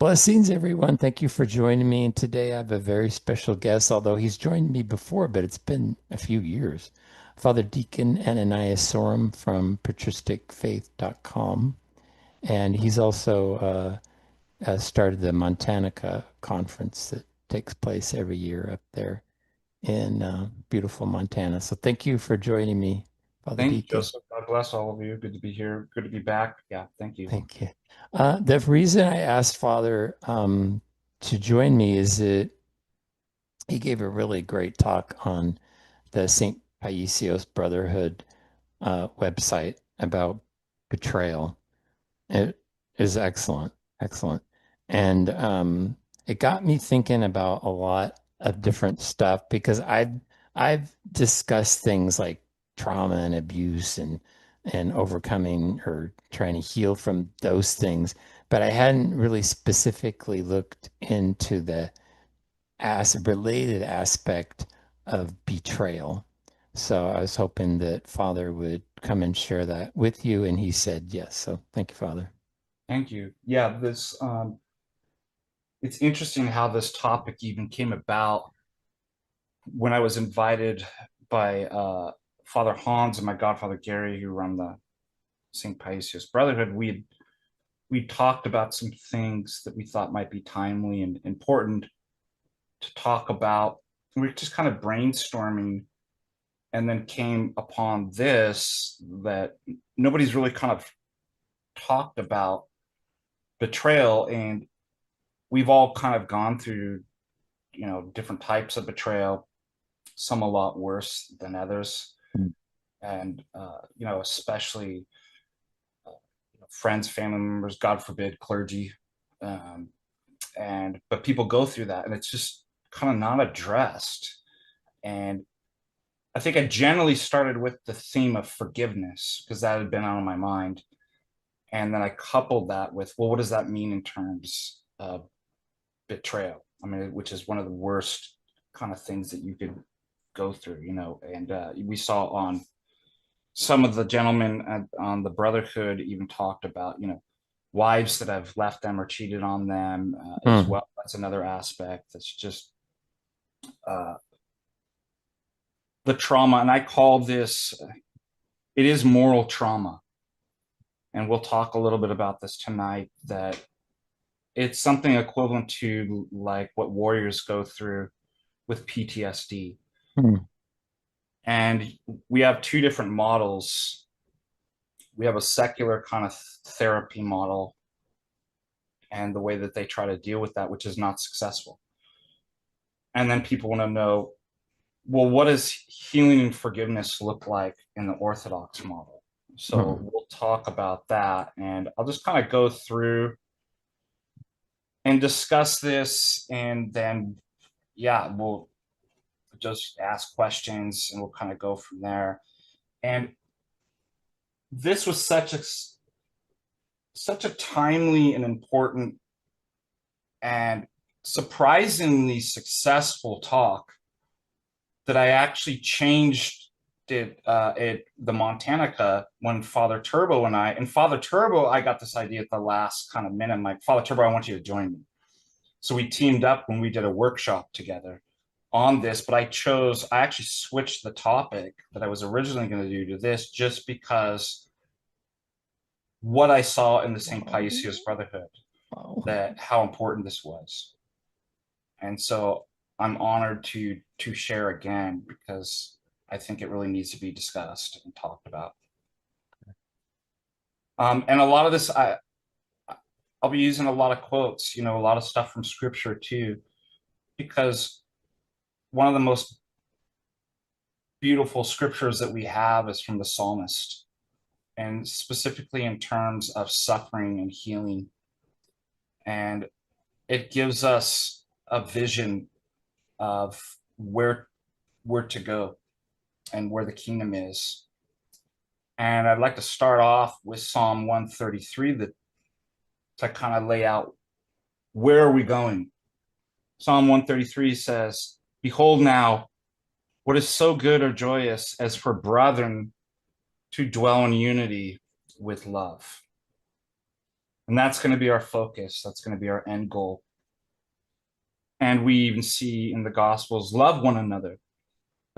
Blessings, everyone. Thank you for joining me. And today I have a very special guest, although he's joined me before, but it's been a few years. Father Deacon Ananias Sorum from patristicfaith.com. And he's also started the MontaNika conference that takes place every year up there in beautiful Montana. So thank you for joining me, Father Thank you, Deacon. Joseph. God bless all of you. Good to be here. Good to be back. Yeah, thank you. Thank you. The reason I asked Father to join me is that he gave a really great talk on the St. Paisios Brotherhood website about betrayal. It is excellent, excellent. And it got me thinking about a lot of different stuff because I've discussed things like trauma and abuse and overcoming or trying to heal from those things, but I hadn't really specifically looked into the as related aspect of betrayal. So I was hoping that Father would come and share that with you, and he said yes. So thank you, Father. Thank you. Yeah, this it's interesting how this topic even came about when I was invited by Father Hans and my godfather Gary, who run the St. Paisios Brotherhood. We talked about some things that we thought might be timely and important to talk about. We were just kind of brainstorming and then came upon this that nobody's really kind of talked about betrayal, and we've all kind of gone through different types of betrayal, some a lot worse than others, and especially friends, family members, god forbid clergy, um, and but people go through that and it's just kind of not addressed. And I think I generally started with the theme of forgiveness because that had been on my mind, and then I coupled that with, well, what does that mean in terms of betrayal? I mean, which is one of the worst kind of things that you could go through, And we saw on some of the gentlemen on the Brotherhood even talked about, wives that have left them or cheated on them as Hmm. well. That's another aspect that's just uh, the trauma. And I call this, it is moral trauma. And we'll talk a little bit about this tonight, that it's something equivalent to like what warriors go through with PTSD. Hmm. And we have two different models. We have a secular kind of therapy model and the way that they try to deal with that, which is not successful. And then people want to know, well, what does healing and forgiveness look like in the Orthodox model? So Hmm. we'll talk about that. And I'll just kind of go through and discuss this. And then, yeah, we'll just ask questions and we'll kind of go from there. And this was such a timely and important and surprisingly successful talk that I actually changed the MontaNika when Father Turbo and Father Turbo, I got this idea at the last kind of minute. I'm like, Father Turbo, I want you to join me. So we teamed up when we did a workshop together on this, but I actually switched the topic that I was originally going to do to this just because what I saw in the St. Paisios Brotherhood, Wow. that how important this was. And so I'm honored to share again because I think it really needs to be discussed and talked about. And a lot of this, I'll be using a lot of quotes, a lot of stuff from scripture too, because one of the most beautiful scriptures that we have is from the psalmist, and specifically in terms of suffering and healing. And it gives us a vision of where to go and where the kingdom is. And I'd like to start off with Psalm 133 to kind of lay out where are we going. Psalm 133 says, behold now, what is so good or joyous as for brethren to dwell in unity with love. And that's going to be our focus. That's going to be our end goal. And we even see in the Gospels, love one another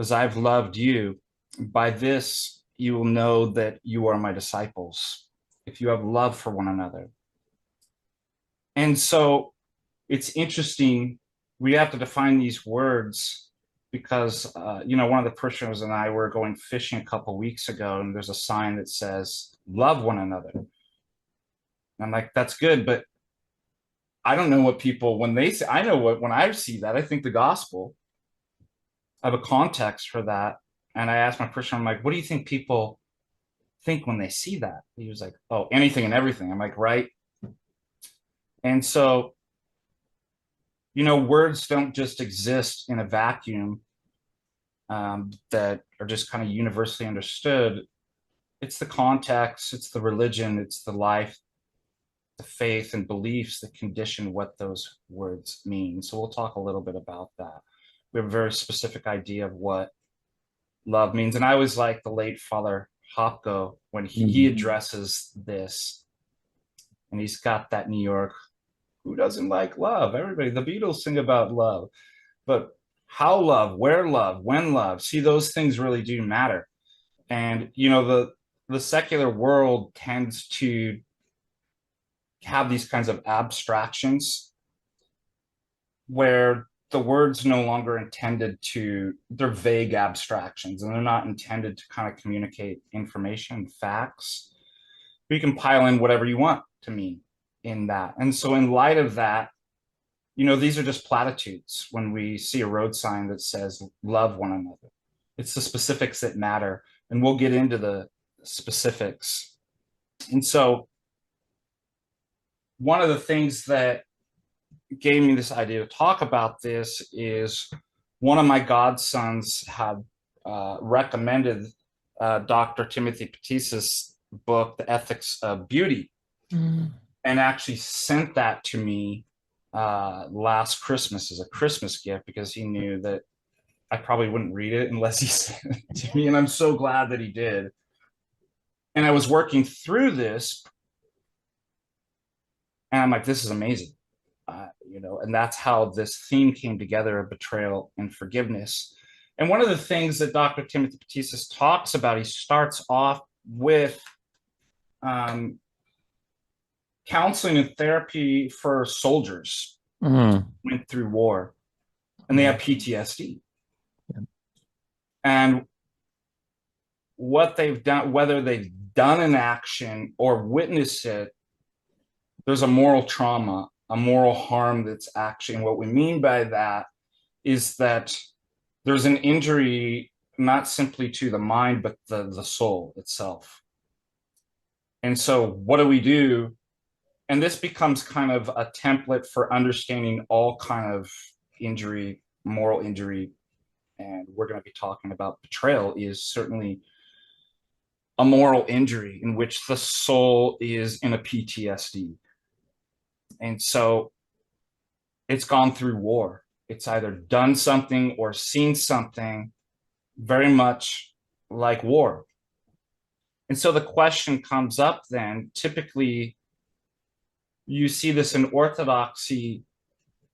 as I've loved you. By this, you will know that you are my disciples, if you have love for one another. And so it's interesting. We have to define these words because, one of the parishioners and I were going fishing a couple weeks ago, and there's a sign that says, love one another. And I'm like, that's good, but I don't know what people, when they say, I know what, when I see that, I think the gospel. I have a context for that. And I asked my parishioner, I'm like, what do you think people think when they see that? He was like, oh, anything and everything. I'm like, right. And so, words don't just exist in a vacuum that are just kind of universally understood. It's the context, it's the religion, it's the life, the faith and beliefs that condition what those words mean. So we'll talk a little bit about that. We have a very specific idea of what love means. And I always like the late Father Hopko when he addresses this, and he's got that New York, who doesn't like love? Everybody, the Beatles sing about love, but how love, where love, when love, see, those things really do matter. And, the secular world tends to have these kinds of abstractions where the words no longer intended to, they're vague abstractions and they're not intended to kind of communicate information, facts. But you can pile in whatever you want to mean in that. And so in light of that, these are just platitudes when we see a road sign that says love one another. It's the specifics that matter. And we'll get into the specifics. And so one of the things that gave me this idea to talk about this is one of my godsons had recommended Dr. Timothy Patis's book, The Ethics of Beauty, and actually sent that to me last Christmas as a Christmas gift because he knew that I probably wouldn't read it unless he sent it to me. And I'm so glad that he did. And I was working through this and I'm like, this is amazing. And that's how this theme came together of betrayal and forgiveness. And one of the things that Dr. Timothy Patis talks about, he starts off with counseling and therapy for soldiers who went through war and they have PTSD. Yeah. And what they've done, whether they've done an action or witnessed it, there's a moral trauma, a moral harm that's actually, and what we mean by that is that there's an injury not simply to the mind, but the soul itself. And so what do we do? And this becomes kind of a template for understanding all kind of injury, moral injury. And we're going to be talking about betrayal is certainly a moral injury in which the soul is in a PTSD. And so it's gone through war. It's either done something or seen something very much like war. And so the question comes up then, typically you see this in Orthodoxy,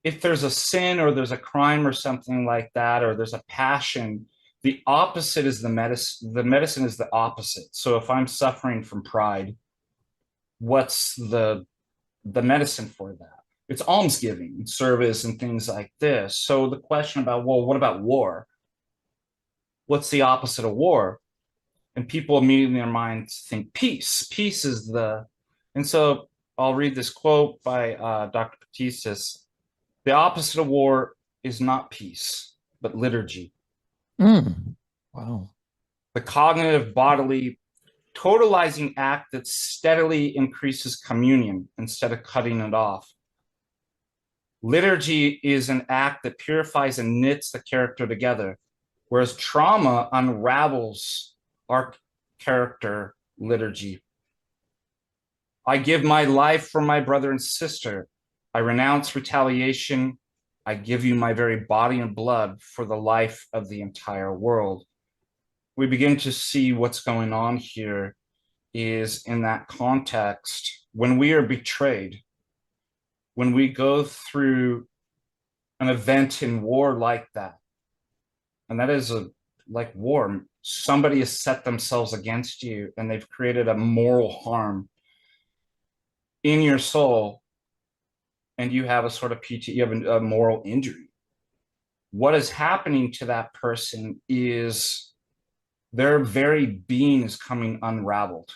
if there's a sin or there's a crime or something like that, or there's a passion, the opposite is the medicine. The medicine is the opposite. So if I'm suffering from pride, what's the medicine for that? It's almsgiving and service and things like this. So the question about, well, what about war? What's the opposite of war? And people immediately in their minds think peace. Peace is the, and so I'll read this quote by Dr. Patis. The opposite of war is not peace, but liturgy. Wow. The cognitive, bodily, totalizing act that steadily increases communion instead of cutting it off. Liturgy is an act that purifies and knits the character together, whereas trauma unravels our character liturgy. I give my life for my brother and sister. I renounce retaliation. I give you my very body and blood for the life of the entire world. We begin to see what's going on here is in that context. when we are betrayed, when we go through an event in war like that, and that is a like war, somebody has set themselves against you and they've created a moral harm in your soul, and you have a sort of PT, you have a moral injury. What is happening to that person is their very being is coming unraveled.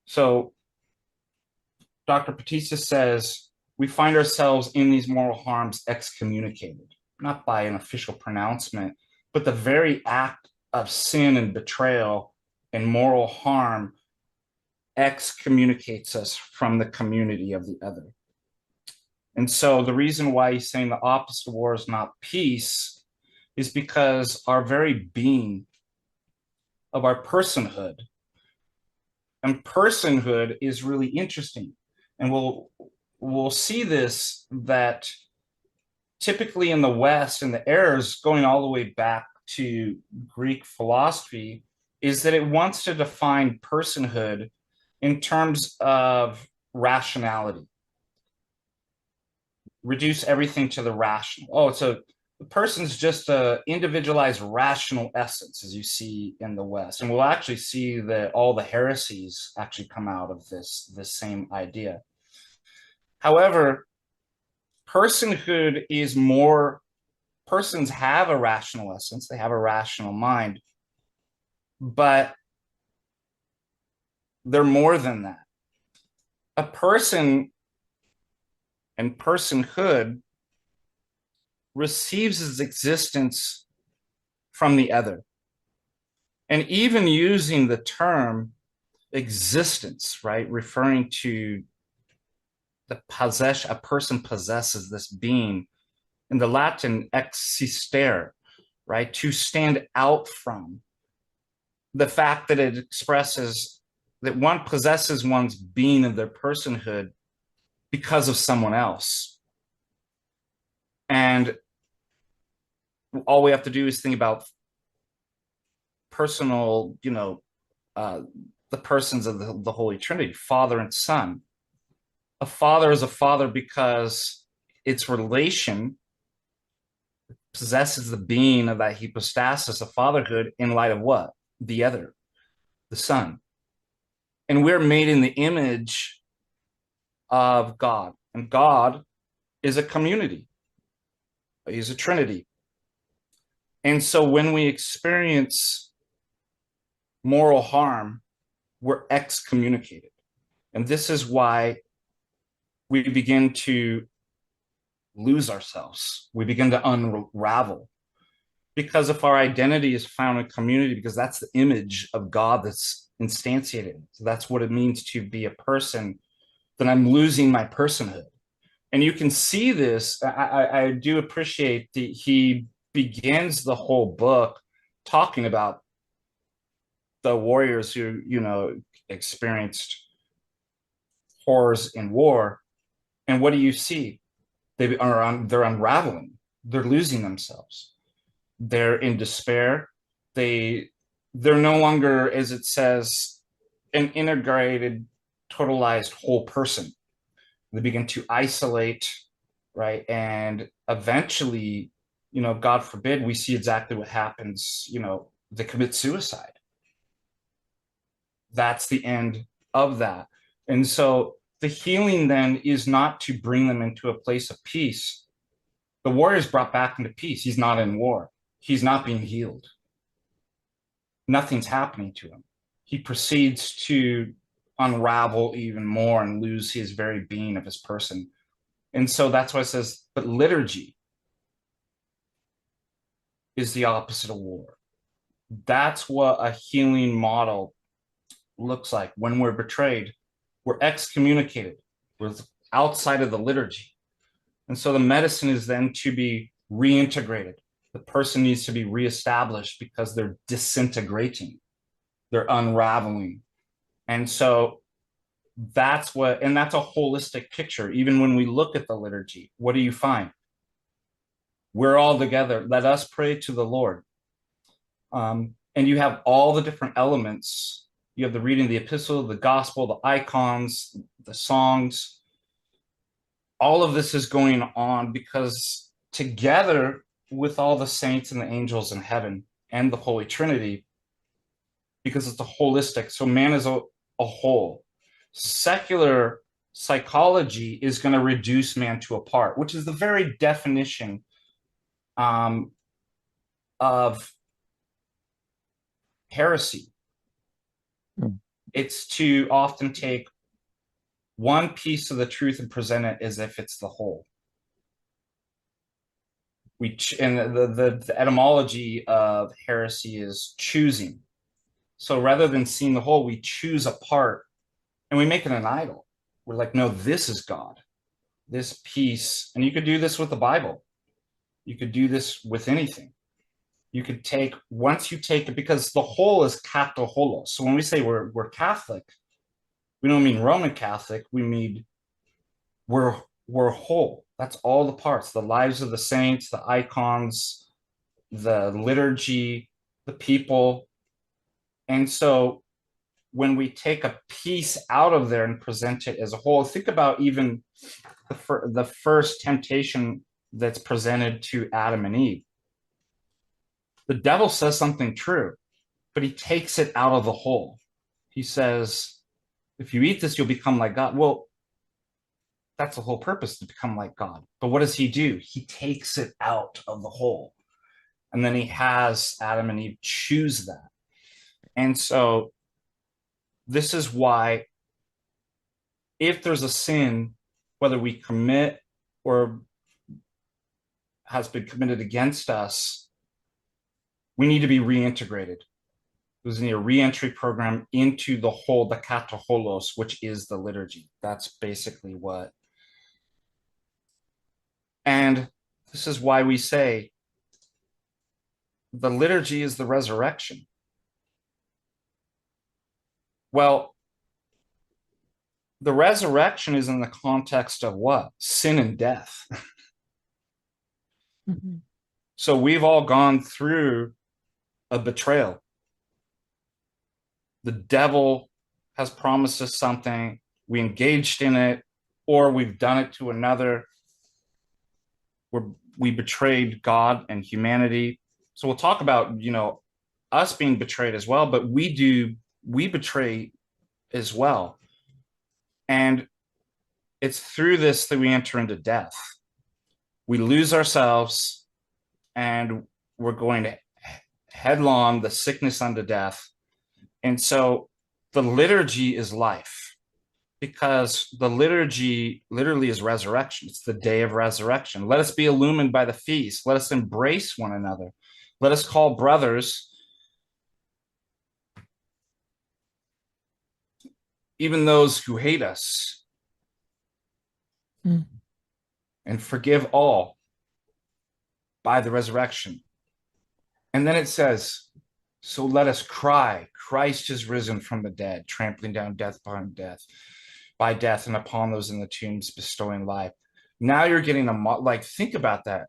So Dr. Patista says we find ourselves in these moral harms excommunicated, not by an official pronouncement, but the very act of sin and betrayal and moral harm excommunicates us from the community of the other. And so the reason why he's saying the opposite of war is not peace is because our very being of our personhood, and personhood is really interesting. And we'll see this, that typically in the West, and the errors going all the way back to Greek philosophy, is that it wants to define personhood in terms of rationality, reduce everything to the rational. Oh, so the person's just a individualized rational essence, as you see in the West. And we'll actually see that all the heresies actually come out of this same idea. However, personhood is more, persons have a rational essence, they have a rational mind, but they're more than that. A person and personhood receives its existence from the other. And even using the term existence, right, referring to the possession, a person possesses this being, in the Latin existere, right, to stand out from, the fact that it expresses that one possesses one's being of their personhood because of someone else. And all we have to do is think about personal, the persons of the Holy Trinity, Father and Son. A father is a father because its relation possesses the being of that hypostasis of fatherhood in light of what? The other, the Son. And we're made in the image of God. And God is a community. He's a Trinity. And so when we experience moral harm, we're excommunicated. And this is why we begin to lose ourselves. We begin to unravel. Because if our identity is found in community, because that's the image of God that's instantiated. So that's what it means to be a person, then I'm losing my personhood. And you can see this. I do appreciate that he begins the whole book talking about the warriors who, experienced horrors in war. And what do you see? They're unraveling. They're losing themselves. They're in despair. They're no longer, as it says, an integrated, totalized whole person. They begin to isolate, right? And eventually, God forbid, we see exactly what happens, they commit suicide. That's the end of that. And so the healing then is not to bring them into a place of peace. The warrior is brought back into peace. He's not in war. He's not being healed. Nothing's happening to him. He proceeds to unravel even more and lose his very being of his person. And so that's why it says, but liturgy is the opposite of war. That's what a healing model looks like. When we're betrayed, we're excommunicated. We're outside of the liturgy. And so the medicine is then to be reintegrated. The person needs to be reestablished because they're disintegrating. They're unraveling. And so that's a holistic picture. Even when we look at the liturgy, what do you find? We're all together. Let us pray to the Lord. And you have all the different elements you have the reading of the epistle, the gospel, the icons, the songs. All of this is going on because together with all the saints and the angels in heaven and the Holy Trinity, because it's a holistic. So man is a whole. Secular psychology is going to reduce man to a part, which is the very definition um, of heresy. Mm. It's to often take one piece of the truth and present it as if it's the whole. And the etymology of heresy is choosing. So rather than seeing the whole, we choose a part and we make it an idol. We're like, no, this is God, this piece. And you could do this with the Bible. You could do this with anything. You could take, once you take it, because the whole is katoholos. So when we say we're Catholic, we don't mean Roman Catholic. We mean we're whole. That's all the parts, the lives of the saints, the icons, the liturgy, the people. And so when we take a piece out of there and present it as a whole, think about even the first temptation that's presented to Adam and Eve. The devil says something true, but he takes it out of the whole. He says, if you eat this, you'll become like God. Well, that's the whole purpose, to become like God. But what does he do? He takes it out of the whole. And then he has Adam and Eve choose that. And so this is why if there's a sin, whether we commit or has been committed against us, we need to be reintegrated. There's a reentry program into the whole, the kataholos, which is the liturgy. That's basically what. And this is why we say the liturgy is the resurrection. Well, the resurrection is in the context of what? Sin and death. Mm-hmm. So we've all gone through a betrayal. The devil has promised us something, we engaged in it, or we've done it to another. We betrayed God and humanity. So we'll talk about, us being betrayed as well, but we betray as well. And it's through this that we enter into death. We lose ourselves and we're going to headlong the sickness unto death. And so the liturgy is life, because the liturgy literally is resurrection. It's the day of resurrection. Let us be illumined by the feast. Let us embrace one another. Let us call brothers, even those who hate us, Mm. and forgive all by the resurrection. And then it says, so let us cry, Christ is risen from the dead, trampling down death upon death, by death, and upon those in the tombs bestowing life. Now you're getting think about that.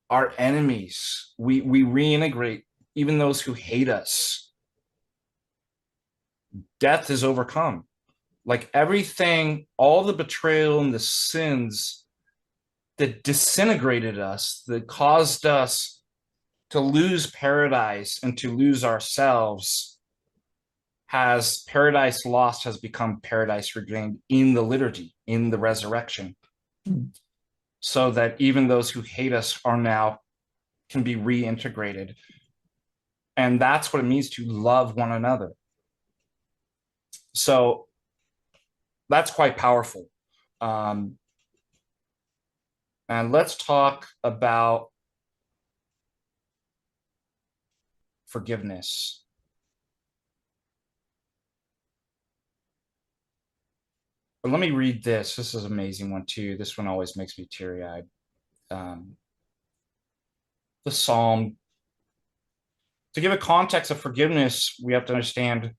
Our enemies, we reintegrate, even those who hate us. Death is overcome. Like everything, all the betrayal and the sins that disintegrated us, that caused us to lose paradise and to lose ourselves, has paradise lost has become paradise regained in the liturgy, in the resurrection. Mm. So that even those who hate us are now can be reintegrated. And that's what it means to love one another. So that's quite powerful. And let's talk about forgiveness. But let me read this. This is an amazing one too. This one always makes me teary-eyed. The Psalm. To give a context of forgiveness, we have to understand,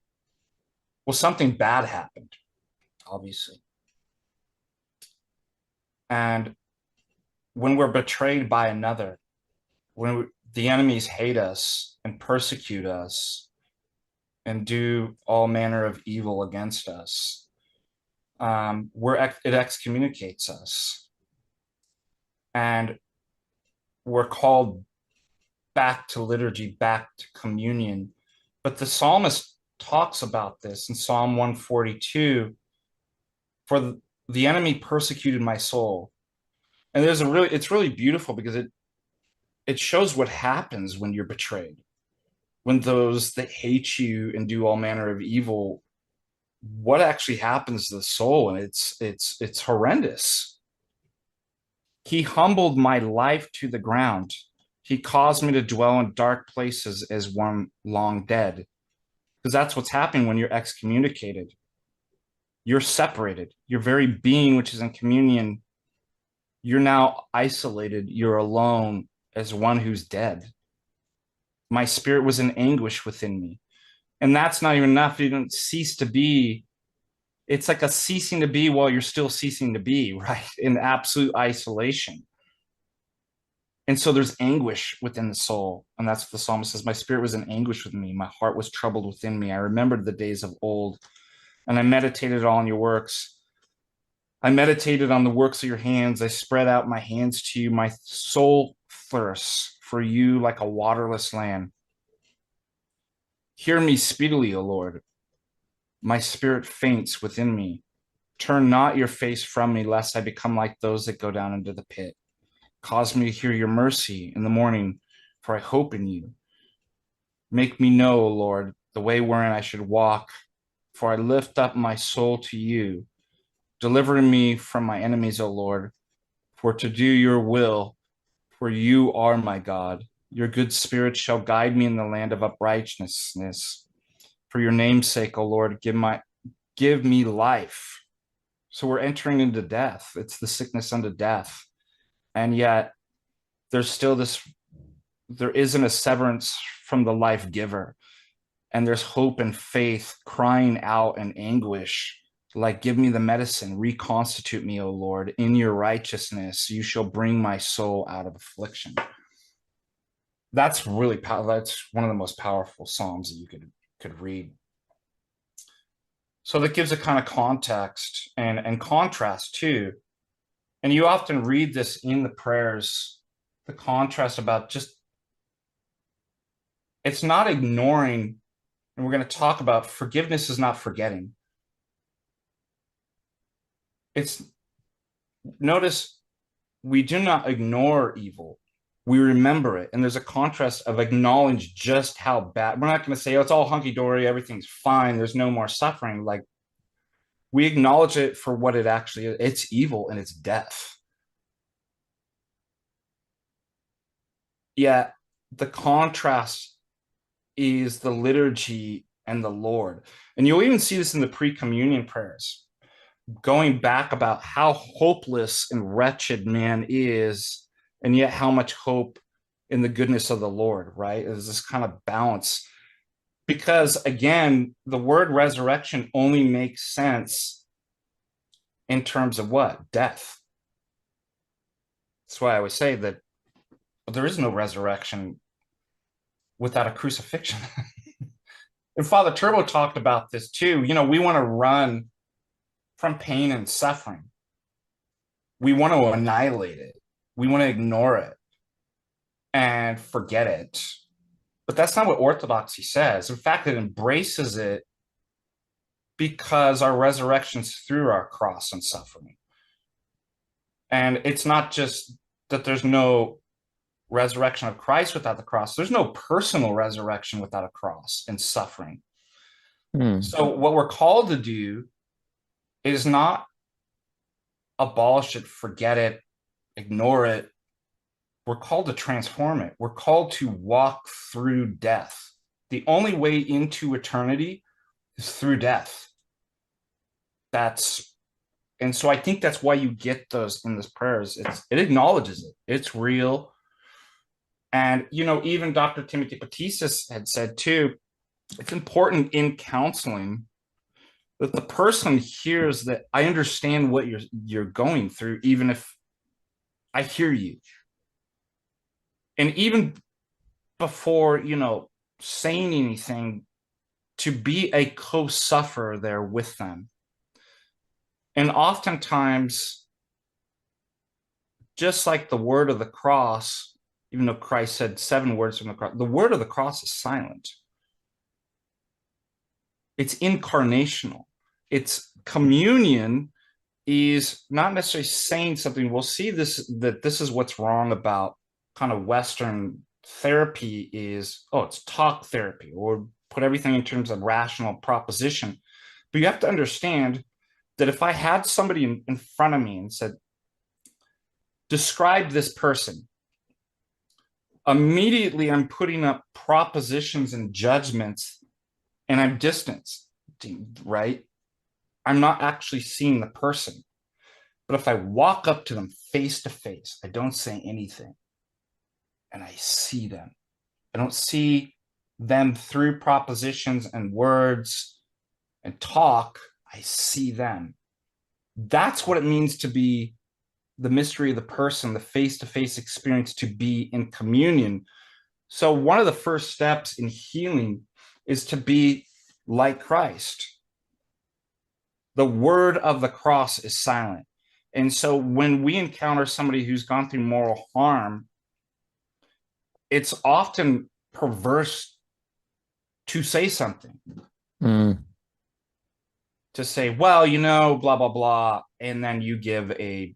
well, something bad happened, obviously. And when we're betrayed by another, when the enemies hate us and persecute us, and do all manner of evil against us. It excommunicates us, and we're called back to liturgy, back to communion. But the psalmist talks about this in Psalm 142, for the enemy persecuted my soul. And it's really beautiful because it shows what happens when you're betrayed, when those that hate you and do all manner of evil, what actually happens to the soul. And it's horrendous. He humbled my life to the ground. He caused me to dwell in dark places as one long dead. Because that's what's happening when you're excommunicated. You're separated. Your very being, which is in communion, you're now isolated. You're alone as one who's dead. My spirit was in anguish within me. And that's not even enough. You don't cease to be. It's like a ceasing to be while you're still ceasing to be, right? In absolute isolation. And so there's anguish within the soul. And that's what the psalmist says. My spirit was in anguish within me. My heart was troubled within me. I remembered the days of old, and I meditated on your works. I meditated on the works of your hands. I spread out my hands to you. My soul thirsts for you like a waterless land. Hear me speedily, O Lord. My spirit faints within me. Turn not your face from me, lest I become like those that go down into the pit. Cause me to hear your mercy in the morning, for I hope in you. Make me know, O Lord, the way wherein I should walk, for I lift up my soul to you. Deliver me from my enemies, O Lord, for to do your will, for you are my God. Your good spirit shall guide me in the land of uprightness. For your name's sake, O Lord, give me life. So we're entering into death. It's the sickness unto death. And yet there isn't a severance from the life giver. And there's hope and faith crying out in anguish, like, give me the medicine, reconstitute me, O Lord, in your righteousness, you shall bring my soul out of affliction. That's really that's one of the most powerful psalms that you could read. So that gives a kind of context and contrast too. And you often read this in the prayers, the contrast about just, it's not ignoring, and we're going to talk about forgiveness is not forgetting. It's, notice, we do not ignore evil. We remember it. And there's a contrast of acknowledge just how bad. We're not going to say, oh, it's all hunky dory, everything's fine, there's no more suffering. Like, we acknowledge it for what it actually is. It's evil and it's death. Yet the contrast is the liturgy and the Lord. And you'll even see this in the pre-communion prayers, going back about how hopeless and wretched man is, and yet how much hope in the goodness of the Lord, right? There's this kind of balance. Because again, the word resurrection only makes sense in terms of what? Death. That's why I always say that there is no resurrection without a crucifixion. And Father Turbo talked about this too. You know, we want to run from pain and suffering. We want to annihilate it. We want to ignore it and forget it. But that's not what Orthodoxy says. In fact, it embraces it because our resurrection's through our cross and suffering. And it's not just that there's no resurrection of Christ without the cross. There's no personal resurrection without a cross and suffering. So what we're called to do is not abolish it, forget it, ignore it. We're called to transform it. We're called to walk through death. The only way into eternity is through death. And so I think that's why you get those in this prayers. It acknowledges it. It's real. And, you know, even Dr. Timothy Patissis had said too, it's important in counseling that the person hears that I understand what you're going through, even if I hear you. And even before, you know, saying anything to be a co-sufferer there with them. And oftentimes, just like the word of the cross, even though Christ said 7 words from the cross, the word of the cross is silent. It's incarnational. It's communion is not necessarily saying something. We'll see this, that this is what's wrong about kind of Western therapy is, oh, it's talk therapy, or put everything in terms of rational proposition. But you have to understand that if I had somebody in front of me and said, describe this person, immediately I'm putting up propositions and judgments, and I'm distanced, right? I'm not actually seeing the person. But if I walk up to them face to face, I don't say anything, and I see them. I don't see them through propositions and words and talk. I see them. That's what it means to be the mystery of the person, the face-to-face experience, to be in communion. So one of the first steps in healing is to be like Christ. The word of the cross is silent. And so when we encounter somebody who's gone through moral harm, it's often perverse to say something. To say, well, blah, blah, blah. And then you give a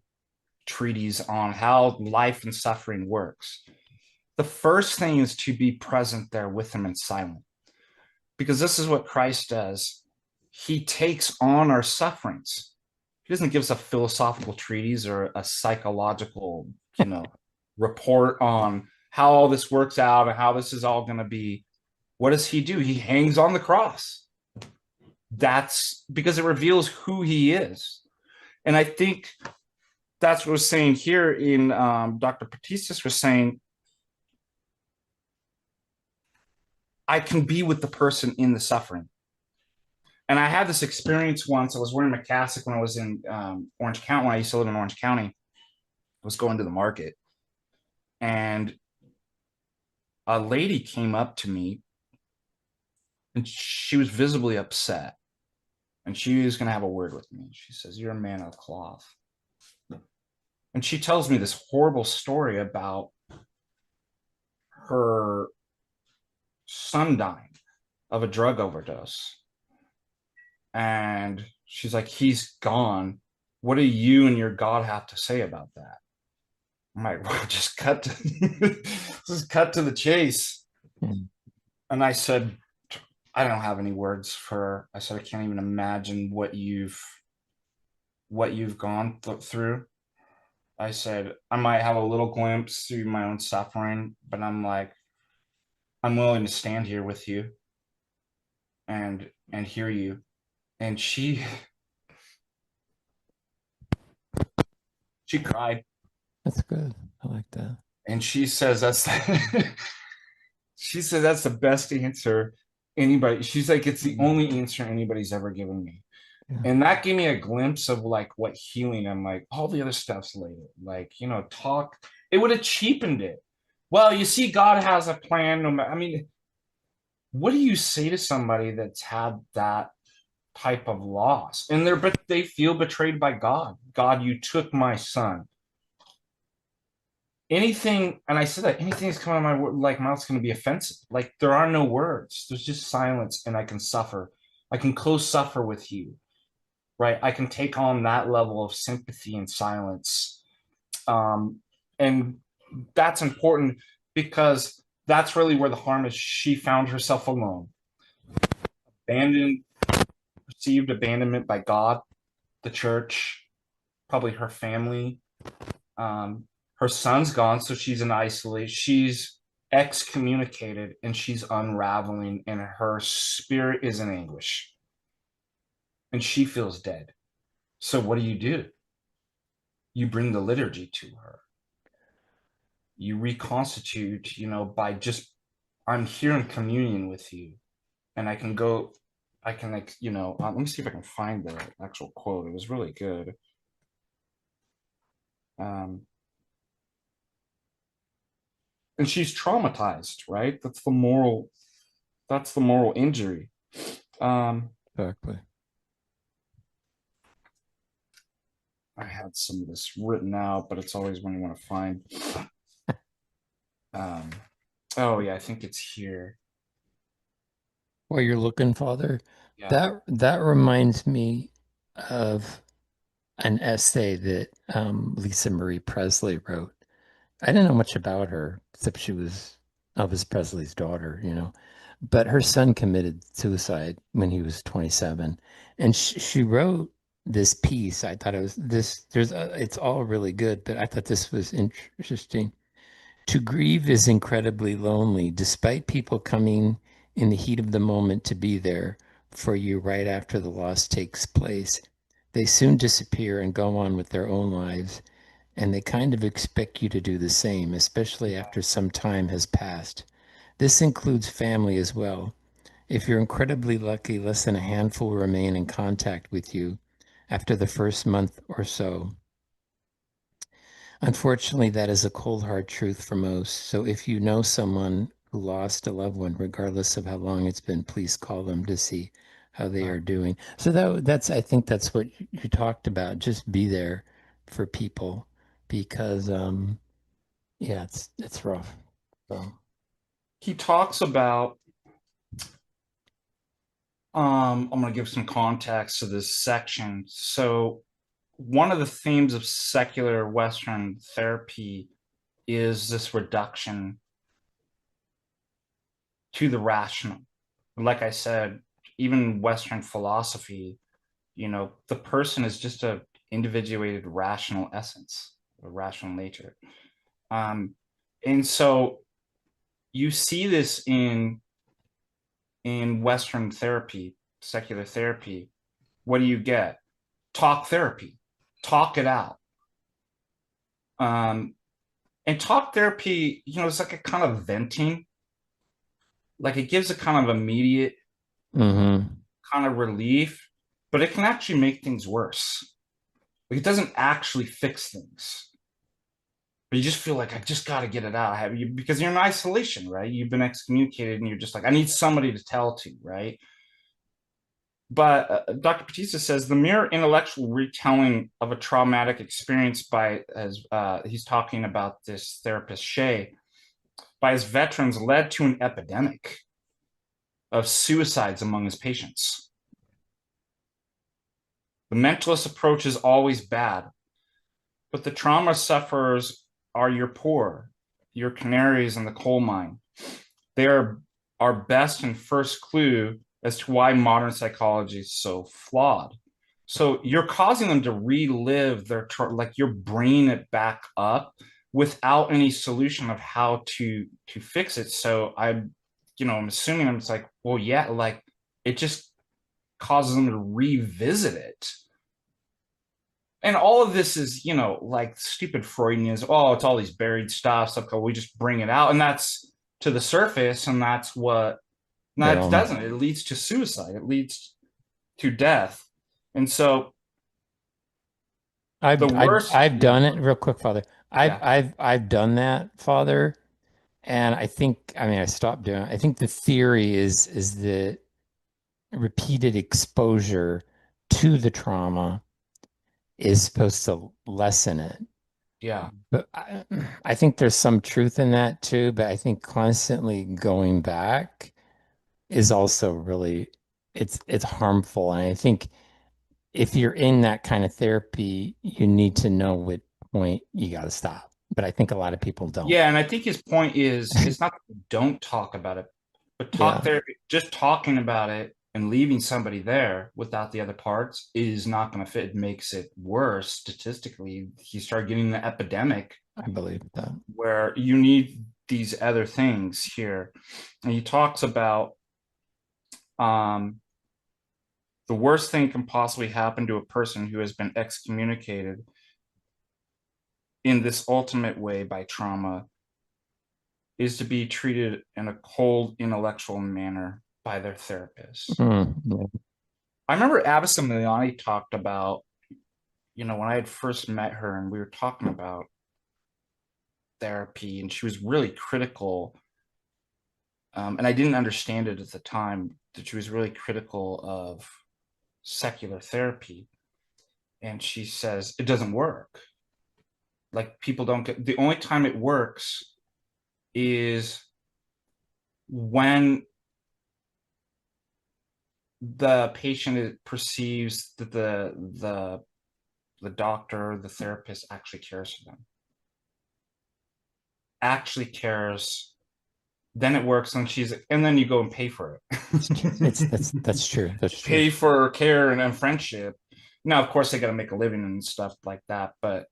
treatise on how life and suffering works. The first thing is to be present there with them in silence. Because this is what Christ does. He takes on our sufferings. He doesn't give us a philosophical treatise or a psychological, report on how all this works out and how this is all going to be. What does he do? He hangs on the cross. That's because it reveals who he is. And I think that's what I was saying here in Dr. Patristic was saying, I can be with the person in the suffering. And I had this experience once. I was wearing my cassock when I was in Orange County. When I used to live in Orange County, I was going to the market, and a lady came up to me, and she was visibly upset, and she was going to have a word with me. She says, "You're a man of cloth." And she tells me this horrible story about her son dying of a drug overdose. And she's like, he's gone. What do you and your God have to say about that? I'm like, well, just cut to the chase. And I said, I don't have any words for her. I said, I can't even imagine what you've gone through. I said, I might have a little glimpse through my own suffering, but I'm like, I'm willing to stand here with you and hear you. And she cried. That's good. I like that. And she says she said that's the best answer anybody. She's like, it's the only answer anybody's ever given me. Yeah. And that gave me a glimpse of like what healing. I'm like, all the other stuff's later. Like, talk. It would have cheapened it. Well, you see, God has a plan. I mean, what do you say to somebody that's had that type of loss and they feel betrayed by God? God, you took my son. Anything, and I said that anything that's coming out of my mouth's going to be offensive. Like, there are no words. There's just silence, and I can suffer. I can co-suffer with you, right? I can take on that level of sympathy and silence. And that's important because that's really where the harm is. She found herself alone, abandoned, perceived abandonment by God, the church, probably her family. Her son's gone, so she's in isolation. She's excommunicated and she's unraveling, and her spirit is in anguish. And she feels dead. So what do? You bring the liturgy to her. You reconstitute, by just, I'm here in communion with you. And I can go, let me see if I can find the actual quote. It was really good. And she's traumatized, right? That's the moral injury. Um, Exactly. I had some of this written out, but it's always when you want to find. Um, oh yeah, I think it's here. While you're looking, Father, Yeah, that reminds me of an essay that Lisa Marie Presley wrote. I didn't know much about her, except she was Elvis Presley's daughter, you know. But her son committed suicide when he was 27, and she wrote this piece. I thought it was this. It's all really good, but I thought this was interesting. To grieve is incredibly lonely, despite people coming in the heat of the moment to be there for you right after the loss takes place. They soon disappear and go on with their own lives, and they kind of expect you to do the same, especially yeah. after some time has passed. This includes family as well. If you're incredibly lucky, less than a handful remain in contact with you after the first month or so. Unfortunately, that is a cold, hard truth for most. So if you know someone who lost a loved one, regardless of how long it's been, please call them to see how they are doing. So that's I think that's what you talked about. Just be there for people because yeah, it's rough. So He talks about. I'm going to give some context to this section. So, one of the themes of secular Western therapy is this reduction to the rational. Like I said, even Western philosophy, the person is just a individuated rational essence, a rational nature. Um, and so you see this in Western therapy, secular therapy. What do you get? Talk therapy, talk it out. Um, and talk therapy, it's like a kind of venting, like it gives a kind of immediate hmm. kind of relief, but it can actually make things worse. Like it doesn't actually fix things, but you just feel like I just got to get it out. Have you because you're in isolation, right? You've been excommunicated, and you're just like I need somebody to tell to, right? But Dr. Batista says the mere intellectual retelling of a traumatic experience by, as he's talking about this therapist Shea, by his veterans led to an epidemic of suicides among his patients. The mentalist approach is always bad, but the trauma sufferers are your poor, your canaries in the coal mine. They are our best and first clue as to why modern psychology is so flawed. So you're causing them to relive like you're bringing it back up without any solution of how to fix it. So I'm assuming I'm just like, well, yeah, like it just causes them to revisit it. And all of this is, like stupid Freudianism. Oh, it's all these buried stuff. So we just bring it out, and that's to the surface, and that's what. No, it Well, doesn't. It leads to suicide. It leads to death. And so the worst. I've Yeah, done it real quick, Father. yeah, I've done that, Father, and I mean I stopped doing it. I think the theory is that repeated exposure to the trauma is supposed to lessen it. yeah. But I think there's some truth in that too, but I think constantly going back is also really it's harmful. And I think if you're in that kind of therapy, you need to know what point you got to stop. But I think a lot of people don't. Yeah, and I think his point is it's not that we don't talk about it, but talk Yeah, therapy, just talking about it and leaving somebody there without the other parts is not going to fit. It makes it worse statistically. You start getting the epidemic I believe that. where you need these other things here. And he talks about um, the worst thing can possibly happen to a person who has been excommunicated in this ultimate way by trauma is to be treated in a cold intellectual manner by their therapist. Yeah. I remember Abison Milani talked about, when I had first met her and we were talking about therapy, and she was really critical and I didn't understand it at the time, that she was really critical of secular therapy. And she says it doesn't work. Like, people don't get, the only time it works is when the patient perceives that the doctor, the therapist actually cares for them, actually cares. Then it works, and then you go and pay for It's it. that's true. That's true. Pay for care and friendship. Now, of course, they got to make a living and stuff like that, but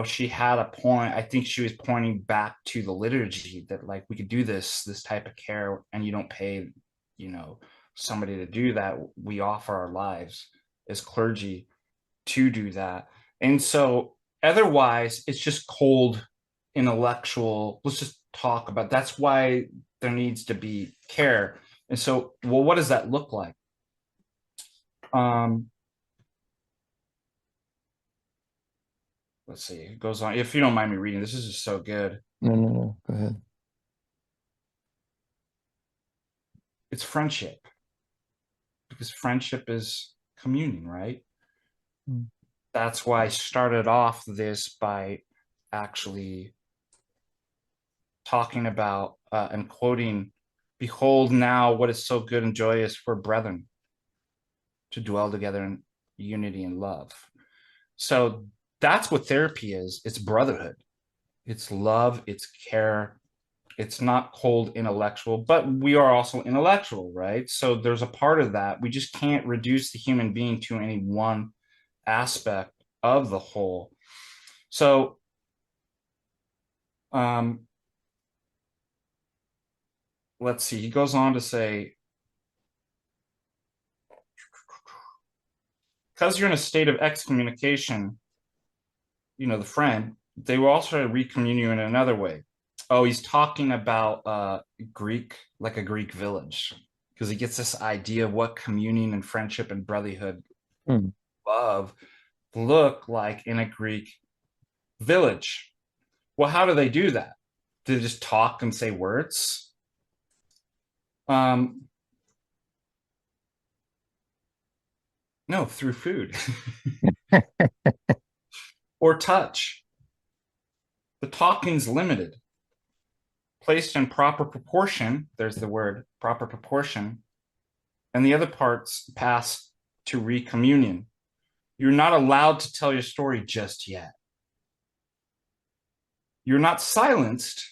she had a point. I think she was pointing back to the liturgy, that like we could do this type of care, and you don't pay, you know, somebody to do that. We offer our lives as clergy to do that. And so otherwise it's just cold intellectual, let's just talk about, that's why there needs to be care. And so, well, what does that look like? um let's see, it goes on, if you don't mind me reading, this is just so good. No, no, no. Go ahead. It's friendship, because friendship is communing, right? Mm. That's why I started off this by actually talking about and quoting, behold now what is so good and joyous for brethren to dwell together in unity and love. So that's what therapy is. It's brotherhood, it's love, it's care. It's not cold intellectual, but we are also intellectual, right? So there's a part of that. We just can't reduce the human being to any one aspect of the whole. So um, let's see. He goes on to say, because you're in a state of excommunication, the friend, they will also recommune you in another way. Oh, he's talking about Greek, like a Greek village, because he gets this idea of what communion and friendship and brotherhood, Mm. love, look like in a Greek village. Well, how do they do that? Do they just talk and say words? Um, no, through food or touch. The talking's limited, placed in proper proportion. There's the word proper proportion, and the other parts pass to recommunion. You're not allowed to tell your story just yet. You're not silenced,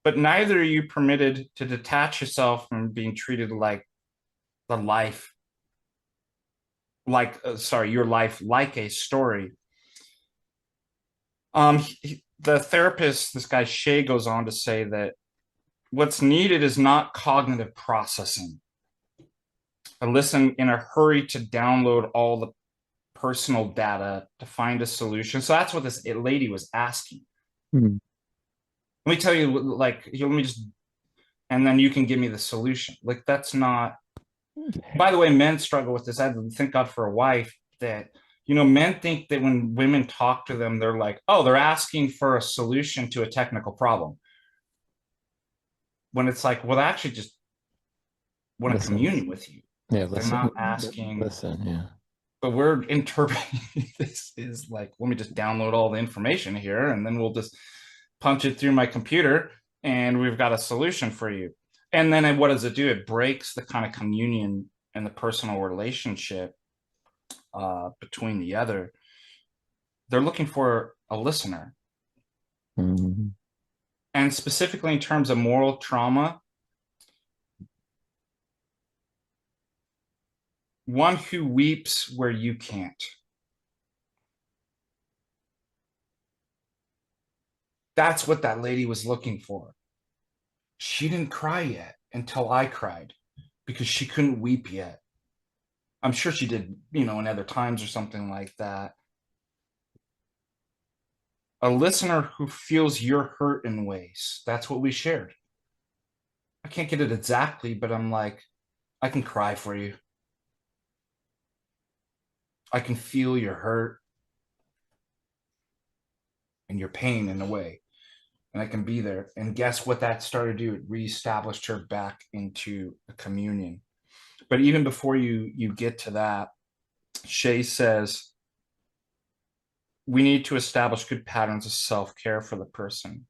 but neither are you permitted to detach yourself from being treated like the life, your life like a story. The therapist, this guy Shea, goes on to say that what's needed is not cognitive processing. I listen in a hurry to download all the personal data to find a solution. So that's what this lady was asking. Mm. Let me tell you, like, let me just, and then you can give me the solution. Like, that's not, by the way, men struggle with this. I thank God for a wife that, men think that when women talk to them, they're like, oh, they're asking for a solution to a technical problem. When it's like, well, they actually just want to Listen. commune with you. Yeah, They're listen. not asking, Listen, yeah. but we're interpreting this is like, let me just download all the information here, and then we'll just punch it through my computer, and we've got a solution for you. And then what does it do? It breaks the kind of communion and the personal relationship between the other. They're looking for a listener. Mhm. And specifically in terms of moral trauma, one who weeps where you can't. That's what that lady was looking for. She didn't cry yet until I cried, because she couldn't weep yet. I'm sure she did, in other times or something like that. A listener who feels your hurt in ways. That's what we shared. I can't get it exactly, but I'm like, I can cry for you. I can feel your hurt and your pain in a way. and I can be there. And guess what that started to do? It reestablished her back into a communion. But even before you get to that, Shay says we need to establish good patterns of self-care for the person.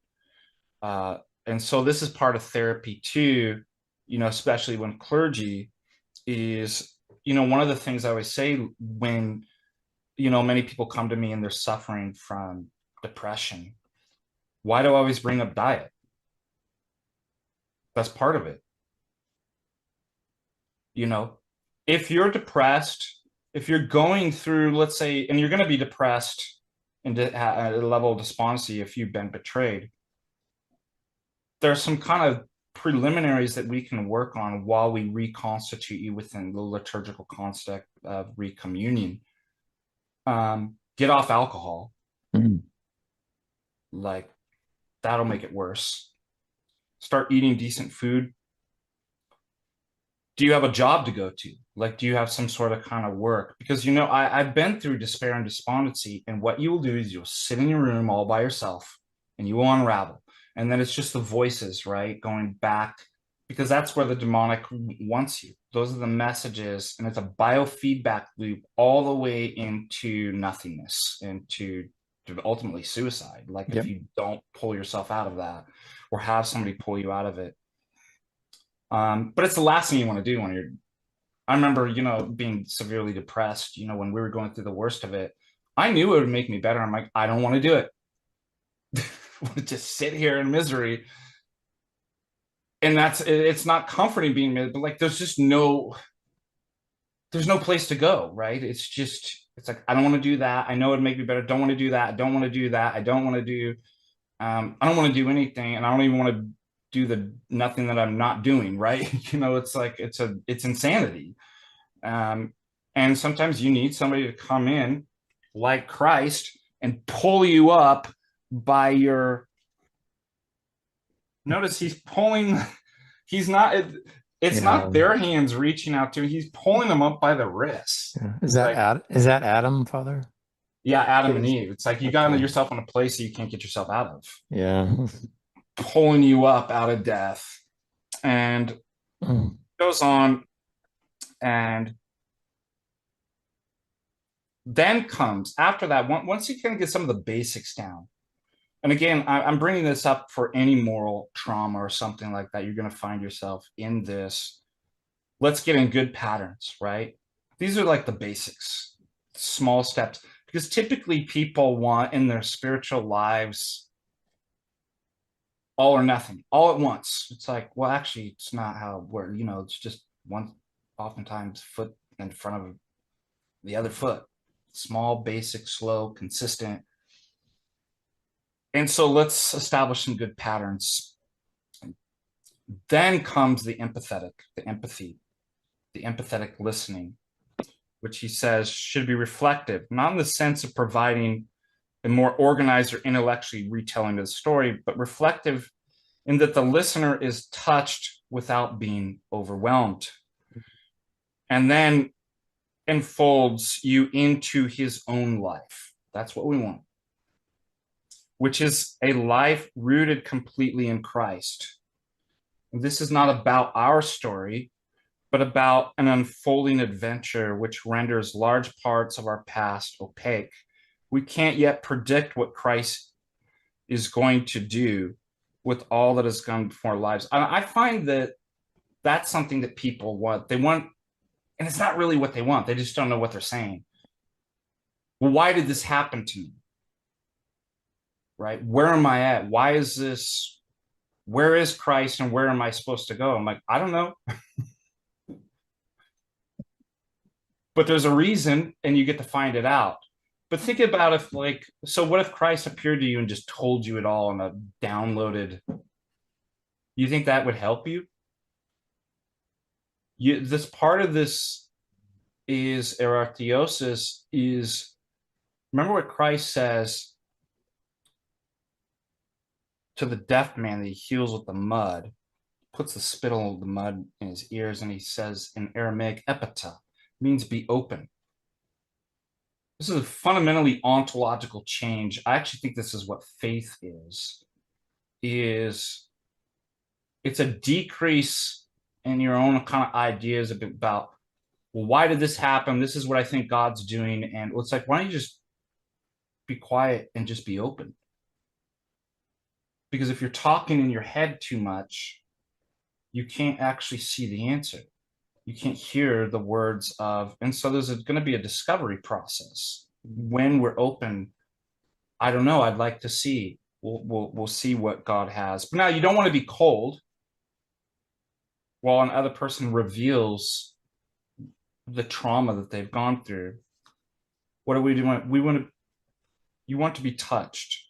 Uh, and so this is part of therapy too, especially when clergy is, one of the things I always say when, many people come to me and they're suffering from depression. Why do I always bring up diet? That's part of it. You know, if you're depressed, if you're going through, let's say, and you're going to be depressed and at a level of despondency if you've been betrayed, there's some kind of preliminaries that we can work on while we reconstitute you within the liturgical context of recommunion. Get off alcohol. Mm. Like, that'll make it worse. Start eating decent food. Do you have a job to go to? Like, do you have some sort of kind of work? Because, I've been through despair and despondency, and what you will do is you'll sit in your room all by yourself and you will unravel. And then it's just the voices, right? Going back, because that's where the demonic wants you. Those are the messages, and it's a biofeedback loop all the way into nothingness, into ultimately suicide. Like, if Yep. you don't pull yourself out of that or have somebody pull you out of it. But it's the last thing you want to do when you're. I remember, being severely depressed, when we were going through the worst of it. I knew it would make me better. I'm like, I don't want to do it. Just sit here in misery. And it's not comforting being miserable, but like there's no place to go, right? It's like, I don't want to do that. I know it'd make me better. Don't want to do that. I don't want to do that. I don't want to do, I don't want to do anything. And I don't even want to do the nothing that I'm not doing, right? It's like, it's insanity. And sometimes you need somebody to come in like Christ and pull you up by your, notice he's pulling, he's not, it's Yeah. not their hands reaching out to him. He's pulling them up by the wrists. Yeah. It's like, Is that Adam, Father? yeah, Adam and Yes. Eve. It's like you got Okay. yourself in a place that you can't get yourself out of, Yeah. pulling you up out of death. And Mm. goes on, and then comes after that, once you kind of get some of the basics down. And again, I'm bringing this up for any moral trauma or something like that. You're going to find yourself in this. Let's get in good patterns, right? These are like the basics, small steps, because typically people want in their spiritual lives all or nothing, all at once. It's like, well, actually, it's not how it works. It's just one, oftentimes, foot in front of the other foot. Small, basic, slow, consistent. And so let's establish some good patterns. Then comes the empathetic, the empathy, the empathetic listening, which he says should be reflective, not in the sense of providing a more organized or intellectually retelling of the story, but reflective in that the listener is touched without being overwhelmed. And then enfolds you into his own life. That's what we want, which is a life rooted completely in Christ. And this is not about our story, but about an unfolding adventure which renders large parts of our past opaque. We can't yet predict what Christ is going to do with all that has gone before our lives. I find that that's something that people want. They want, and it's not really what they want. They just don't know what they're saying. Well, why did this happen to me? Right? Where am I at? Why is this? Where is Christ and where am I supposed to go? I'm like, I don't know. But there's a reason and you get to find it out. But think about if, like, so what if Christ appeared to you and just told you it all in a downloaded? You think that would help you? This part of this is erartheosis is, remember what Christ says to the deaf man that he heals with the mud, puts the spittle of the mud in his ears, and he says in Aramaic, epita, means be open. This is a fundamentally ontological change. I actually think this is what faith is. is it's a decrease in your own kind of ideas about, well, why did this happen? This is what I think God's doing. And it's like, why don't you just be quiet and just be open? Because if you're talking in your head too much, you can't actually see the answer. You can't hear the words of, and so there's going to be a discovery process when we're open. I don't know. I'd like to see. We'll see what God has. But now you don't want to be cold while another person reveals the trauma that they've gone through. What do we do? We want to. You want to be touched.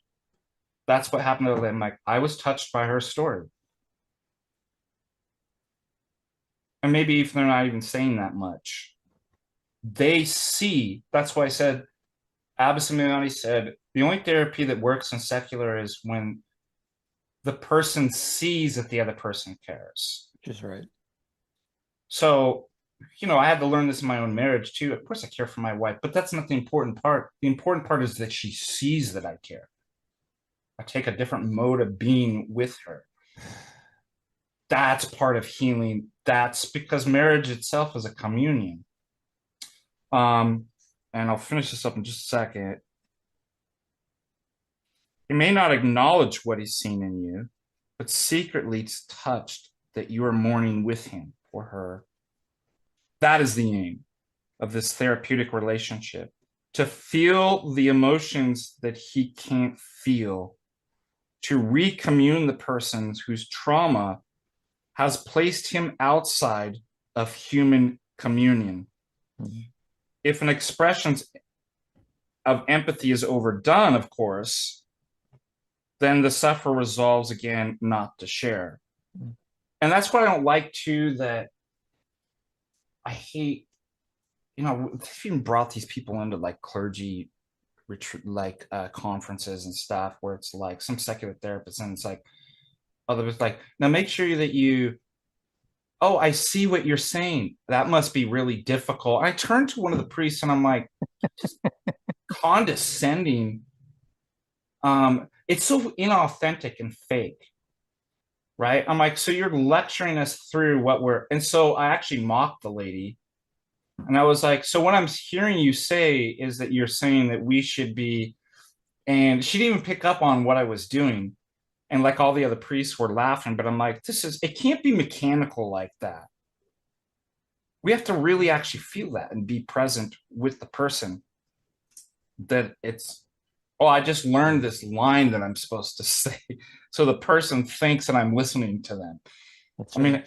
That's what happened to them. Like, I was touched by her story, and maybe if they're not even saying that much, they see. That's why I said Abison Milani said the only therapy that works in secular is when the person sees that the other person cares. Which is right. So, I had to learn this in my own marriage too. Of course, I care for my wife, but that's not the important part. The important part is that she sees that I care. I take a different mode of being with her. That's part of healing. That's because marriage itself is a communion. Um, and I'll finish this up in just a second. He may not acknowledge what he's seen in you, but secretly it's touched that you are mourning with him or her. That is the aim of this therapeutic relationship, to feel the emotions that he can't feel, to recommune the person whose trauma has placed him outside of human communion. Mm-hmm. If an expression of empathy is overdone, of course, then the sufferer resolves again not to share. And that's what I don't like too, that I hate, they've even brought these people into like clergy retreat, like conferences and stuff, where it's like some secular therapists, and it's like, others like, now make sure that oh, I see what you're saying. That must be really difficult. I turned to one of the priests and I'm like, just condescending. It's so inauthentic and fake, right? I'm like, so you're lecturing us through and so I actually mocked the lady. And I was like, so what I'm hearing you say is that you're saying that we should be, and she didn't even pick up on what I was doing. And like all the other priests were laughing, but I'm like, it can't be mechanical like that. We have to really actually feel that and be present with the person. That it's, oh, I just learned this line that I'm supposed to say. So the person thinks that I'm listening to them. That's right. I mean,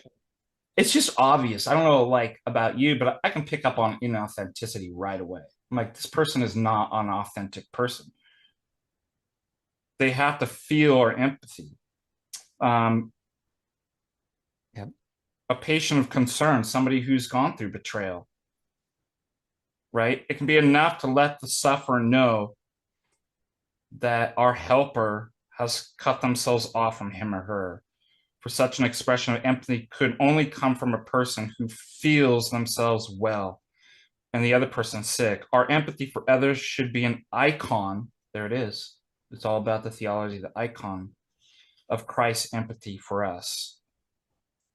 it's just obvious. I don't know, like about you, but I can pick up on inauthenticity right away. I'm like, this person is not an authentic person. They have to feel our empathy. Yep. A patient of concern, somebody who's gone through betrayal, right? It can be enough to let the sufferer know that our helper has cut themselves off from him or her. For such an expression of empathy could only come from a person who feels themselves well and the other person sick. Our empathy for others should be an icon. There it is. It's all about the theology, the icon of Christ's empathy for us.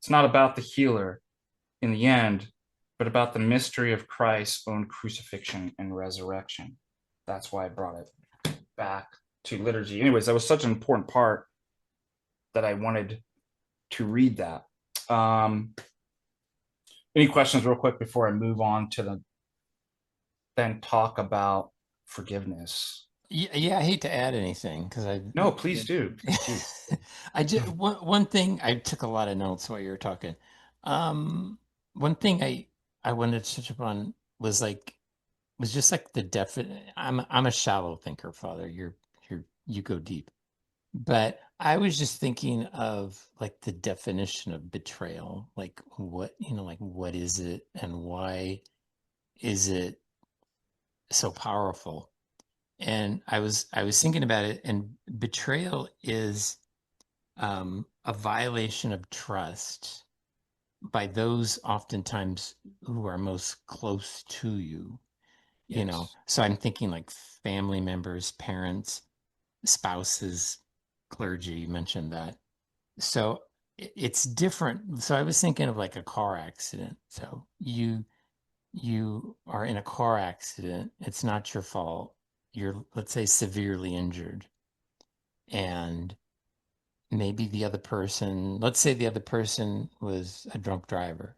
It's not about the healer in the end, but about the mystery of Christ's own crucifixion and resurrection. That's why I brought it back to liturgy. Anyways, that was such an important part that I wanted to read that. Any questions real quick before I move on to then talk about forgiveness? Yeah, I hate to add anything because I no, please do. I just one thing, I took a lot of notes while you were talking. One thing I wanted to touch upon was just like the definite. I'm a shallow thinker, Father. You go deep, but I was just thinking of like the definition of betrayal, like what is it and why is it so powerful? And I was thinking about it, and betrayal is a violation of trust by those oftentimes who are most close to you. So I'm thinking like family members, parents, spouses, clergy. You mentioned that. So it's different. So I was thinking of like a car accident. So you are in a car accident. It's not your fault. You're, let's say, severely injured. And maybe the other person, let's say the other person was a drunk driver.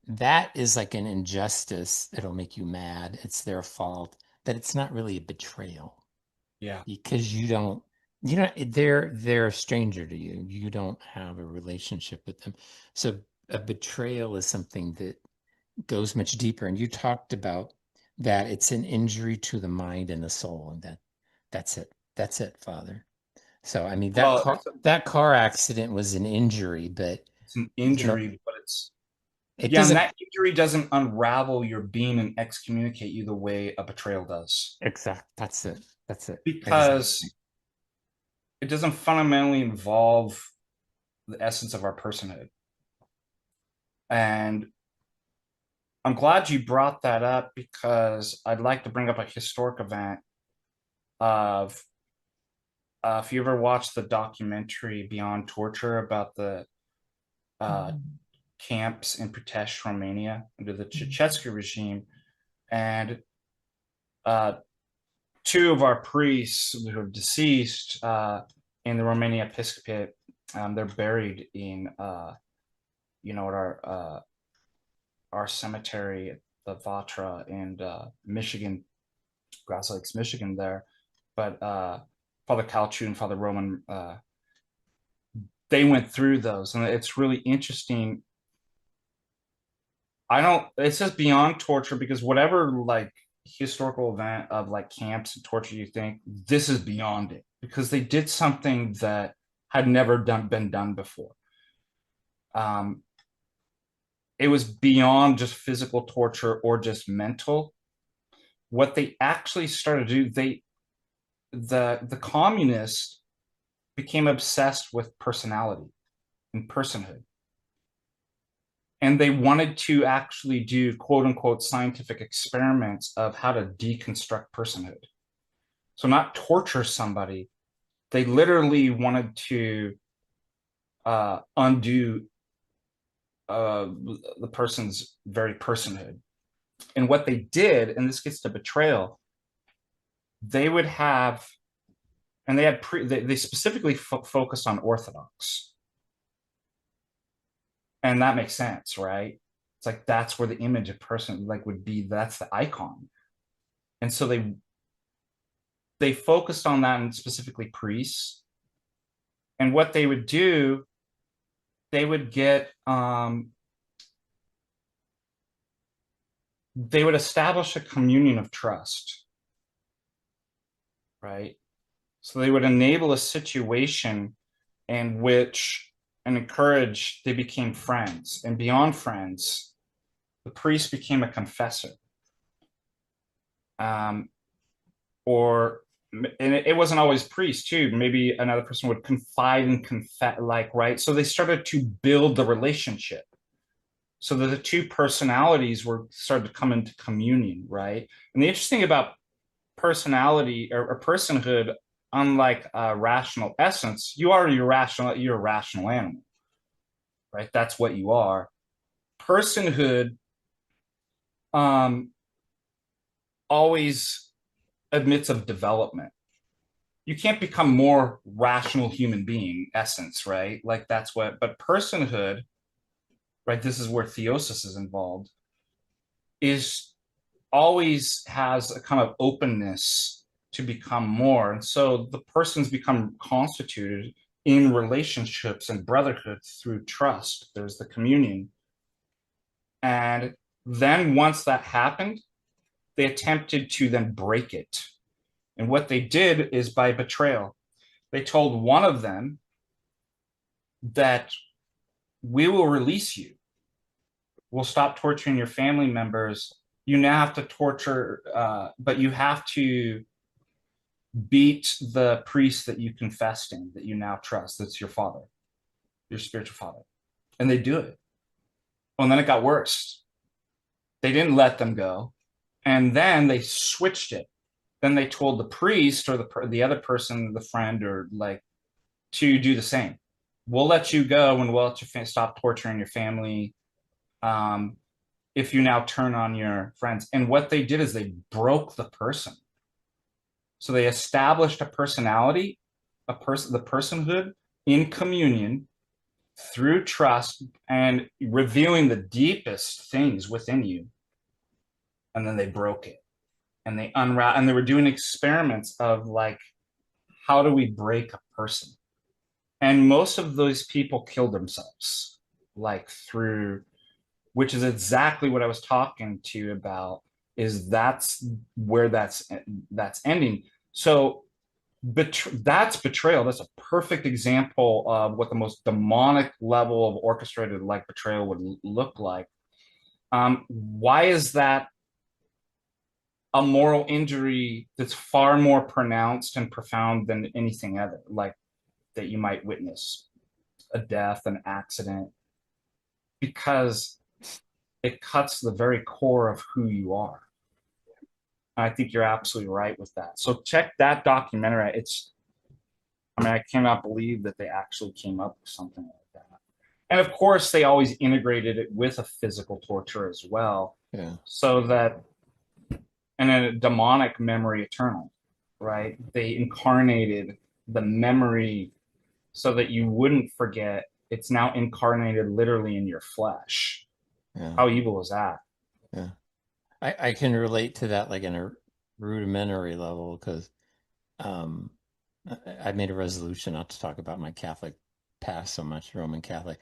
That is like an injustice that'll make you mad. It's their fault. That it's not really a betrayal Yeah. because they're a stranger to you. You don't have a relationship with them. So a betrayal is something that goes much deeper. And you talked about that it's an injury to the mind and the soul, and that's it. That's it, Father. So I mean Well, that car accident was an injury, but it's an you know, injury, but it's it yeah, and doesn't that injury doesn't unravel your being and excommunicate you the way a betrayal does, exact. That's it. That's it. Exactly. because it doesn't fundamentally involve the essence of our personhood. And I'm glad you brought that up because I'd like to bring up a historic event of if you ever watched the documentary Beyond Torture about the uh, camps in Pitești, Romania, under the Ceausescu regime, and uh, two of our priests who are deceased in the Romanian Episcopate, they're buried in at our cemetery, the Vatra in Michigan, Grass Lakes, Michigan. There, but Father Calchu and Father Roman, they went through those, and it's really interesting. I don't. It says beyond torture because whatever like historical event of like camps and torture you think this is beyond it because they did something that had never been done before. Um, it was beyond just physical torture or just mental. What they actually started to do, the communists became obsessed with personality and personhood. And they wanted to actually do quote unquote scientific experiments of how to deconstruct personhood. So, not torture somebody, they literally wanted to undo the person's very personhood. And what they did, and this gets to betrayal, they would have, and they specifically focused on Orthodox. And that makes sense, right? It's like that's where the image of person like would be, that's the icon. And so they focused on that, and specifically priests. And what they would do, they would get they would establish a communion of trust, right? So they would enable a situation in which and encourage they became friends. And beyond friends, the priest became a confessor. Um, or and it wasn't always priest too. Maybe another person would confide and confess, like, right. So they started to build the relationship so that the two personalities were started to come into communion, right? And the interesting about personality or personhood, unlike rational essence, you're a rational animal, right? That's what you are. Personhood um, always admits of development. You can't become more rational human being essence, right? Like that's what, but personhood, right? This is where theosis is involved, is always has a kind of openness to become more. And so the person's become constituted in relationships and brotherhood through trust. There's the communion. And then once that happened, they attempted to then break it. And what they did is by betrayal. They told one of them that we will release you. We'll stop torturing your family members. You now have to torture, but you have to beat the priest that you confessed in, that you now trust. That's your father, your spiritual father. And they do it. Well, and then it got worse. They didn't let them go. And then they switched it. Then they told the priest or the other person, the friend, or like to do the same. We'll let you go and we'll let you stop torturing your family. Um, if you now turn on your friends. And what they did is they broke the person. So they established a personality, the personhood in communion through trust and revealing the deepest things within you. And then they broke it and they unwrapped, and they were doing experiments of like, how do we break a person? And most of those people killed themselves, like through, which is exactly what I was talking to you about, is that's where that's ending. So that's betrayal. That's a perfect example of what the most demonic level of orchestrated like betrayal would look like. Why is that a moral injury that's far more pronounced and profound than anything other, like that you might witness a death, an accident, because it cuts the very core of who you are. I think you're absolutely right with that. So check that documentary. I mean, I cannot believe that they actually came up with something like that. And of course, they always integrated it with a physical torture as well, Yeah. so that, and a demonic memory eternal, right? They incarnated the memory so that you wouldn't forget. It's now incarnated literally in your flesh. Yeah. How evil is that? Yeah. I can relate to that like in a rudimentary level because um I made a resolution not to talk about my Catholic past so much, Roman Catholic.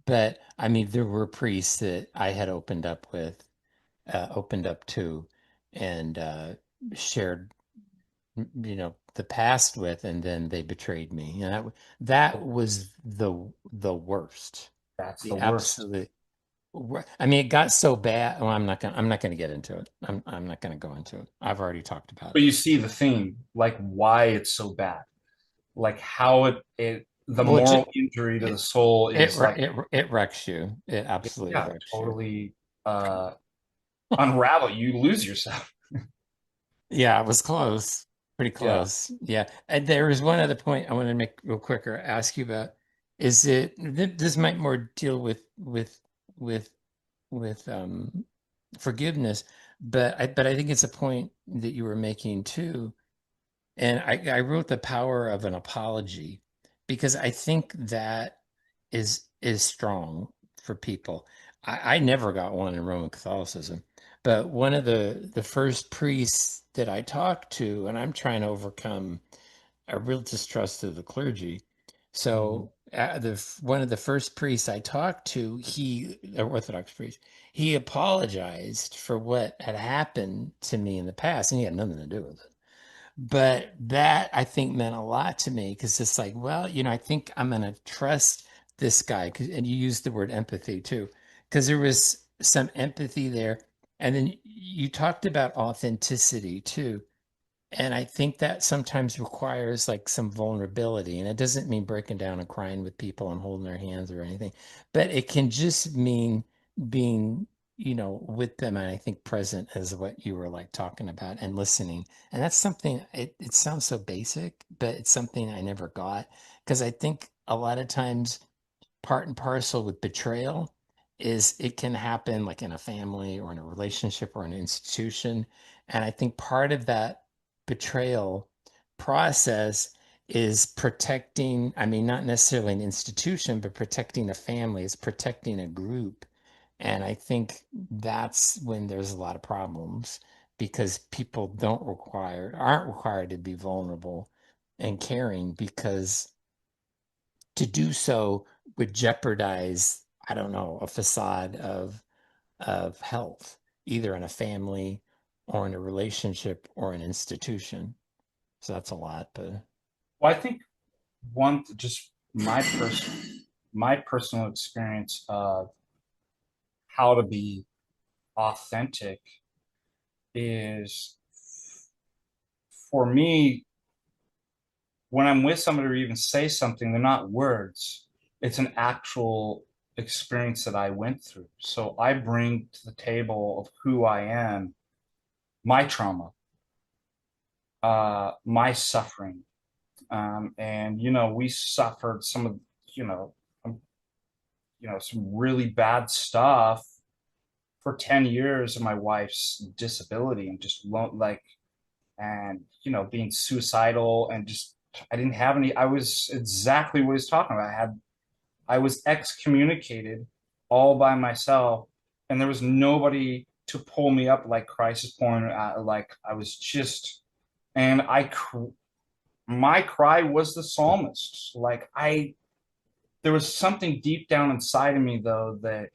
But I mean, there were priests that I had opened up to and shared, the past with, and then they betrayed me. And that was the worst, That's the the worst. absolute. I mean, it got so bad. Well, I'm not gonna get into it. I'm not gonna go into it. I've already talked about But it. you see the theme, like why it's so bad, like how the Well, moral injury to the it soul it is like, it wrecks you. It absolutely yeah, wrecks you. totally uh, unravel. You lose yourself. Yeah, it was close. Pretty Yeah. close. Yeah. And there was one other point I want to make real quick or ask you about. Is this might more deal with forgiveness, but I think it's a point that you were making too. And I wrote the power of an apology because I think that is strong for people. I never got one in Roman Catholicism, but one of the first priests that I talked to, and I'm trying to overcome a real distrust of the clergy. Mhm. So one of the first priests I talked to, an Orthodox priest, he apologized for what had happened to me in the past, and he had nothing to do with it. But that I think meant a lot to me because it's like, well, I think I'm going to trust this guy. And you used the word empathy too, because there was some empathy there. And then you talked about authenticity too. And I think that sometimes requires like some vulnerability. And it doesn't mean breaking down and crying with people and holding their hands or anything, but it can just mean being, with them. And I think present is what you were like talking about and listening. And that's something, it sounds so basic, but it's something I never got because I think a lot of times part and parcel with betrayal is it can happen like in a family or in a relationship or an institution. And I think part of that betrayal process is protecting, I mean, not necessarily an institution, but protecting a family, it's protecting a group. And I think that's when there's a lot of problems because people aren't required to be vulnerable and caring because to do so would jeopardize, I don't know, a facade of health, either in a family or in a relationship or an institution. So that's a lot, but Well, I think one just my personal experience of how to be authentic is, for me, when I'm with somebody or even say something, they're not words. It's an actual experience that I went through. So I bring to the table of who I am, my trauma, my suffering, And we suffered some of you know um, some really bad stuff for 10 years of my wife's disability, and just like, and being suicidal, and just I didn't have any. I was exactly what he's talking about. I was excommunicated all by myself, and there was nobody to pull me up like Christ is pulling me out. Like I was just, and my cry was the psalmist. Like there was something deep down inside of me though, that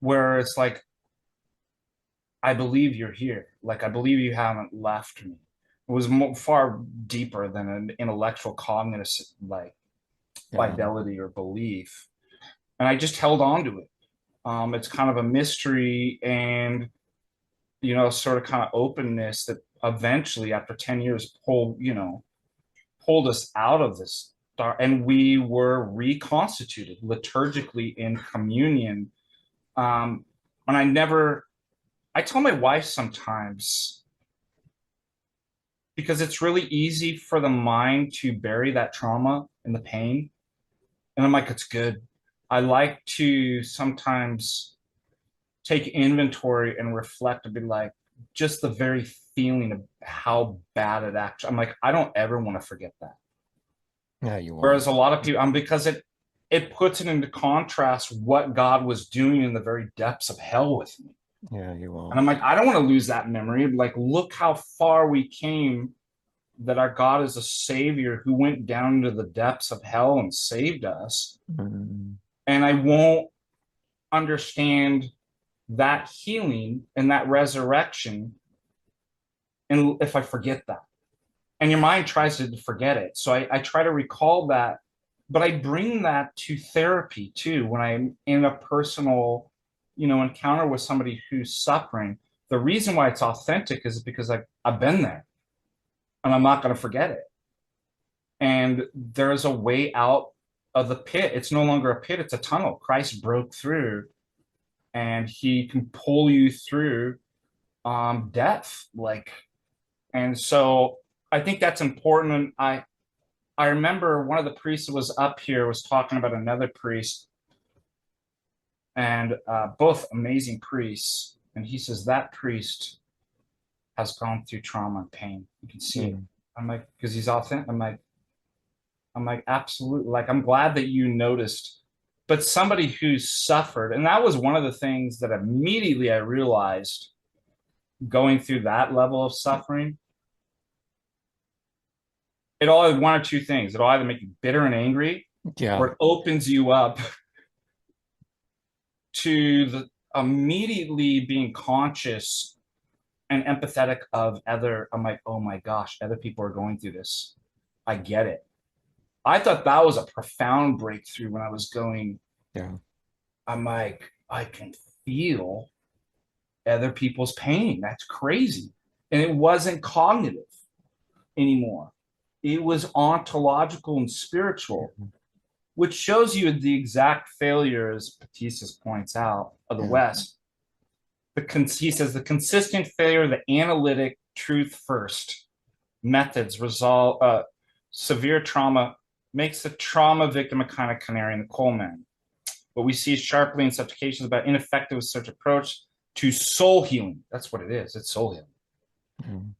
where it's like, I believe you're here. Like I believe you haven't left me. It was far deeper than an intellectual cognitive like Yeah. fidelity or belief, and I just held on to it. It's kind of a mystery, and sort of kind of openness that eventually, after 10 years, pulled us out of this dark, and we were reconstituted liturgically in communion. Um, and I tell my wife sometimes, because it's really easy for the mind to bury that trauma and the pain. And I'm like, it's good. I like to sometimes take inventory and reflect and be like, just the very feeling of how bad it actually, I'm like, I don't ever want to forget that. Yeah, you won't. Whereas a lot of people, because it puts it into contrast what God was doing in the very depths of hell with me. Yeah, you And won't. I'm like, I don't want to lose that memory. Like, look how far we came, that our God is a savior who went down into the depths of hell and saved us. Mm. And I won't understand that healing and that resurrection, and if I forget that. And your mind tries to forget it. So I try to recall that, but I bring that to therapy too. When I'm in a personal, encounter with somebody who's suffering, the reason why it's authentic is because I've been there, and I'm not going to forget it. And there's a way out of the pit. It's no longer a pit, it's a tunnel. Christ broke through, and he can pull you through death. Like, and so I think that's important. And I remember one of the priests that was up here was talking about another priest, and both amazing priests. And he says that priest has gone through trauma and pain. You can see it. Mm. I'm like, because he's authentic. I'm like, absolutely. Like, I'm glad that you noticed. But somebody who suffered, and that was one of the things that immediately I realized going through that level of suffering. It all had one or two things. It'll either make you bitter and angry, Yeah. or it opens you up to the immediately being conscious and empathetic of other. I'm like, oh my gosh, other people are going through this. I get it. I thought that was a profound breakthrough when I was going. Yeah. I'm like, I can feel other people's pain. That's crazy. And it wasn't cognitive anymore. It was ontological and spiritual, Yeah. which shows you the exact failure, as Patristic points out, of the Yeah. West. He says the consistent failure of the analytic truth first methods resolve severe trauma, makes the trauma victim a kind of canary in the coal mine. What we see sharply in such cases about ineffective such approach to soul healing, that's what it is, it's soul healing, Mm.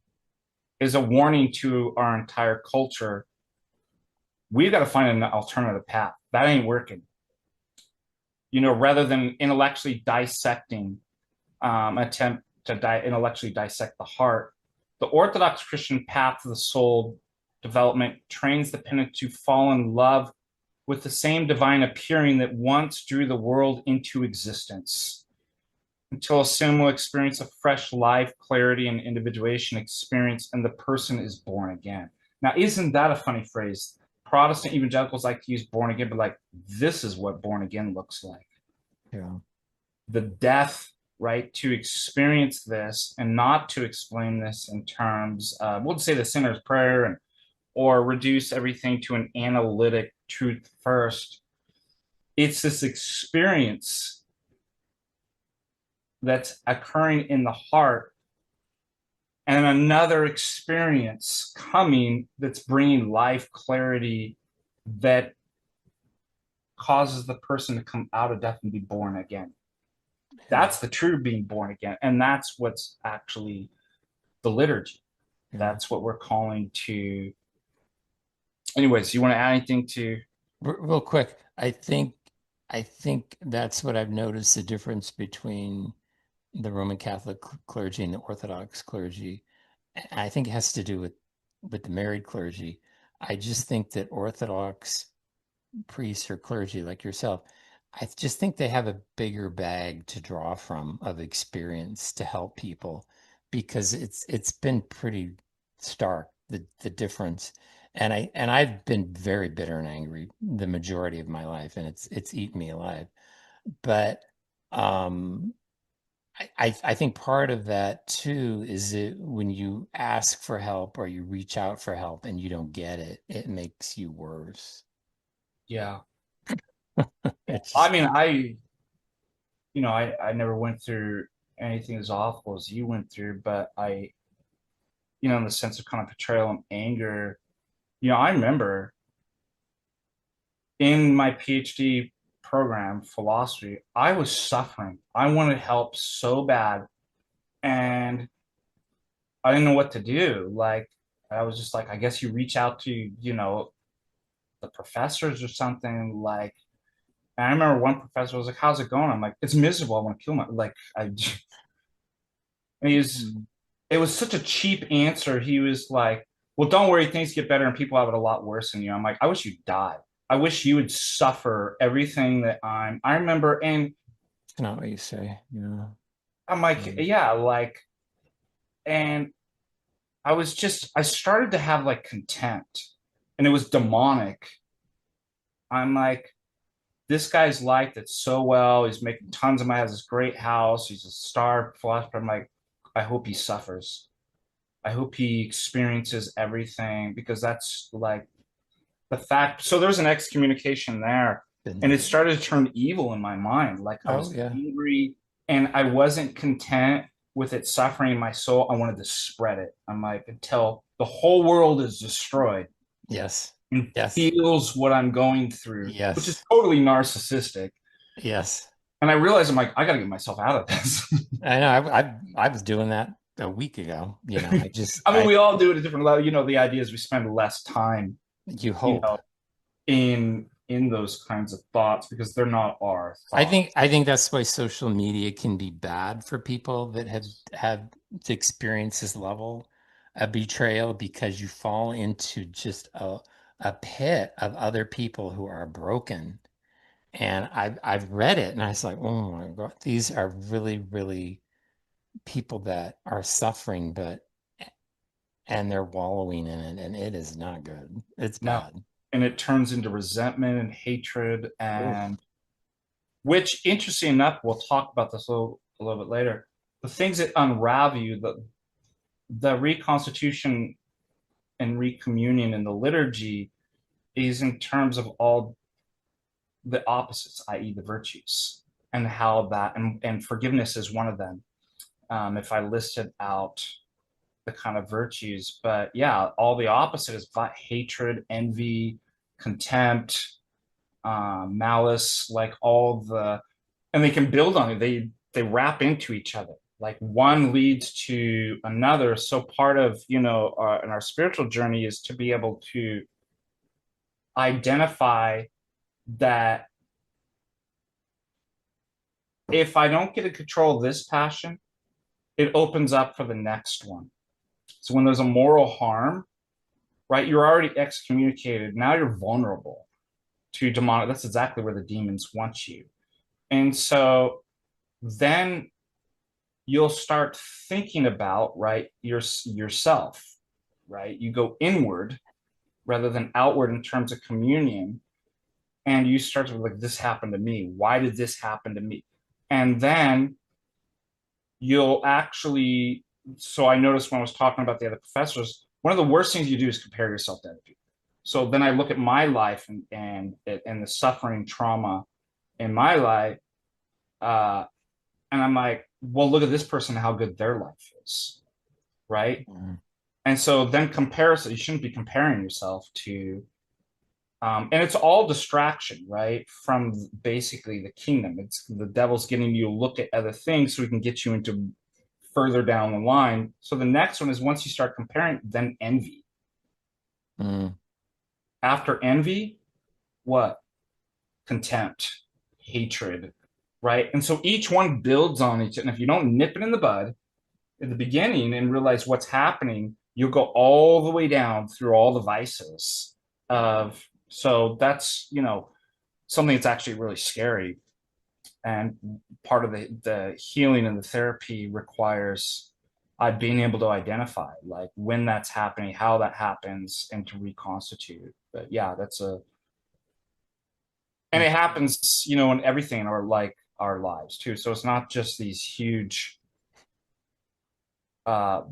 is a warning to our entire culture. We've got to find an alternative path. That ain't working. Rather than intellectually dissecting, attempt to intellectually dissect the heart, the Orthodox Christian path to the soul development trains the penitent to fall in love with the same divine appearing that once drew the world into existence, until a similar experience of fresh life, clarity, and individuation experience, and the person is born again. Now, isn't that a funny phrase? Protestant evangelicals like to use born again, but like, this is what born again looks like. Yeah. The death, right, to experience this and not to explain this in terms of, we'll say the sinner's prayer, or reduce everything to an analytic truth first. It's this experience that's occurring in the heart and another experience coming that's bringing life clarity that causes the person to come out of death and be born again. Yeah. That's the true being born again. And that's what's actually the liturgy. Yeah. That's what we're calling to. Anyways, you want to add anything to? Real quick, I think that's what I've noticed the difference between the Roman Catholic clergy and the Orthodox clergy. I think it has to do with the married clergy. I just think that Orthodox priests or clergy like yourself, I just think they have a bigger bag to draw from of experience to help people because it's been pretty stark the difference. And I've been very bitter and angry the majority of my life, and it's eaten me alive. But um I think part of that too is that when you ask for help or you reach out for help and you don't get it, it makes you worse. Yeah. It's I just mean, I never went through anything as awful as you went through, but in the sense of kind of betrayal and anger, I remember in my PhD program, philosophy, I was suffering. I wanted help so bad, and I didn't know what to do. Like, I was just like, I guess you reach out to, the professors or something. Like, and I remember one professor was like, "How's it going?" I'm like, "It's miserable. I want to kill my like." And mm, it was such a cheap answer. He was like, "Well, don't worry, things get better, and people have it a lot worse than you." I'm like, "I wish you died. I wish you would suffer everything that I remember." And not what you say. Yeah. I'm like, Mm. "Yeah, like," and I started to have like contempt, and it was demonic. I'm like, this guy's liked it so well. He's making tons of money, has this great house. He's a star philosopher. I'm like, I hope he suffers. I hope he experiences everything because that's like the fact. So there was an excommunication there, Been and it there. started to turn evil in my mind. Like I Oh was yeah. angry, and I wasn't content with it suffering in my soul. I wanted to spread it. I'm like, until the whole world is destroyed Yes. and Yes. feels what I'm going through, which is Yes. totally narcissistic. Yes. And I realized I'm like, I got to get myself out of this. I know. I was doing that a week ago. I mean, we all do it at different level. The idea is we spend less time, You you hope. know, in those kinds of thoughts because they're not our thoughts. I think that's why social media can be bad for people that have experienced this level of betrayal because you fall into just a pit of other people who are broken. And I've read it and I was like, oh my God, these are really, really people that are suffering, but and they're wallowing in it, and it is not good. It's No. bad. And it turns into resentment and hatred, Oof. and which, interesting enough, we'll talk about this a little bit later. The things that unravel you, the reconstitution and recommunion in the liturgy is in terms of all the opposites, i.e., the virtues, and how that, and forgiveness is one of them. If I listed out the kind of virtues, but yeah, all the opposite is hatred, envy, contempt, malice, like and they can build on it. They wrap into each other. Like one leads to another. So part of in our spiritual journey is to be able to identify that if I don't get in control of this passion, it opens up for the next one. So when there's a moral harm, right, you're already excommunicated. Now you're vulnerable to demonic. That's exactly where the demons want you. And so then you'll start thinking about, right, yourself, right? You go inward rather than outward in terms of communion. And you start to like, this happened to me. Why did this happen to me? And then you'll actually, so I noticed when I was talking about the other professors, one of the worst things you do is compare yourself to other people. So then I look at my life and the suffering trauma in my life, uh, and I'm like, well, look at this person, how good their life is. right? Mm. And so then comparison, you shouldn't be comparing yourself to, and it's all distraction, right? From basically the kingdom. It's the devil's getting you to look at other things so he can get you into further down the line. So the next one is once you start comparing, then envy. Mm. After envy, what? Contempt, hatred, right? And so each one builds on each other. And if you don't nip it in the bud at the beginning and realize what's happening, you'll go all the way down through all the vices of, so that's, something that's actually really scary. And part of the healing and the therapy requires being able to identify like when that's happening, how that happens, and to reconstitute. But yeah, and it happens, in everything in our lives too. So it's not just these huge uh,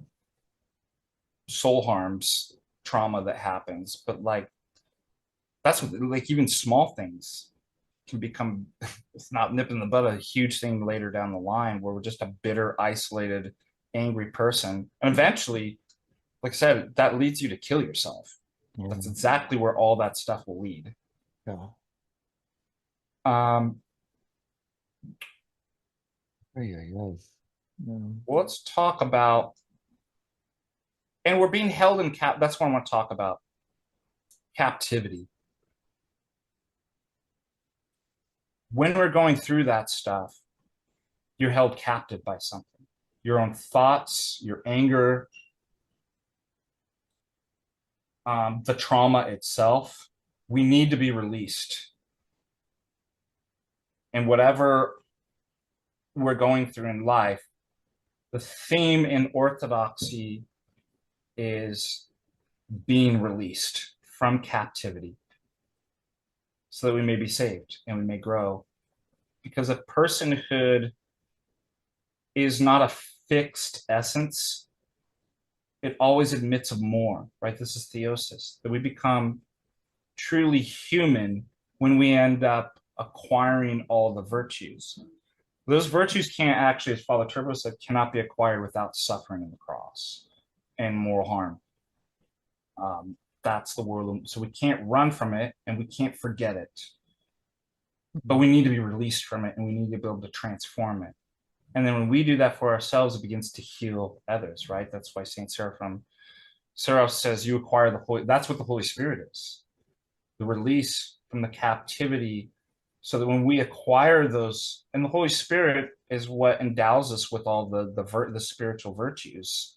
soul harms, trauma that happens, but like that's what, like even small things can become it's not nipping the bud a huge thing later down the line where we're just a bitter, isolated, angry person. And eventually, like I said, that leads you to kill yourself. Yeah. That's exactly where all that stuff will lead. Yeah. Um, Ay, ay, ay. No. well, let's talk about, and we're being held in cap. That's what I want to talk about, captivity. When we're going through that stuff, you're held captive by something, your own thoughts, your anger, the trauma itself. We need to be released. And whatever we're going through in life, the theme in Orthodoxy is being released from captivity so that we may be saved and we may grow. Because a personhood is not a fixed essence, it always admits of more, right? This is theosis, that we become truly human when we end up acquiring all the virtues. Those virtues can't actually, as Father Turbo said, cannot be acquired without suffering in the cross and moral harm. Um, that's the world. So we can't run from it and we can't forget it. But we need to be released from it and we need to be able to transform it. And then when we do that for ourselves, it begins to heal others, right? That's why St. Seraphim Seraph says you acquire the Holy, that's what the Holy Spirit is, the release from the captivity, so that when we acquire those, and the Holy Spirit is what endows us with all the spiritual virtues.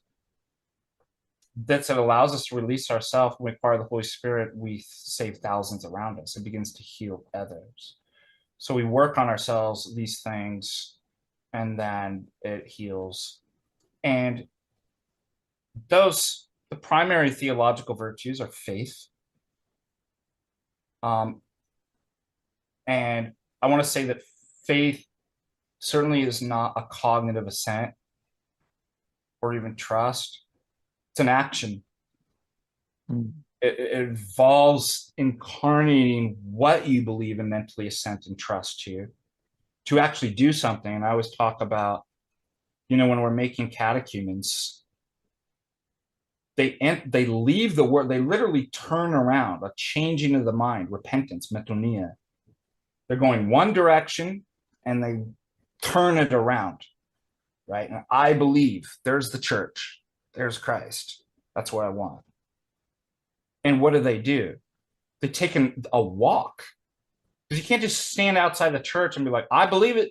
That's it allows us to release ourselves. When we acquire the Holy Spirit, we save thousands around us. It begins to heal others. So we work on ourselves, these things, and then it heals. And the primary theological virtues are faith. Um, and I want to say that faith certainly is not a cognitive assent or even trust. It's an action. Mm. It involves incarnating what you believe and mentally assent and trust to actually do something. And I always talk about, when we're making catechumens, they leave the word, they literally turn around, a changing of the mind, repentance, metanoia. They're going one direction and they turn it around, right? And I believe there's the church, there's Christ. That's what I want. And what do? They take a walk, because you can't just stand outside the church and be like, I believe it.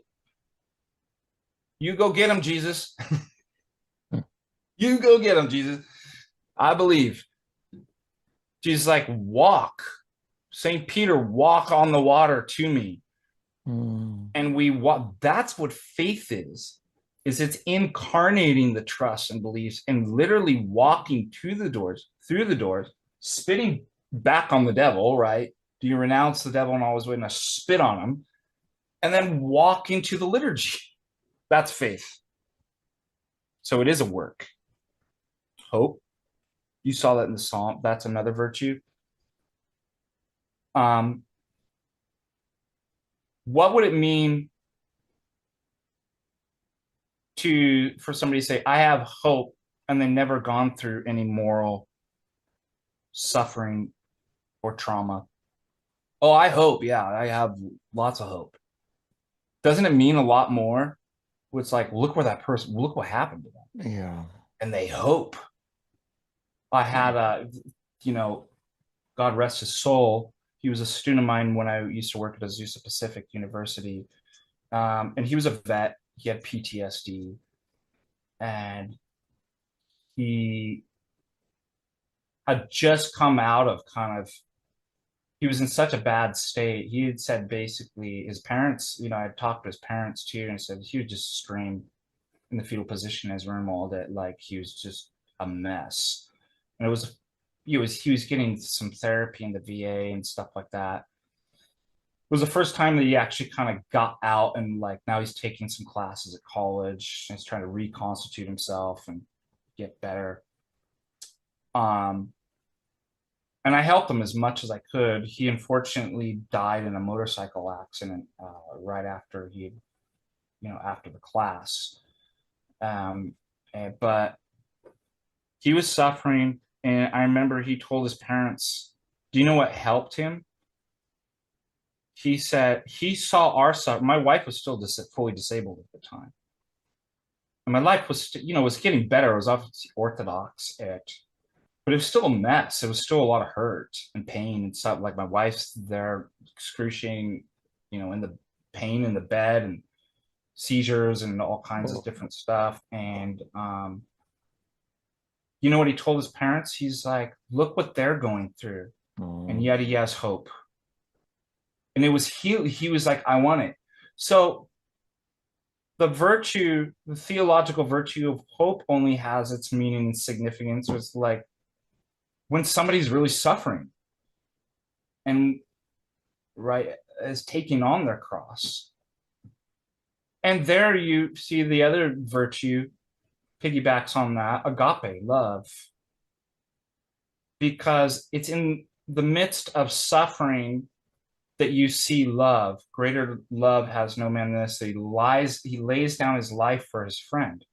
You go get him, Jesus. You go get him, Jesus. I believe. Jesus, like, walk. St. Peter, walk on the water to me. Mm. And we walk. That's what faith is it's incarnating the trust and beliefs and literally walking to the doors, through the doors, spitting back on the devil, right? Do you renounce the devil and always waiting to spit on him? And then walk into the liturgy. That's faith. So it is a work. Hope. You saw that in the psalm. That's another virtue. Um, what would it mean for somebody to say, I have hope and they never gone through any moral suffering or trauma. Oh, I hope. Yeah, I have lots of hope. Doesn't it mean a lot more? It's like, look where that person, look what happened to them. Yeah. And they hope. I had you know, God rest his soul. He was a student of mine when I used to work at Azusa Pacific University. And he was a vet. He had PTSD. And he had just come out of kind of, he was in such a bad state. He had said basically his parents, I had talked to his parents too, and said he would just scream in the fetal position in his room all day, like he was just a mess. And it was, he was getting some therapy in the VA and stuff like that. It was the first time that he actually kind of got out, and like now he's taking some classes at college and he's trying to reconstitute himself and get better. Um, and I helped him as much as I could. He unfortunately died in a motorcycle accident right after after the class. But he was suffering, and I remember he told his parents, "Do you know what helped him?" He said he saw our suffering. My wife was still fully disabled at the time, and my life was getting better. I was obviously Orthodox, but it was still a mess. It was still a lot of hurt and pain and stuff. Like my wife's there, excruciating, in the pain in the bed and seizures and all kinds of Oh. different stuff. And you know what he told his parents? He's like, "Look what they're going through," and Oh. yet he has hope. And it was he was like, "I want it." So the theological virtue of hope only has its meaning and significance. It's like when somebody's really suffering and right is taking on their cross. And there you see the other virtue piggybacks on that, agape, love, because it's in the midst of suffering that you see love. Greater love has no man than this. He lays down his life for his friend.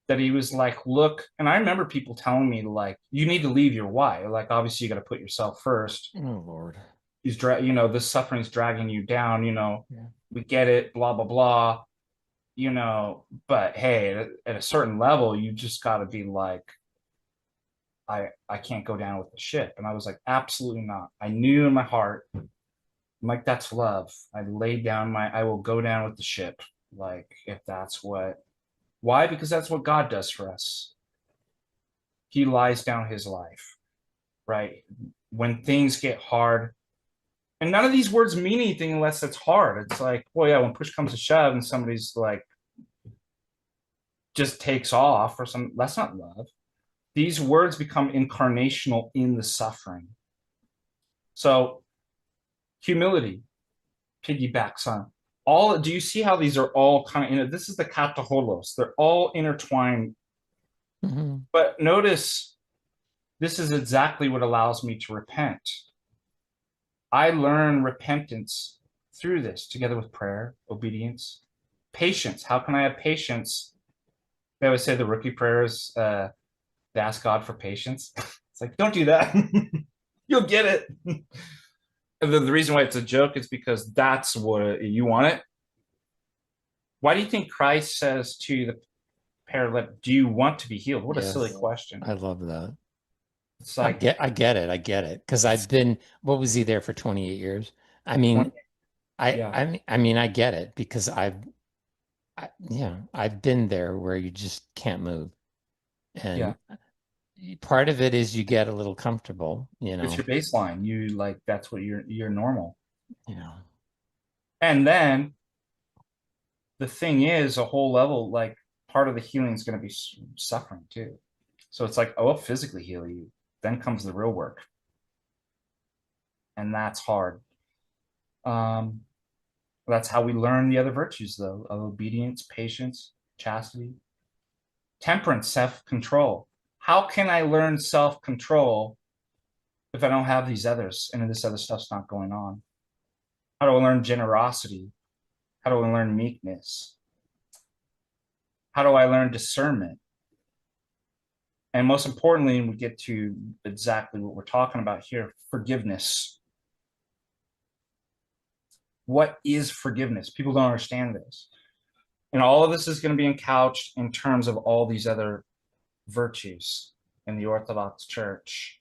That he was like, look, and I remember people telling me, like, you need to leave your why. Like, obviously, you got to put yourself first. Oh Lord. This suffering's dragging you down. Yeah. We get it, blah blah blah. But hey, at a certain level, you just got to be like, I can't go down with the ship. And I was like, absolutely not. I knew in my heart, I'm like, that's love. I will go down with the ship. Like, if that's why? Because that's what God does for us. He lies down his life, right? When things get hard, and none of these words mean anything unless it's hard. It's like, well, yeah, when push comes to shove and somebody's like, just takes off or something, that's not love. These words become incarnational in the suffering. So humility piggybacks on all. Do you see how these are all kind of this is the kataholos. They're all intertwined. Mm-hmm. But notice this is exactly what allows me to repent. I learn repentance through this together with prayer, obedience, patience. How can I have patience? They always say the rookie prayer is to ask God for patience. It's like, don't do that. You'll get it. And the reason why it's a joke is because that's what you want it. Why do you think Christ says to the paralytic, "Do you want to be healed?" What a silly Yes. question. I love that. It's like I get it. Because I've it's been, what was he there for 28 years? I 20. mean, Yeah, I get it because I've been there where you just can't move. yeah. And part of it is you get a little comfortable, It's your baseline. You like that's what you're normal. you know. And then the thing is, a whole level like part of the healing is going to be suffering too. So it's like, oh, I'll physically heal you. Then comes the real work, and that's hard. Um, that's how we learn the other virtues, though, of obedience, patience, chastity, temperance, self-control. How can I learn self-control if I don't have these others and this other stuff's not going on? How do I learn generosity? How do I learn meekness? How do I learn discernment? And most importantly, we get to exactly what we're talking about here, forgiveness. What is forgiveness? People don't understand this. And all of this is going to be encouched in terms of all these other virtues in the Orthodox Church,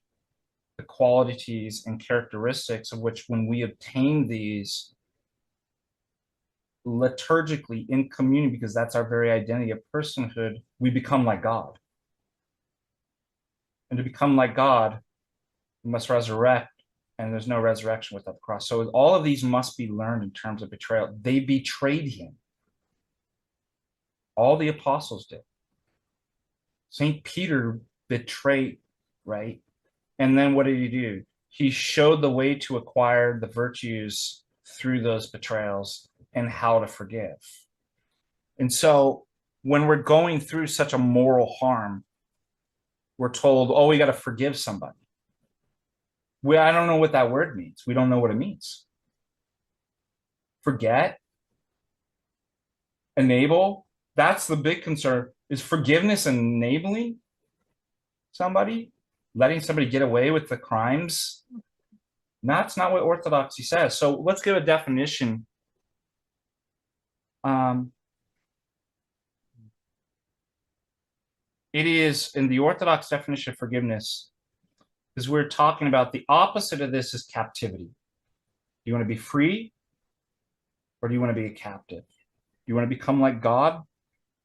the qualities and characteristics of which, when we obtain these liturgically in communion, because that's our very identity of personhood, we become like God. And to become like God, we must resurrect, and there's no resurrection without the cross. So all of these must be learned in terms of betrayal. They betrayed him. All the apostles did. St. Peter betrayed, right? And then what did he do? He showed the way to acquire the virtues through those betrayals and how to forgive. And so when we're going through such a moral harm, we're told, oh, we got to forgive somebody. I don't know what that word means. We don't know what it means. Forget, enable. That's the big concern. Is forgiveness enabling somebody, letting somebody get away with the crimes? That's not what orthodoxy says. So let's give a definition. It is, in the Orthodox definition of forgiveness, is we're talking about the opposite of this is captivity. Do you want to be free, or do you want to be a captive? Do you want to become like God,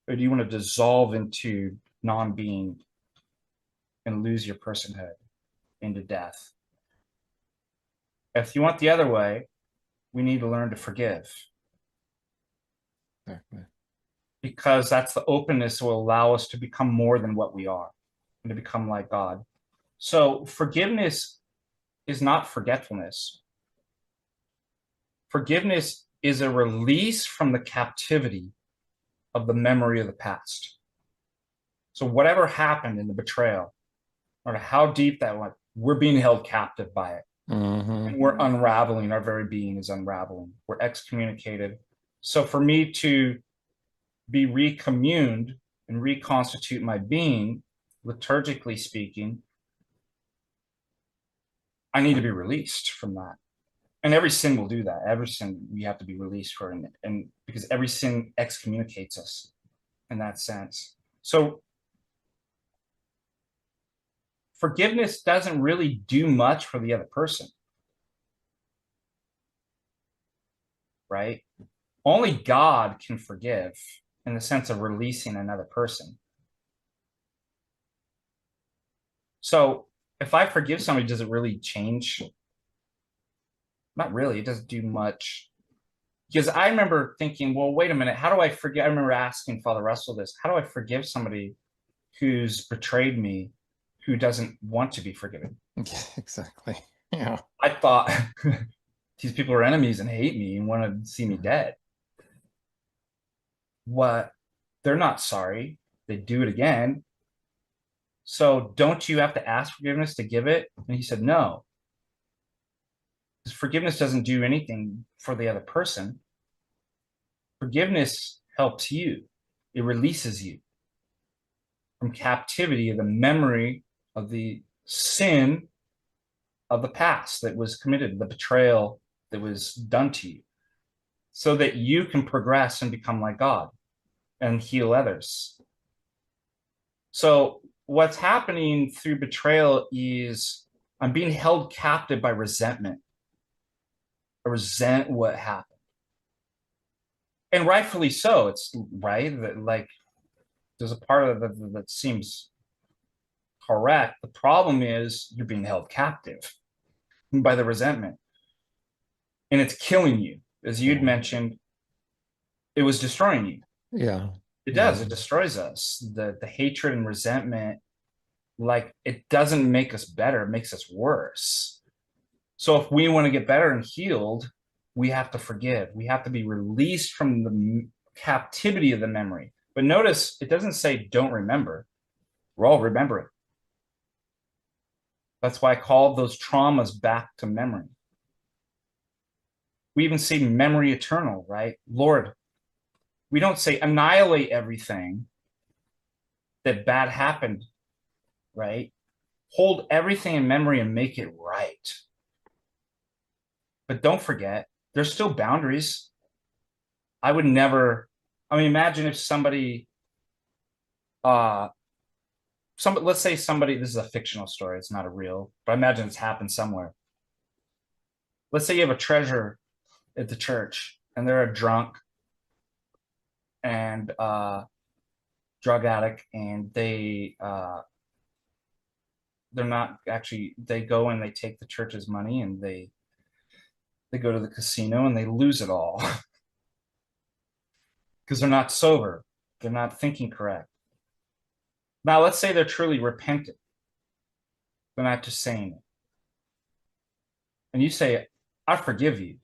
or do you want to dissolve into non-being and lose your personhood into death? If you want the other way, we need to learn to forgive. Exactly. Because that's the openness that will allow us to become more than what we are and to become like God. So forgiveness is not forgetfulness. Forgiveness is a release from the captivity of the memory of the past. So whatever happened in the betrayal, no matter how deep that went, we're being held captive by it. Mm-hmm. And we're unraveling. Our very being is unraveling. We're excommunicated. So for me to be recommuned and reconstitute my being, liturgically speaking, I need to be released from that. And every sin will do that. Every sin we have to be released for, and because every sin excommunicates us in that sense. So forgiveness doesn't really do much for the other person, right? Only God can forgive in the sense of releasing another person. So if I forgive somebody, does it really change? Not really. It doesn't do much. Because I remember thinking, well, wait a minute, how do I forgive? I remember asking Father Russell this, how do I forgive somebody who's betrayed me, who doesn't want to be forgiven? Yeah, exactly. Yeah. I thought these people are enemies and hate me and want to see me Mm-hmm. dead. What? They're not sorry. They do it again. So don't you have to ask forgiveness to give it? And he said, no. Because forgiveness doesn't do anything for the other person. Forgiveness helps you. It releases you from captivity of the memory of the sin of the past that was committed, the betrayal that was done to you, so that you can progress and become like God and heal others. So what's happening through betrayal is I'm being held captive by resentment. I resent what happened. And rightfully so. It's right that, like, there's a part of it that seems correct. The problem is you're being held captive by the resentment, and it's killing you. As you'd Yeah. mentioned, it was destroying you. Yeah. It Yeah. does. It destroys us. The hatred and resentment, like, it doesn't make us better. It makes us worse. So if we want to get better and healed, we have to forgive. We have to be released from the captivity of the memory. But notice it doesn't say don't remember. We're all remembering. That's why I call those traumas back to memory. We even say memory eternal, right? Lord, we don't say annihilate everything that bad happened right? Hold everything in memory and make it right. But don't forget, there's still boundaries. I would never, I mean, imagine if uh, let's say somebody, this is a fictional story, it's not a real, but I imagine it's happened somewhere. Let's say you have a treasure at the church and they're a drunk and drug addict and they're not actually, they go and they take the church's money and they go to the casino and they lose it all because they're not sober. They're not thinking correct. Now, let's say they're truly repentant. They're not just saying it. And you say, I forgive you,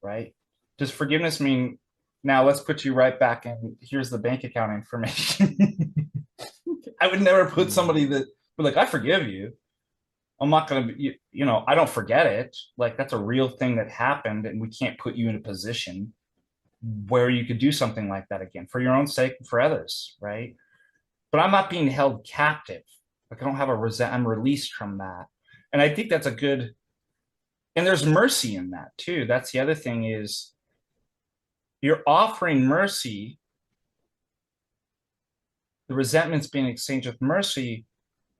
right? Does forgiveness mean now let's put you right back in? Here's the bank account information. I would never put somebody that would like, I forgive you. I'm not going to be, I don't forget it. Like that's a real thing that happened, and we can't put you in a position where you could do something like that again for your own sake and for others, right? But I'm not being held captive. Like I don't have I'm released from that. And I think that's a good, and there's mercy in that too. That's the other thing is you're offering mercy, the resentment's being exchanged with mercy,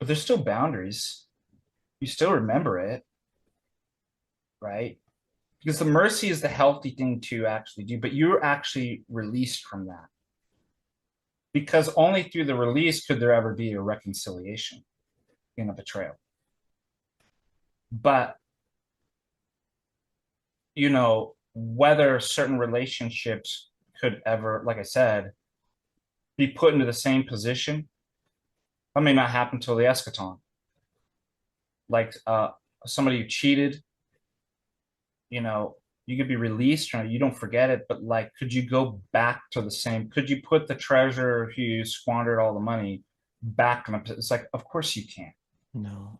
but there's still boundaries. You still remember it, right? Because the mercy is the healthy thing to actually do, but you're actually released from that. Because only through the release could there ever be a reconciliation in a betrayal. But, whether certain relationships could ever, like I said, be put into the same position, that may not happen till the eschaton. Like somebody who cheated, you know, you could be released or you don't forget it, but like, could you go back to the same? Could you put the treasure who squandered all the money back in a, it's like, of course you can't. No.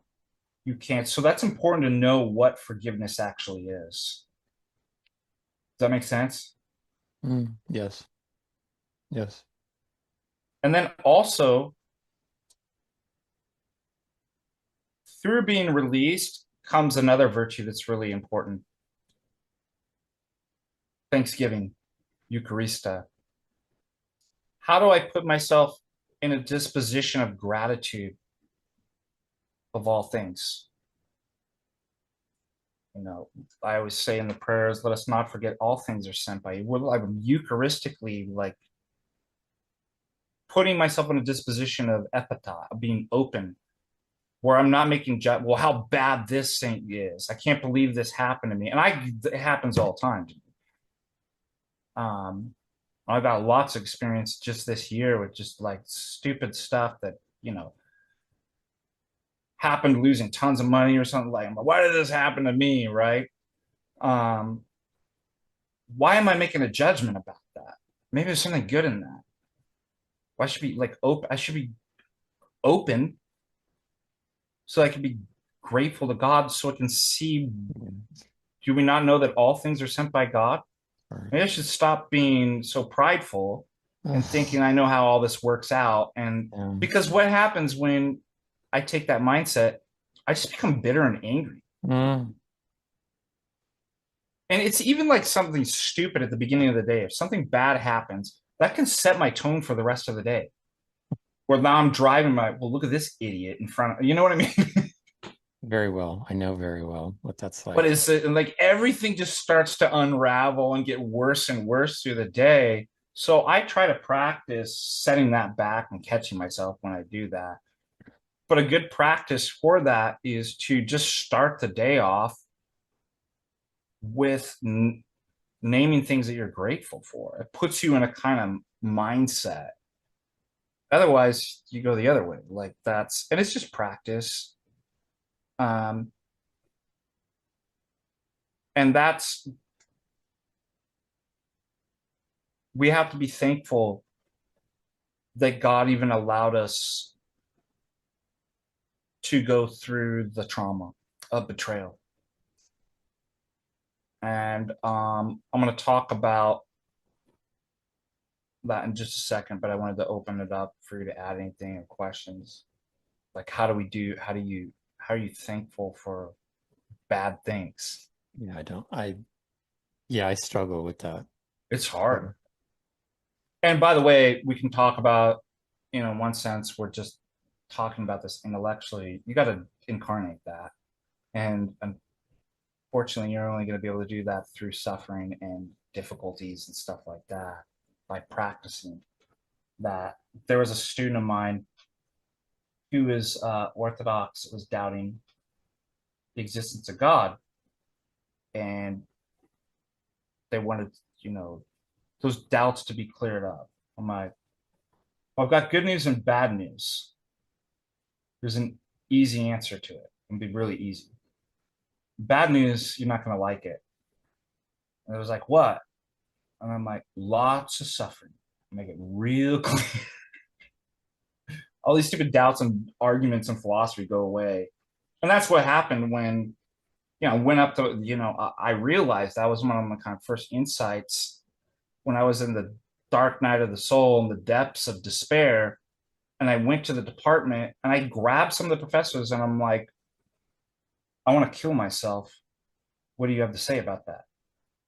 You can't. So that's important to know what forgiveness actually is. Does that make sense? Yes. Yes. And then also, through being released comes another virtue that's really important. Thanksgiving, Eucharista. How do I put myself in a disposition of gratitude of all things? I always say in the prayers, let us not forget all things are sent by you. We're like Eucharistically, like putting myself in a disposition of epitaph, of being open, where I'm not making well, how bad this saint is. I can't believe this happened to me. And it happens all the time to me. I've got lots of experience just this year with just like stupid stuff that, happened, losing tons of money or something like, why did this happen to me? Right. Um, why am I making a judgment about that? Maybe there's something good in that. Why should be like open? I should be open so I can be grateful to God so I can see. Do we not know that all things are sent by God? Right. Maybe I should stop being so prideful and thinking I know how all this works out. And because what happens when I take that mindset, I just become bitter and angry. Mm. And it's even like something stupid at the beginning of the day. If something bad happens, that can set my tone for the rest of the day. Where now I'm driving well, look at this idiot in front of, you know what I mean? Very well. I know very well what that's But like. it's like everything just starts to unravel and get worse and worse through the day. So I try to practice setting that back and catching myself when I do that. But a good practice for that is to just start the day off with naming things that you're grateful for. It puts you in a kind of mindset. Otherwise, you go the other way. Like and it's just practice. Um, and we have to be thankful that God even allowed us to go through the trauma of betrayal. And I'm going to talk about that in just a second, but I wanted to open it up for you to add anything or questions. Like, how are you thankful for bad things? Yeah, I don't. Yeah, I struggle with that. It's hard. So, And by the way, we can talk about, in one sense, we're just talking about this intellectually. You got to incarnate that. And unfortunately, you're only going to be able to do that through suffering and difficulties and stuff like that by practicing that. There was a student of mine who was Orthodox, was doubting the existence of God. And they wanted, you know, those doubts to be cleared up. I'm like, well, I've got good news and bad news. There's an easy answer to it. It'll be really easy. Bad news, you're not going to like it. And it was like, what? And I'm like, lots of suffering. Make it real clear. All these stupid doubts and arguments and philosophy go away. And that's what happened when, went up to, I realized that was one of my kind of first insights when I was in the dark night of the soul and the depths of despair. And I went to the department and I grabbed some of the professors and I'm like, I want to kill myself. What do you have to say about that?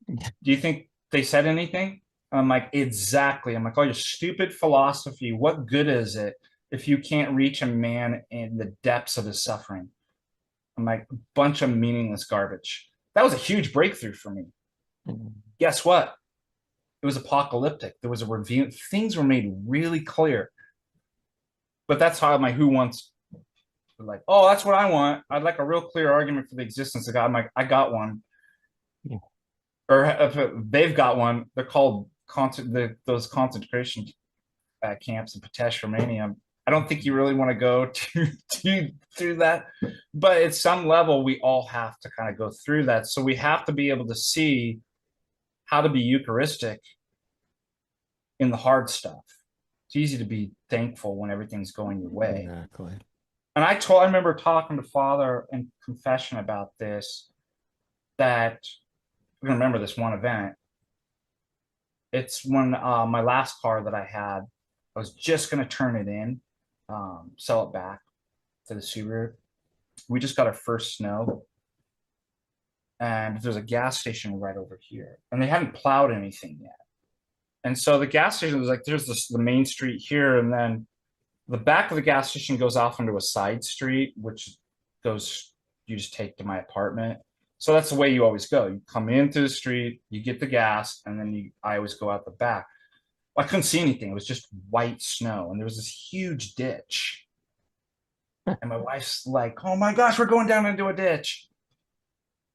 Do you think they said anything? I'm like, exactly. I'm like, oh, your stupid philosophy. What good is it if you can't reach a man in the depths of his suffering? I'm like, a bunch of meaningless garbage. That was a huge breakthrough for me. Guess what? It was apocalyptic. There was a review. Things were made really clear. But that's how my who wants, like, oh, that's what I want. I'd like a real clear argument for the existence of God. I'm like, I got one. yeah. Or if they've got one. They're called those concentration camps in Pitesh, Romania. I don't think you really want to go to that, but at some level, we all have to kind of go through that. So we have to be able to see how to be Eucharistic in the hard stuff. It's easy to be thankful when everything's going your way. Exactly. And I remember talking to Father in confession about this. That I'm gonna remember this one event. It's when my last car that I had, I was just gonna turn it in, sell it back to the Subaru. We just got our first snow, and there's a gas station right over here, and they hadn't plowed anything yet. And so the gas station was like, there's the main street here, and then the back of the gas station goes off into a side street, which goes, you just take to my apartment. So that's the way you always go. You come into the street, you get the gas, and then I always go out the back. Well, I couldn't see anything. It was just white snow, and there was this huge ditch. And my wife's like, "Oh my gosh, we're going down into a ditch!"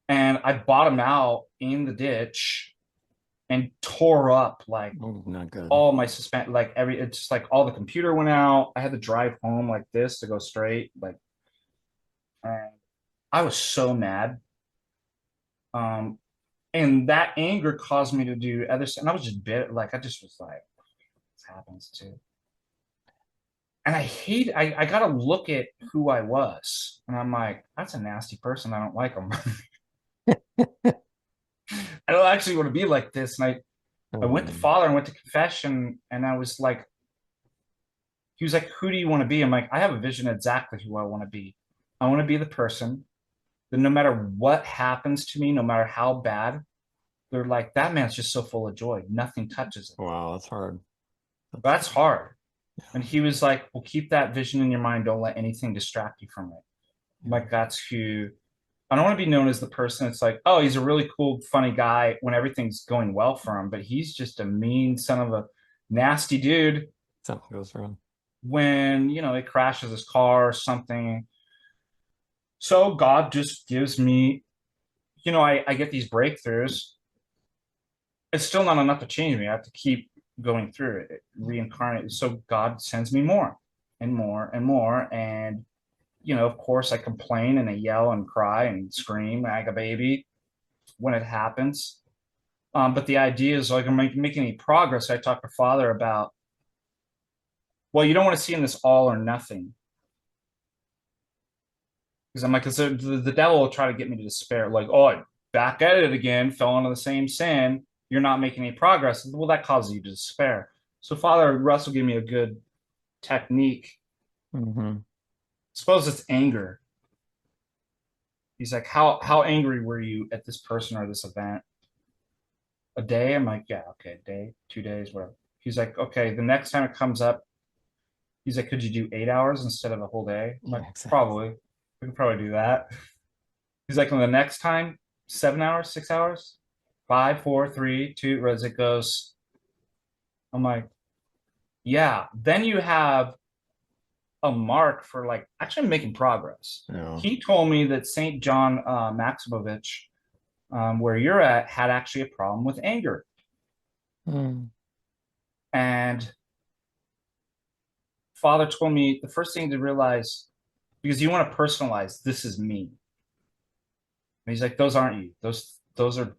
And I bottomed out in the ditch and tore up like Oh, not good. all my suspend, like it's just like all the computer went out. I had to drive home like this to go straight. Like, and I was so mad. Um, and that anger caused me to do other stuff. And I was just bit like I just was like, this happens too. And I gotta look at who I was. And I'm like, that's a nasty person. I don't like them. I don't actually want to be like this. And I Oh, went to man. Father and went to confession, and I was like, he was like, who do you want to be? I'm like, I have a vision exactly who I want to be. I want to be the person that no matter what happens to me, no matter how bad, they're like, that man's just so full of joy. Nothing touches it. Wow, that's hard. That's That's hard. hard. And he was like, well, keep that vision in your mind. Don't let anything distract you from it. I'm Yeah. like, that's who I don't want to be known as the person that's like, oh, he's a really cool, funny guy when everything's going well for him, but he's just a mean son of a nasty dude Something goes wrong. when, it crashes his car or something. So God just gives me, I get these breakthroughs. It's still not enough to change me. I have to keep going through it, reincarnate. So God sends me more and more and more. And, of course, I complain and I yell and cry and scream like a baby when it happens. But the idea is like I'm making any progress. I talk to Father about, well, you don't want to see in this all or nothing. Because I'm like, because the devil will try to get me to despair. Like, oh, I back at it again, fell into the same sin. You're not making any progress. Well, that causes you to despair. So Father Russell gave me a good technique Hmm. Suppose it's anger. He's like, how angry were you at this person or this event? A day? I'm like, yeah, okay, a day, 2 days, whatever. He's like, okay, the next time it comes up, he's like, could you do 8 hours instead of a whole day? I'm like, Yeah, exactly. probably. We can probably do that. He's like, on the next time, 7 hours, 6 hours, five, four, three, two, as it goes. I'm like, yeah. Then you have a mark for like actually making progress. No. He told me that St. John Maximovich, where you're at, had actually a problem with anger. Mm. And Father told me the first thing to realize, because you want to personalize, this is me. And he's like, those aren't you. Those are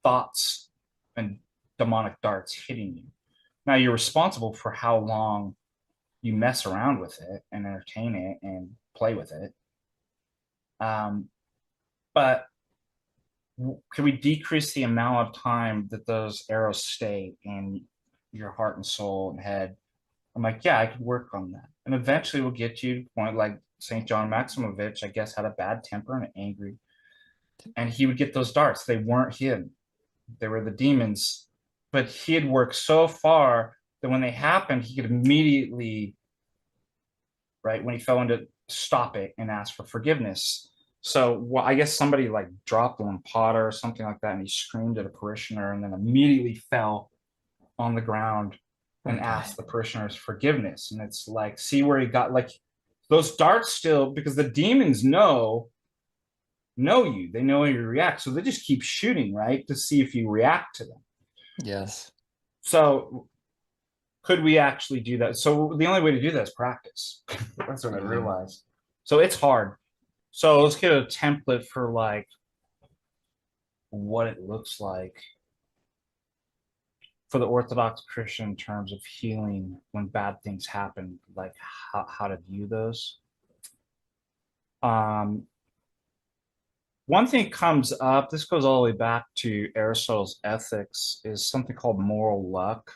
thoughts and demonic darts hitting you. Now you're responsible for how long you mess around with it and entertain it and play with it. But can we decrease the amount of time that those arrows stay in your heart and soul and head? I'm like, yeah, I could work on that. And eventually we'll get you to the point like St. John Maximovich, I guess, had a bad temper and angry. And he would get those darts. They weren't him, they were the demons. But he had worked so far that when they happened, he could immediately, right, when he fell into, stop it and ask for forgiveness. So well, I guess somebody like dropped him in Potter or something like that, and he screamed at a parishioner and then immediately fell on the ground and Okay. asked the parishioners forgiveness. And it's like, see where he got like those darts still, because the demons know you, they know how you react, so they just keep shooting, right, to see if you react to them. Yes. So could we actually do that? So the only way to do that is practice. That's what I Yeah. realized. So it's hard. So let's get a template for like what it looks like for the Orthodox Christian in terms of healing when bad things happen, like how to view those. Um, One thing comes up, this goes all the way back to Aristotle's ethics, is something called moral luck.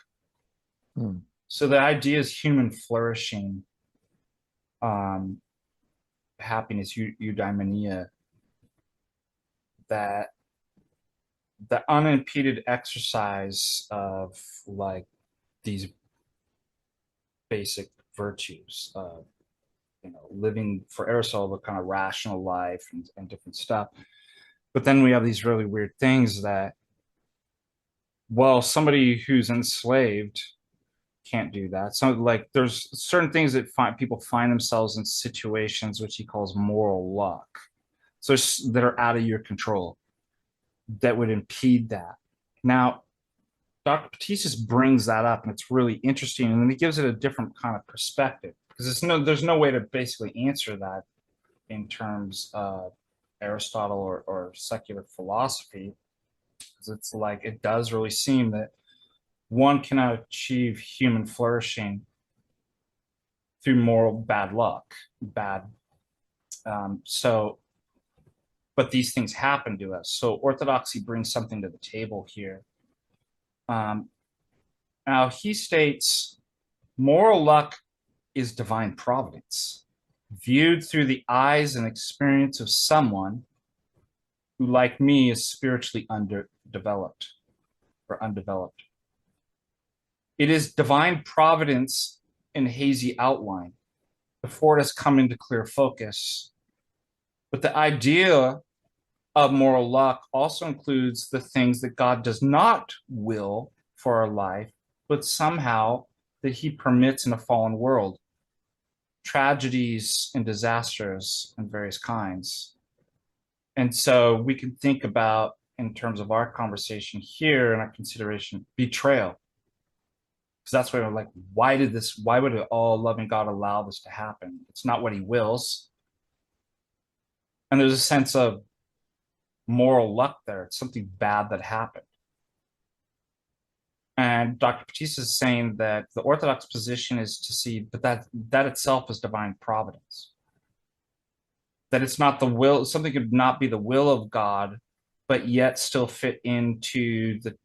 Mm. So the idea is human flourishing, um, happiness, eudaimonia, that the unimpeded exercise of like these basic virtues, living for Aristotle, a kind of rational life and different stuff. But then we have these really weird things that, well, somebody who's enslaved can't do that. So like there's certain things that people find themselves in situations which he calls moral luck. So that are out of your control that would impede that. Now, Dr. Patisis brings that up and it's really interesting. And then he gives it a different kind of perspective because there's no way to basically answer that in terms of Aristotle or secular philosophy. Because it's like it does really seem that one cannot achieve human flourishing through moral bad luck, bad. So, but these things happen to us. So orthodoxy brings something to the table here. Um, Now he states moral luck is divine providence, viewed through the eyes and experience of someone who, like me, is spiritually underdeveloped or undeveloped. It is divine providence in hazy outline before it has come into clear focus. But the idea of moral luck also includes the things that God does not will for our life, but somehow that he permits in a fallen world, tragedies and disasters and various kinds. And so we can think about, in terms of our conversation here and our consideration, betrayal. Because that's where we're like, why would an all loving God allow this to happen? It's not what he wills. And there's a sense of moral luck there. It's something bad that happened. And Dr. Patisse is saying that the Orthodox position is to see, but that itself is divine providence. That it's not the will, something could not be the will of God, but yet still fit into the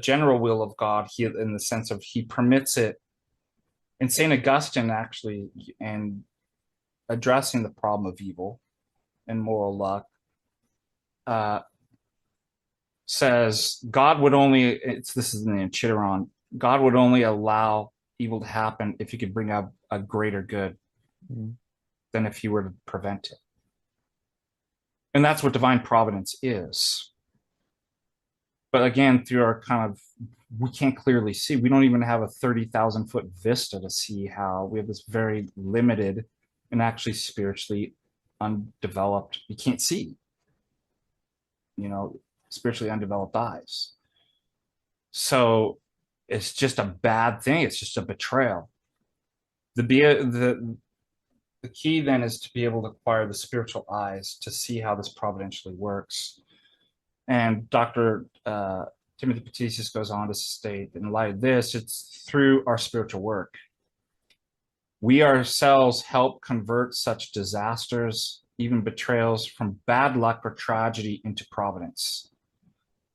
general will of God. He, in the sense of he permits it And St. Augustine actually, and addressing the problem of evil and moral luck, uh, says God would only, this is in the Chittaron, God would only allow evil to happen if he could bring up a greater good Mm. than if he were to prevent it. And that's what divine providence is. But again, through our kind of, we can't clearly see. We don't even have a 30,000 foot vista to see how we have this very limited and actually spiritually undeveloped, you can't see, spiritually undeveloped eyes. So it's just a bad thing. It's just a betrayal. The key then is to be able to acquire the spiritual eyes to see how this providentially works. And Dr. Timothy Patricius goes on to state, in light of this, it's through our spiritual work. We ourselves help convert such disasters, even betrayals, from bad luck or tragedy into providence.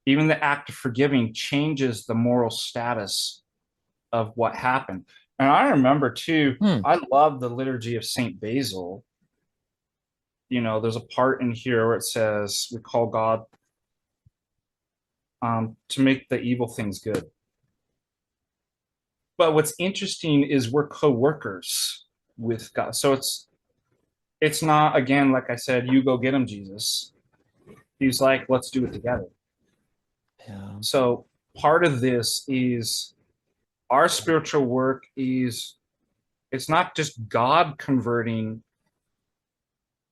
Even the act of forgiving changes the moral status of what happened. And I remember too, Hmm. I love the liturgy of Saint Basil. There's a part in here where it says we call God to make the evil things good. But what's interesting is we're co-workers with God. So it's not, again, like I said, you go get him, Jesus. He's like, let's do it together. Yeah. So part of this is our spiritual work is, it's not just God converting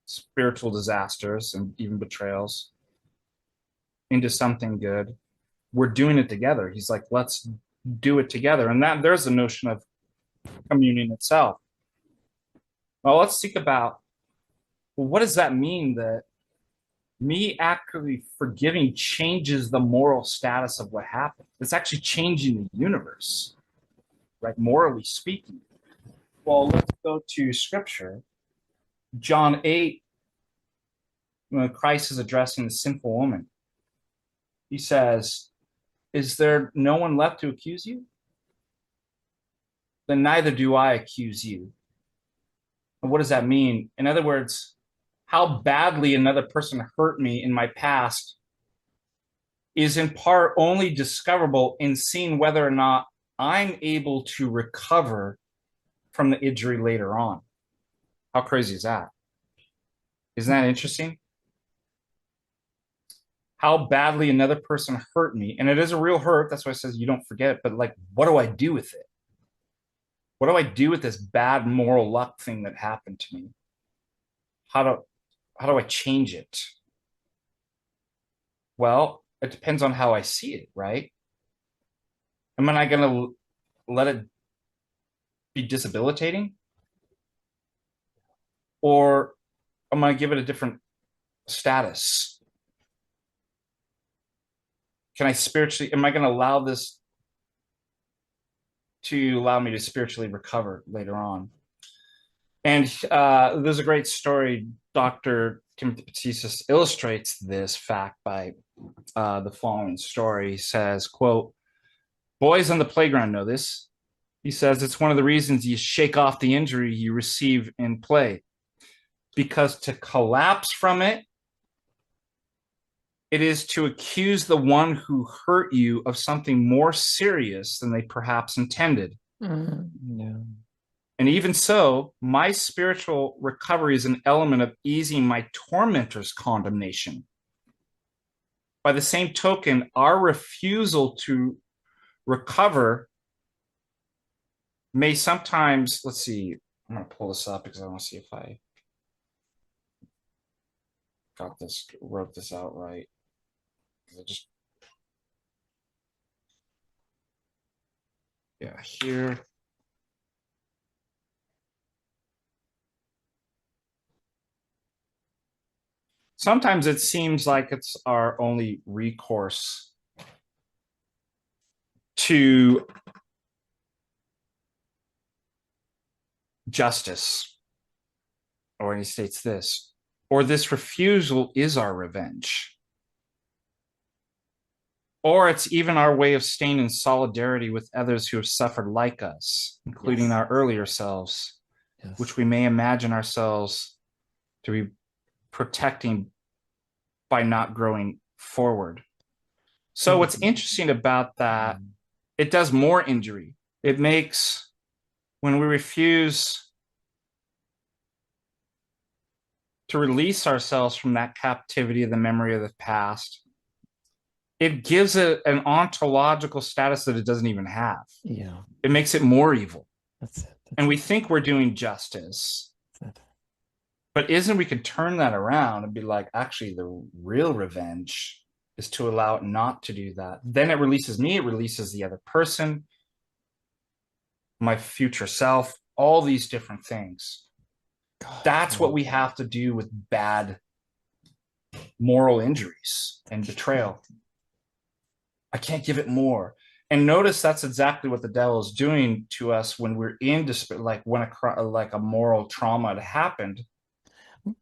spiritual disasters and even betrayals into something good. We're doing it together. He's like, let's do it together. And that there's the notion of communion itself. Well, let's think about, well, what does that mean that me actually forgiving changes the moral status of what happened? It's actually changing the universe, right? Morally speaking. Well, let's go to scripture. John 8, when Christ is addressing the sinful woman, he says, is there no one left to accuse you? Then neither do I accuse you. And what does that mean? In other words, how badly another person hurt me in my past is in part only discoverable in seeing whether or not I'm able to recover from the injury later on. How crazy is that? Isn't that interesting? How badly another person hurt me. And it is a real hurt. That's why it says you don't forget it. But like, what do I do with it? What do I do with this bad moral luck thing that happened to me? How do I change it? Well, it depends on how I see it, right? Am I going to let it be disabilitating? Or am I going to give it a different status? Am I going to allow this to allow me to spiritually recover later on? And there's a great story. Dr. Timothy Patricius illustrates this fact by the following story. He says, quote, boys on the playground know this. He says it's one of the reasons you shake off the injury you receive in play, because to collapse from it, it is to accuse the one who hurt you of something more serious than they perhaps intended. Yeah. And even so, my spiritual recovery is an element of easing my tormentor's condemnation. By the same token, our refusal to recover may sometimes, let's see, I'm going to pull this up because I want to see if I wrote this out right. I just, yeah, here. Sometimes it seems like it's our only recourse to justice. Or he states this, or this refusal is our revenge. Or it's even our way of staying in solidarity with others who have suffered like us, including Yes. our earlier selves, which Yes. we may imagine ourselves to be protecting by not growing forward. So what's interesting about that, it does more injury. It makes, when we refuse to release ourselves from that captivity of the memory of the past, it gives it an ontological status that it doesn't even have. Yeah. It makes it more evil. That's it. And That's we it. think we're doing justice. That's it. But isn't we could turn that around and be like, actually, the real revenge is to allow it not to do that. Then it releases me, it releases the other person, my future self, all these different things. God. That's what we have to do with bad moral injuries and betrayal. I can't give it more. And notice that's exactly what the devil is doing to us when we're in despair, like when a moral trauma had happened.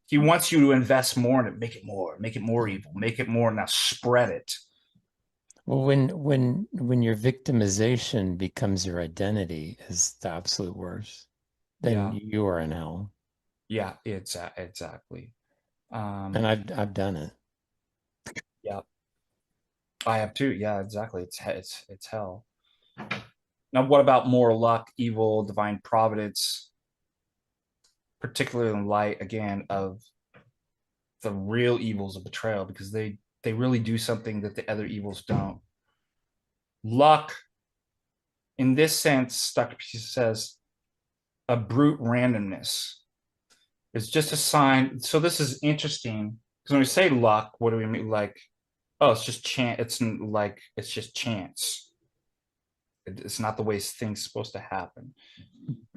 He wants you to invest more in it, make it more evil, make it more, now spread it. Well, when your victimization becomes your identity is the absolute worst, then Yeah, you are in hell. yeah, it's exactly. And Um, I've done it. yeah, I have too. Yeah, exactly. It's hell. Now, what about moral luck, evil, divine providence, particularly in light again of the real evils of betrayal, because they really do something that the other evils don't. Luck, in this sense, Dr. P says, a brute randomness. It's just a sign. So this is interesting because when we say luck, what do we mean? Like, oh, it's just chance. It's just chance. It's not the way things supposed to happen.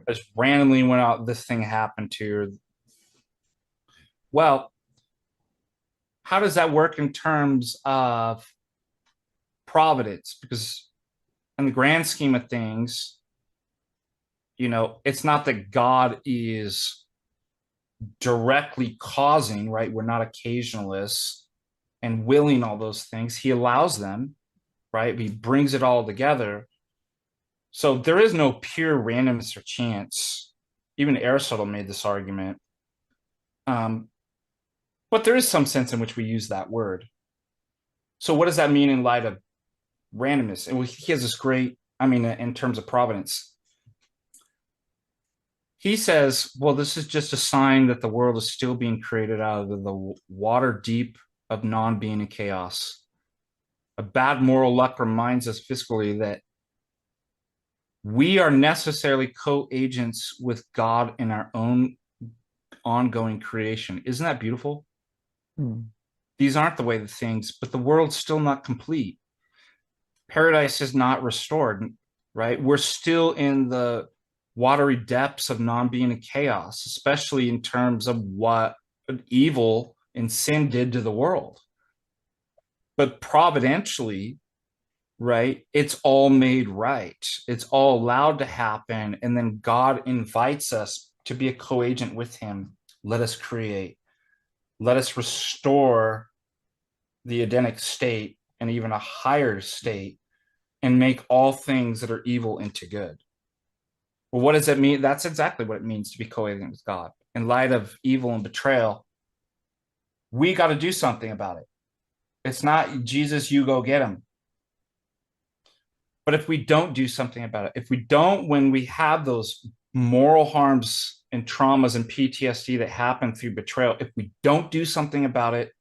Just randomly went out. This thing happened to her. Well, how does that work in terms of providence? Because in the grand scheme of things, it's not that God is directly causing, right? We're not occasionalists and willing all those things. He allows them, right? He brings it all together. So there is no pure randomness or chance. Even Aristotle made this argument. Um, but there is some sense in which we use that word. So what does that mean in light of randomness? And he has this great, in terms of providence, he says, well, this is just a sign that the world is still being created out of the water deep of non-being and chaos. A bad moral luck reminds us fiscally that we are necessarily co-agents with God in our own ongoing creation. Isn't that beautiful? Hmm. These aren't the way the things, but the world's still not complete. Paradise is not restored, right? We're still in the watery depths of non-being and chaos, especially in terms of what evil and sin did to the world. But providentially, right, it's all made right. It's all allowed to happen. And then God invites us to be a co-agent with him. Let us create. Let us restore the Edenic state and even a higher state and make all things that are evil into good. Well, what does that mean? That's exactly what it means to be co-agent with God. In light of evil and betrayal, we got to do something about it. It's not Jesus, you go get him. But if we don't do something about it, if we don't, when we have those moral harms and traumas and PTSD that happen through betrayal, if we don't do something about it,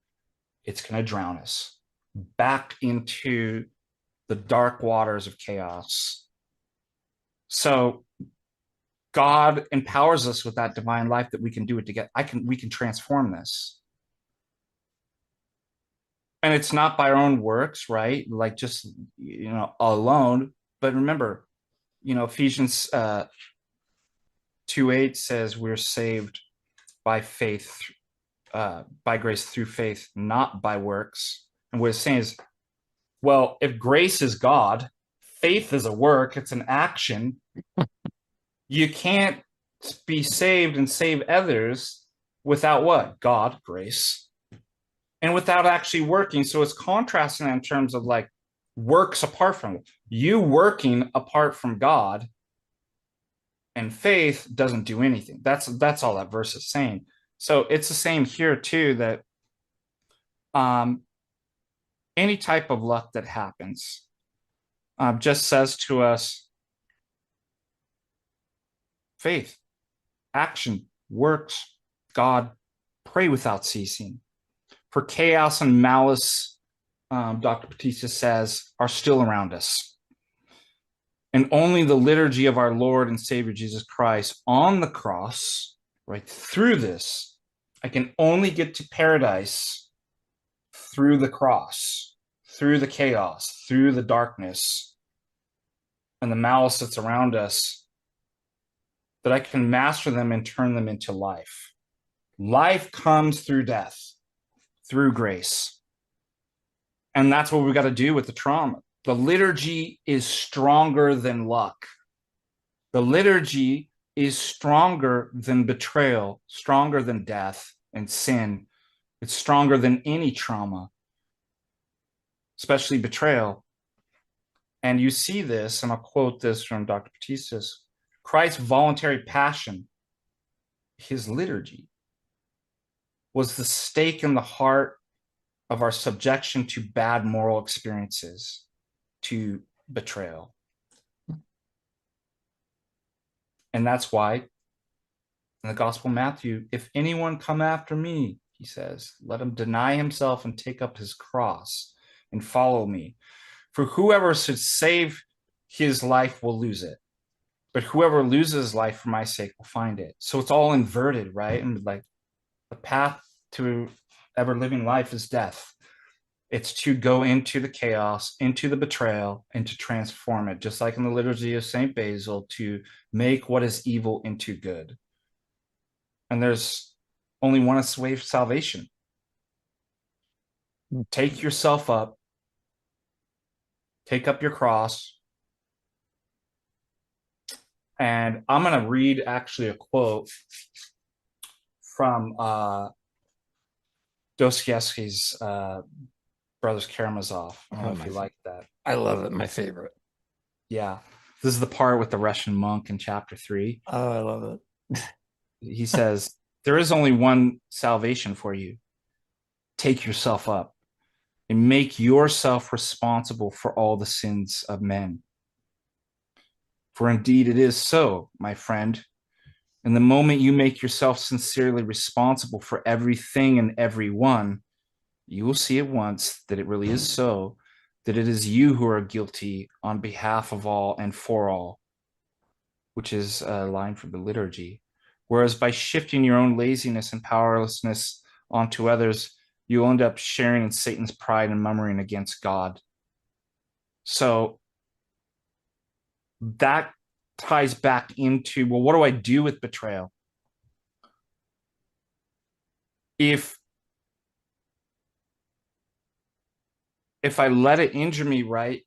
it's going to drown us back into the dark waters of chaos. So God empowers us with that divine life that we can do it together. We can transform this. And it's not by our own works, right? Like just, alone. But remember, Ephesians 2:8 says we're saved by faith, by grace through faith, not by works. And what it's saying is, well, if grace is God, faith is a work, it's an action. You can't be saved and save others without what? God, grace, and without actually working. So it's contrasting in terms of like works apart from it. You working apart from God and faith doesn't do anything. That's all that verse is saying. So it's the same here too, that um, any type of luck that happens just says to us faith, action, works, God, pray without ceasing. For chaos and malice, Dr. Batista says, are still around us. And only the liturgy of our Lord and Savior Jesus Christ on the cross, right through this, I can only get to paradise through the cross, through the chaos, through the darkness, and the malice that's around us, that I can master them and turn them into life. Life comes through death, through grace. And that's what we've got to do with the trauma. The liturgy is stronger than luck. The liturgy is stronger than betrayal, stronger than death and sin. It's stronger than any trauma, especially betrayal. And you see this, and I'll quote this from Dr. Batistas, Christ's voluntary passion, his liturgy, was the stake in the heart of our subjection to bad moral experiences, to betrayal. And that's why in the Gospel of Matthew, if anyone come after me, he says, let him deny himself and take up his cross and follow me. For whoever should save his life will lose it. But whoever loses life for my sake will find it. So it's all inverted, right? And like the path to ever living life is death. It's to go into the chaos, into the betrayal, and to transform it, just like in the liturgy of St. Basil, to make what is evil into good. And there's only one way of salvation. Take yourself up, take up your cross. And I'm going to read actually a quote from Dostoevsky's Brothers Karamazov. I don't know if you like that. I love it. My favorite. Yeah. This is the part with the Russian monk in chapter 3. Oh, I love it. He says, there is only one salvation for you. Take yourself up and make yourself responsible for all the sins of men. For indeed it is so, my friend. And the moment you make yourself sincerely responsible for everything and everyone, you will see at once that it really is so, that it is you who are guilty on behalf of all and for all, which is a line from the liturgy. Whereas by shifting your own laziness and powerlessness onto others, you'll end up sharing in Satan's pride and murmuring against God. So that ties back into, well, what do I do with betrayal? If I let it injure me, right,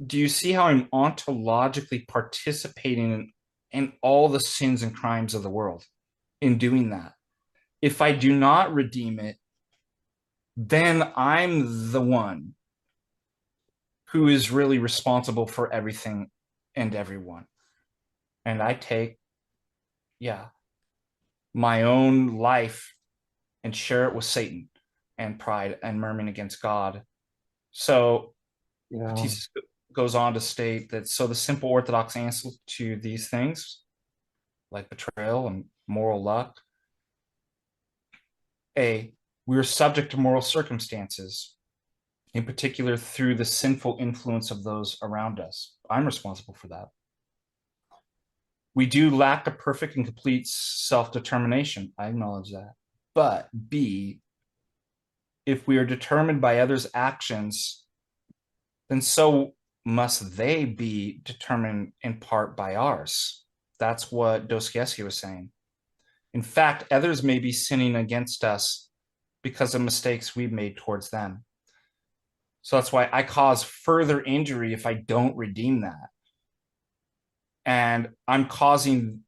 do you see how I'm ontologically participating in all the sins and crimes of the world in doing that? If I do not redeem it, then I'm the one who is really responsible for everything and everyone. And I take, my own life and share it with Satan and pride and murmuring against God. So Batista goes on to state that so the simple Orthodox answer to these things, like betrayal and moral luck, A, we are subject to moral circumstances, in particular through the sinful influence of those around us. I'm responsible for that. We do lack a perfect and complete self-determination. I acknowledge that. But B, if we are determined by others' actions, then so must they be determined in part by ours. That's what Dostoevsky was saying. In fact, others may be sinning against us because of mistakes we've made towards them. So that's why I cause further injury if I don't redeem that. And I'm causing,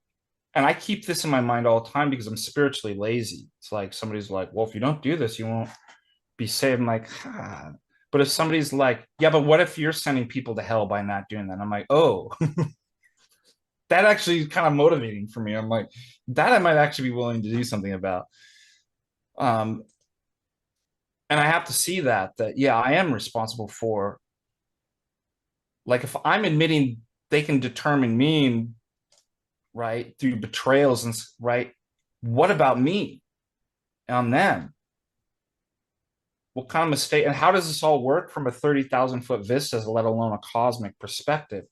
and I keep this in my mind all the time because I'm spiritually lazy. It's like somebody's like, well, if you don't do this, you won't be saved. I'm like, But if somebody's like, yeah, but what if you're sending people to hell by not doing that? I'm like, oh, that actually is kind of motivating for me. I'm like, that I might actually be willing to do something about. Um, and I have to see that yeah, I am responsible for, like, if I'm admitting they can determine me, right, through betrayals and right, what about me on them? What kind of mistake, and how does this all work from a 30,000 foot vista, let alone a cosmic perspective?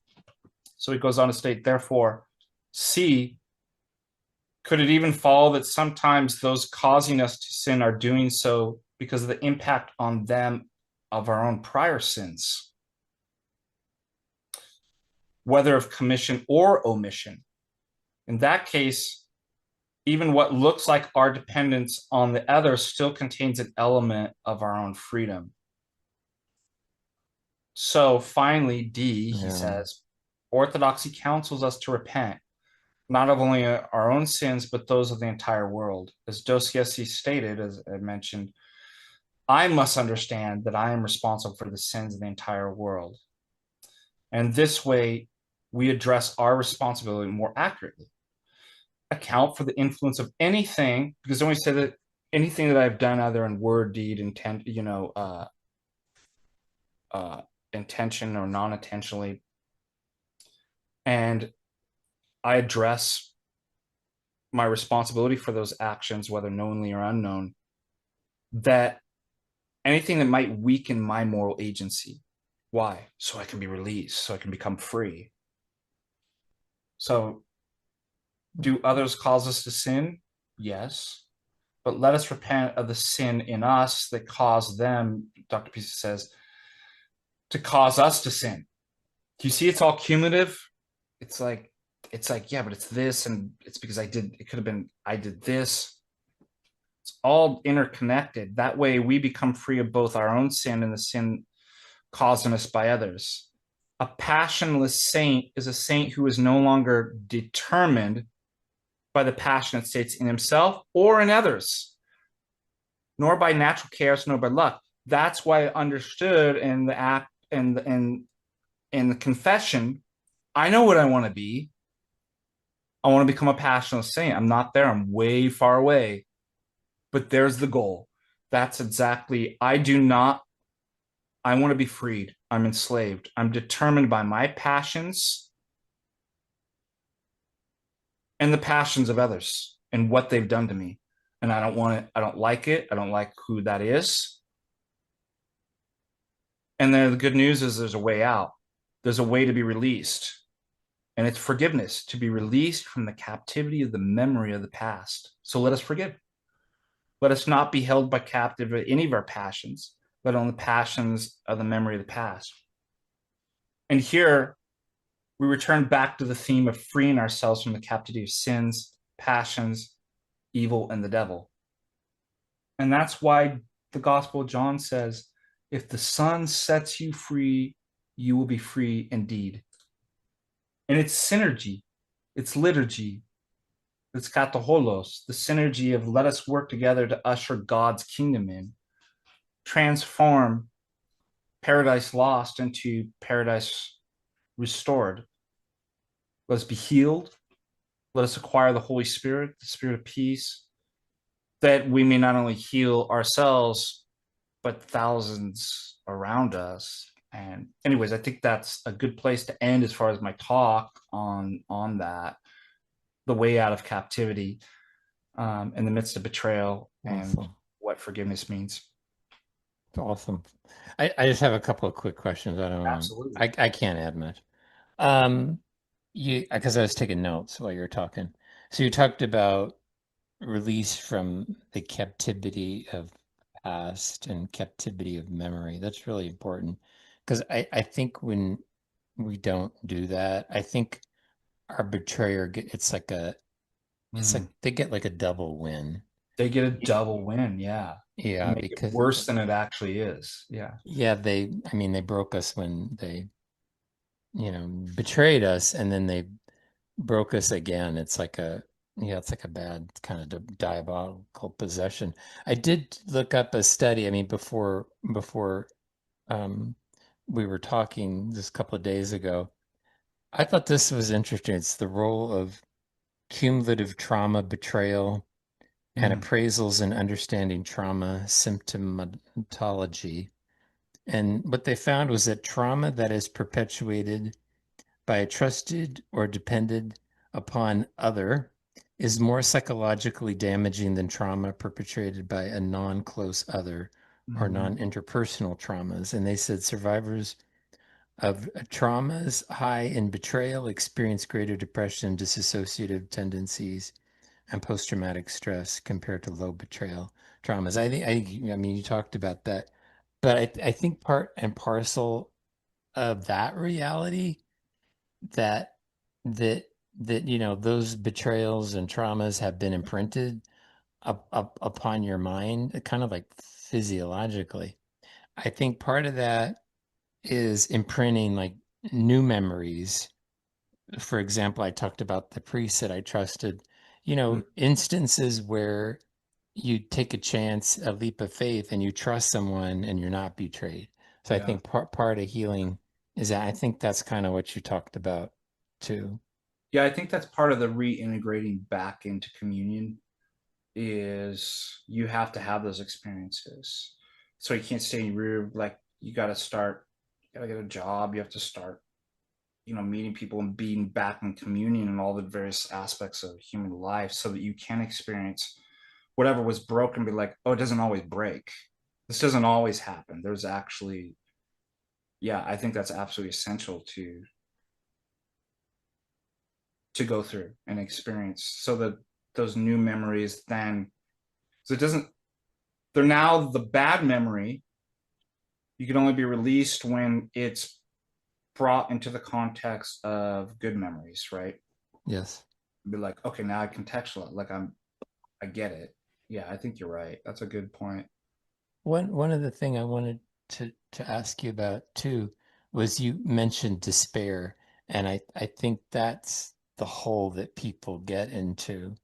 So he goes on to state, therefore, C, could it even follow that sometimes those causing us to sin are doing so because of the impact on them of our own prior sins, whether of commission or omission? In that case, even what looks like our dependence on the other still contains an element of our own freedom. So finally, D, he Yeah. says, orthodoxy counsels us to repent, not of only our own sins, but those of the entire world. As Dostoevsky stated, as I mentioned, I must understand that I am responsible for the sins of the entire world. And this way, we address our responsibility more accurately. Account for the influence of anything, because when we say that anything that I've done, either in word, deed, intent, uh, intention or non-intentionally, and I address my responsibility for those actions, whether knowingly or unknown, that anything that might weaken my moral agency. Why? So I can be released, so I can become free. So, do others cause us to sin? Yes. But let us repent of the sin in us that caused them, Dr. Pisa says, to cause us to sin. Do you see it's all cumulative? It's like, yeah, but it's this, and it's because it could have been, I did this. It's all interconnected. That way we become free of both our own sin and the sin caused in us by others. A passionless saint is a saint who is no longer determined by the passionate states in himself or in others, nor by natural chaos, nor by luck. That's why I understood in the act and in the confession, I know what I want to be. I want to become a passionless saint. I'm not there. I'm way far away. But there's the goal. That's exactly, I do not, I want to be freed. I'm enslaved. I'm determined by my passions and the passions of others and what they've done to me. And I don't want it. I don't like it. I don't like who that is. And then the good news is there's a way out. There's a way to be released. And it's forgiveness, to be released from the captivity of the memory of the past. So let us forgive. Let us not be held by captive at any of our passions, but on the passions of the memory of the past. And here we return back to the theme of freeing ourselves from the captivity of sins, passions, evil, and the devil. And that's why the Gospel of John says, if the Son sets you free, you will be free indeed. And it's synergy, it's liturgy, it's kataholos, the synergy of let us work together to usher God's kingdom in, transform paradise lost into paradise restored. Let us be healed. Let us acquire the Holy Spirit, the Spirit of peace, that we may not only heal ourselves, but thousands around us. And anyways, I think that's a good place to end as far as my talk on that, the way out of captivity in the midst of betrayal and Awesome. what forgiveness means. Awesome. I just have a couple of quick questions. I don't want Absolutely. I can't add much. Um, because I was taking notes while you were talking. So you talked about release from the captivity of past and captivity of memory. That's really important because I think when we don't do that, I think our betrayer it's like Mm. they get like a double win. They get a double win. Yeah. They Yeah, make it because worse than it actually is. Yeah. yeah, I mean they broke us when they, betrayed us and then they broke us again. It's like it's like a bad kind of diabolical possession. I did look up a study, I mean, before um, we were talking just a couple of days ago. I thought this was interesting. It's the role of cumulative trauma, betrayal, and Mm, appraisals in understanding trauma symptomatology. And what they found was that trauma that is perpetuated by a trusted or depended upon other is more psychologically damaging than trauma perpetrated by a non-close other or mhm. non-interpersonal traumas. And they said survivors of traumas high in betrayal experience greater depression, dissociative tendencies, and post-traumatic stress compared to low betrayal traumas. I mean, you talked about that, but I think part and parcel of that reality that that those betrayals and traumas have been imprinted up upon your mind, kind of like physiologically. I think part of that is imprinting like new memories. For example, I talked about the priest that I trusted, Mm, instances where you take a chance, a leap of faith, and you trust someone and you're not betrayed. So I yeah. think part of healing is that I think that's kind of what you talked about too. Yeah, I think that's part of the reintegrating back into communion is you have to have those experiences. So you can't stay in your room. Like you got to start, you got to get a job. You have to start, meeting people and being back in communion and all the various aspects of human life so that you can experience whatever was broken. Be like, oh, it doesn't always break. This doesn't always happen. There's actually, yeah, I think that's absolutely essential to go through and experience so that those new memories then, so it doesn't, they're now the bad memory. You can only be released when it's brought into the context of good memories, right? Yes. Be like, okay, now I contextualize, like I get it. Yeah, I think you're right. That's a good point. One other thing I wanted to ask you about too was you mentioned despair, and I think that's the hole that people get into.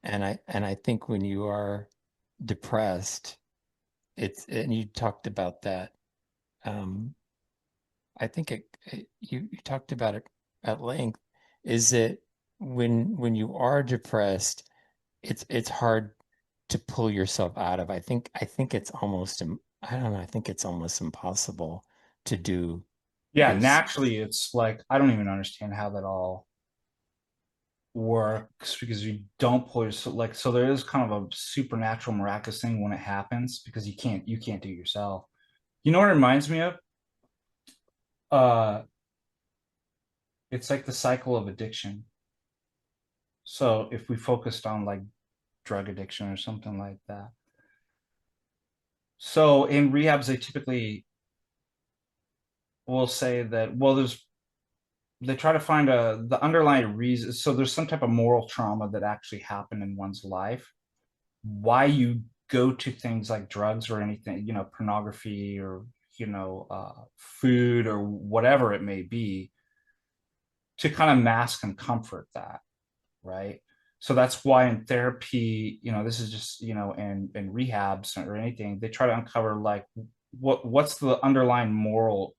And I think when you are depressed, and you talked about that. Um, I think you talked about it at length. Is it when you are depressed, it's hard to pull yourself out of. I think it's almost I don't know. I think it's almost impossible to do Yeah, is naturally, it's like I don't even understand how that all works because you don't pull yourself like so there is kind of a supernatural miraculous thing when it happens because you can't do it yourself. You know what it reminds me of? Uh it's like the cycle of addiction. So if we focused on like drug addiction or something like that. So in rehabs, they typically will say that, well, they try to find the underlying reason. So there's some type of moral trauma that actually happened in one's life. Why you go to things like drugs or anything, pornography or, food or whatever it may be to kind of mask and comfort that, right? So that's why in therapy, this is just, in rehabs or anything, they try to uncover like what's the underlying moral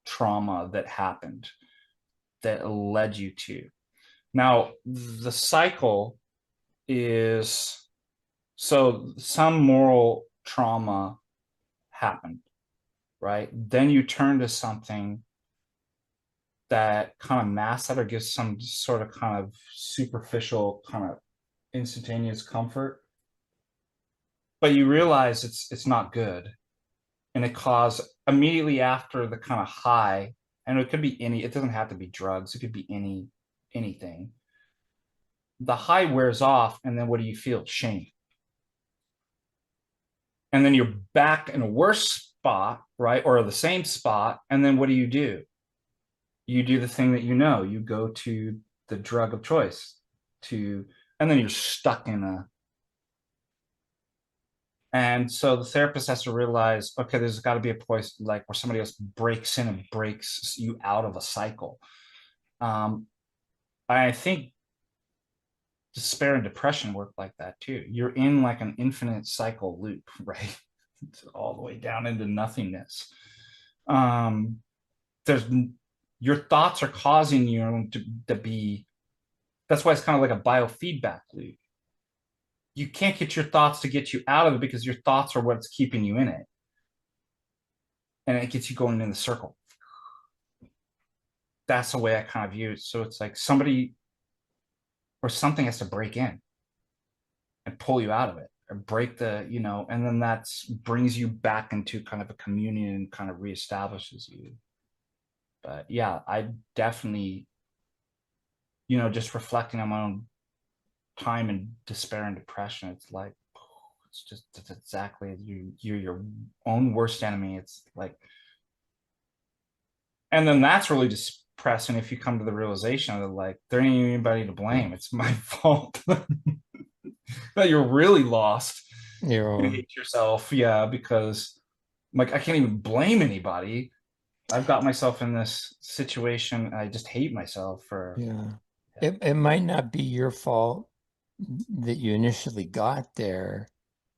trauma that happened that led you to. Now, the cycle is so some moral trauma happened, right? Then you turn to something that kind of masks that or gives some sort of kind of superficial kind of instantaneous comfort, but you realize it's not good, and it caused immediately after the kind of high, and it could be any, it doesn't have to be drugs, it could be anything. The high wears off, and then what do you feel? Shame. And then you're back in a worse spot, right? Or the same spot. And then what do? You do the thing that you go to the drug of choice to, and then you're stuck in a, and so the therapist has to realize, okay, there's got to be a place like where somebody else breaks in and breaks you out of a cycle. Um, I think despair and depression work like that too. You're in like an infinite cycle loop, right? All the way down into nothingness. Um, there's your thoughts are causing you to be. That's why it's kind of like a biofeedback loop. You can't get your thoughts to get you out of it because your thoughts are what's keeping you in it, and it gets you going in the circle. That's the way I kind of view it. So it's like somebody or something has to break in and pull you out of it or break and then that's brings you back into kind of a communion and kind of reestablishes you. But yeah, I definitely, just reflecting on my own time and despair and depression, it's like, it's exactly you're your own worst enemy. It's like, and then that's really depressing if you come to the realization that like there ain't anybody to blame. It's my fault that you're really lost. You You're, hate yourself, yeah, because like I can't even blame anybody. I've got myself in this situation. I just hate myself for yeah. yeah. It might not be your fault that you initially got there,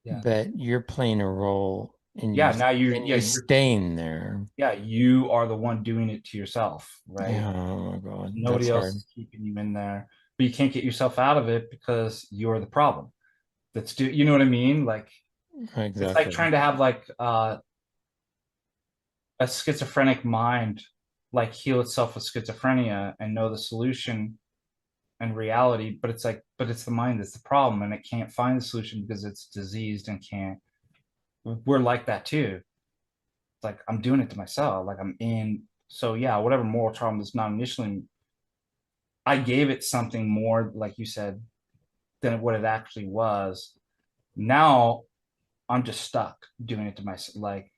Yeah. but you're playing a role Yeah, now in you staying there. you are the one doing it to yourself, right? Yeah, oh my God, Nobody that's else hard. is keeping you in there, but you can't get yourself out of it because you're the problem. You know what I mean? Like it's like Exactly. trying to have like a schizophrenic mind like heal itself with schizophrenia and know the solution and reality, but it's the mind that's the problem and it can't find the solution because it's diseased and can't. We're like that too. It's like I'm doing it to myself. Like I'm in. So yeah, whatever moral trauma is not initially, I gave it something more, like you said, than what it actually was. Now I'm just stuck doing it to myself. Like,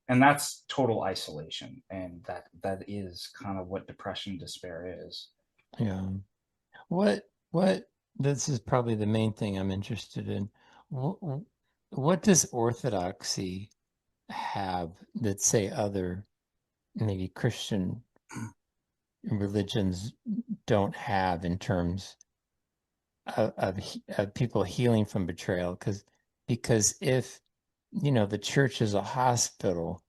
and that's total isolation, and that is kind of what depression, despair is. Yeah. What, this is probably the main thing I'm interested in. What, what does orthodoxy have that, say, other maybe Christian religions don't have in terms of people healing from betrayal? Because if, the church is a hospital,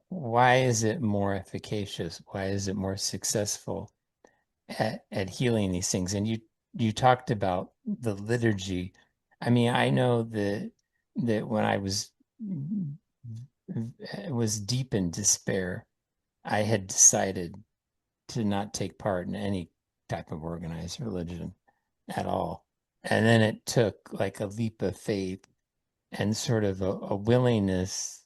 why is it more efficacious? Why is it more successful at healing these things? And you talked about the liturgy. I mean, I know that when I was deep in despair, I had decided to not take part in any type of organized religion at all. And then it took like a leap of faith and sort of a willingness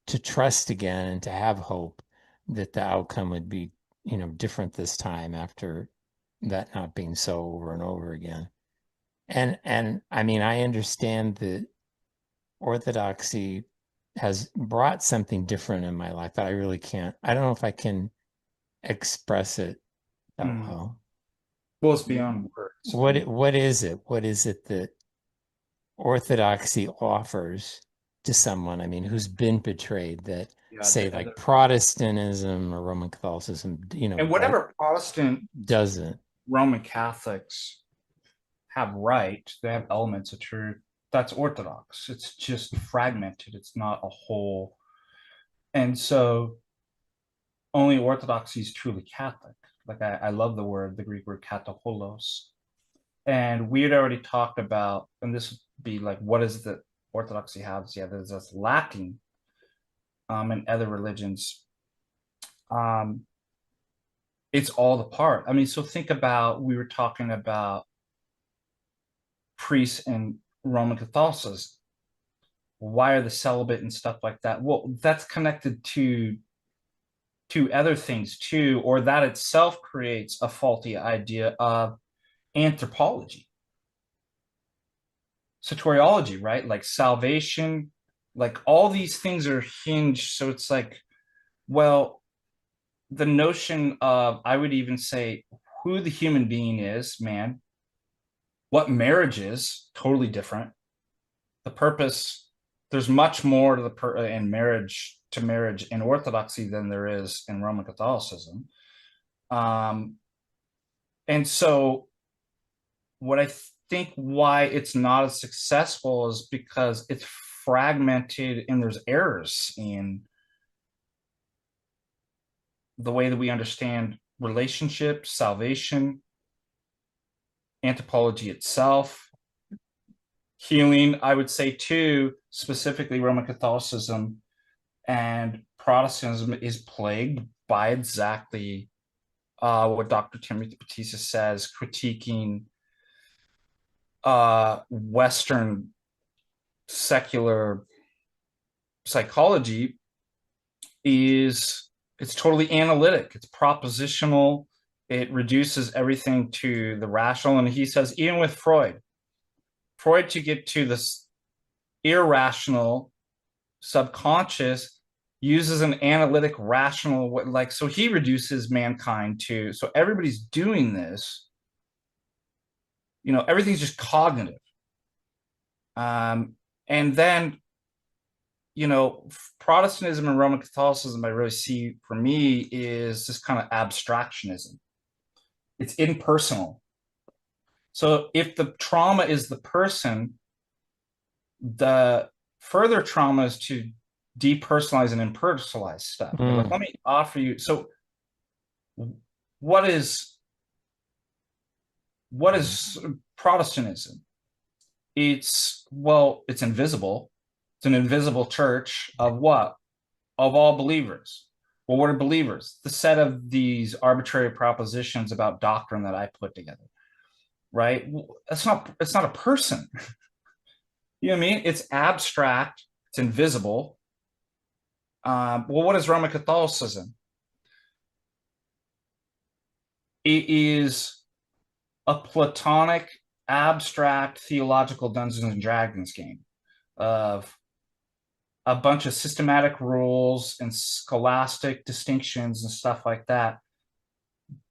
to trust again and to have hope that the outcome would be, different this time after that not being so over and over again. And I mean, I understand that orthodoxy has brought something different in my life, but I really can't. I don't know if I can express it that Mm. well. Well, it's beyond words. I mean, What is it? What is it that orthodoxy offers to someone, I mean, who's been betrayed, that yeah, say like Protestantism or Roman Catholicism, and whatever Protestant doesn't. Roman Catholics have right, they have elements of truth. That's Orthodox. It's just fragmented. It's not a whole. And so only Orthodoxy is truly Catholic. Like I love the Greek word kataholos. And we had already talked about, and this would be like, what is the Orthodoxy has? Yeah, there's this lacking in other religions. Um, it's all the part. I mean, so think about we were talking about priests and Roman Catholicism. Why are the celibate and stuff like that? Well, that's connected to other things too, or that itself creates a faulty idea of anthropology, soteriology, right? Like salvation, like all these things are hinged. So it's like, well, the notion of, I would even say, who the human being is, man, what marriage is, totally different. The purpose, there's much more to in marriage to marriage in Orthodoxy than there is in Roman Catholicism. Um, and so what I think why it's not as successful is because it's fragmented and there's errors in. the way that we understand relationships, salvation, anthropology itself, healing. I would say too, specifically Roman Catholicism and Protestantism is plagued by exactly what Dr. Timothy Batista says, critiquing Western secular psychology. Is It's totally analytic, it's propositional, it reduces everything to the rational. And he says, even with Freud, to get to this irrational subconscious, uses an analytic rational, like, so he reduces mankind to, so everybody's doing this, everything's just cognitive. And then, Protestantism and Roman Catholicism, I really see for me, is this kind of abstractionism. It's impersonal. So if the trauma is the person, the further trauma is to depersonalize and impersonalize stuff. Like, let me offer you. So what is Protestantism? It's invisible. It's an invisible church of what? Of all believers. Well, what are believers? The set of these arbitrary propositions about doctrine that I put together, right? It's not a person. You know what I mean? It's abstract. It's invisible. Well, what is Roman Catholicism? It is a Platonic, abstract, theological Dungeons and Dragons game of a bunch of systematic rules and scholastic distinctions and stuff like that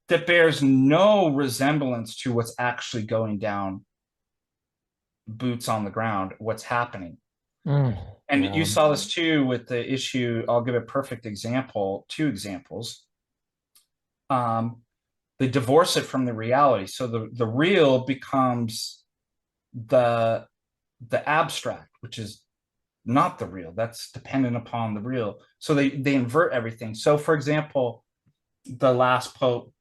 bears no resemblance to what's actually going down, boots on the ground, what's happening. And you saw this too with the issue. I'll give a perfect example, two examples. They divorce it from the reality. So the real becomes the abstract, which is not the real. That's dependent upon the real. So they invert everything. So, for example, the last pope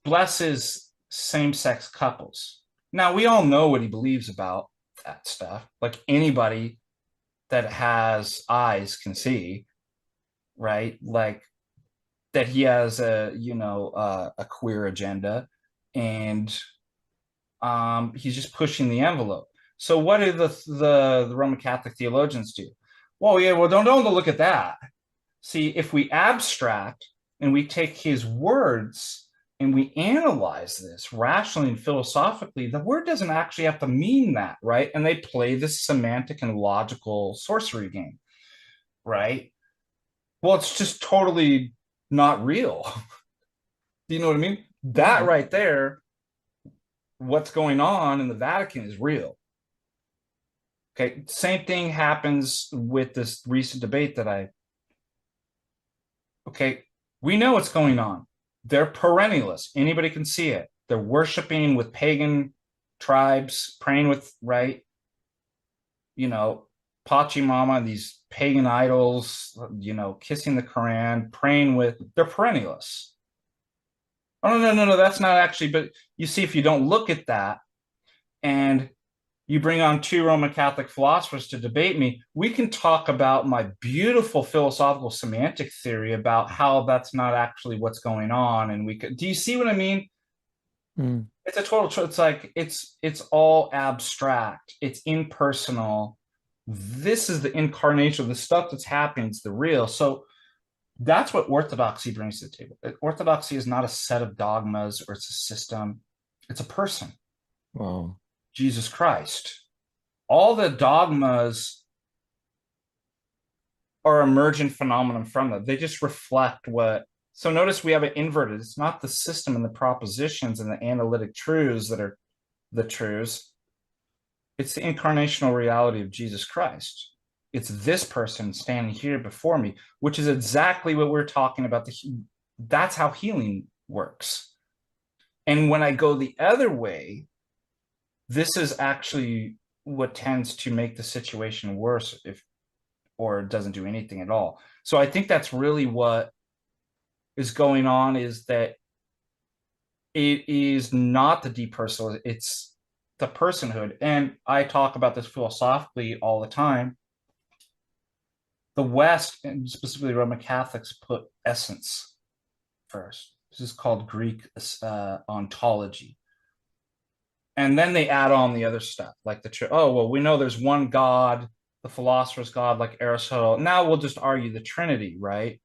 blesses same-sex couples. Now, we all know what he believes about that stuff. Like, anybody that has eyes can see, right? Like, that he has a queer agenda, and he's just pushing the envelope. So what do the Roman Catholic theologians do? Well, yeah, well, don't look at that. See, if we abstract and we take his words and we analyze this rationally and philosophically, the word doesn't actually have to mean that, right? And they play this semantic and logical sorcery game, right? Well, it's just totally not real. Do you know what I mean? That right there, what's going on in the Vatican is real. Okay, same thing happens with this recent debate that we know what's going on. They're perennialists. Anybody can see it. They're worshiping with pagan tribes, praying with, right? Pachamama, these pagan idols, kissing the Quran, praying with, they're perennialists. Oh, no, that's not actually, but you see, if you don't look at that and you bring on two Roman Catholic philosophers to debate me, we can talk about my beautiful philosophical semantic theory about how that's not actually what's going on. And do you see what I mean? It's a total, it's like, it's all abstract. It's impersonal. This is the incarnation of the stuff that's happening. It's the real. So that's what orthodoxy brings to the table. Orthodoxy is not a set of dogmas or it's a system. It's a person. Wow. Jesus Christ. All the dogmas are emergent phenomenon from that. They just reflect what. So notice we have it inverted. It's not the system and the propositions and the analytic truths that are the truths. It's the incarnational reality of Jesus Christ. It's this person standing here before me, which is exactly what we're talking about. That's how healing works. And when I go the other way, this is actually what tends to make the situation worse or doesn't do anything at all. So I think that's really what is going on is that it is not the depersonal, it's the personhood. And I talk about this philosophically all the time. The West, and specifically Roman Catholics, put essence first. This is called Greek ontology. And then they add on the other stuff, like oh, well, we know there's one God, the philosopher's God, like Aristotle. Now we'll just argue the Trinity, right?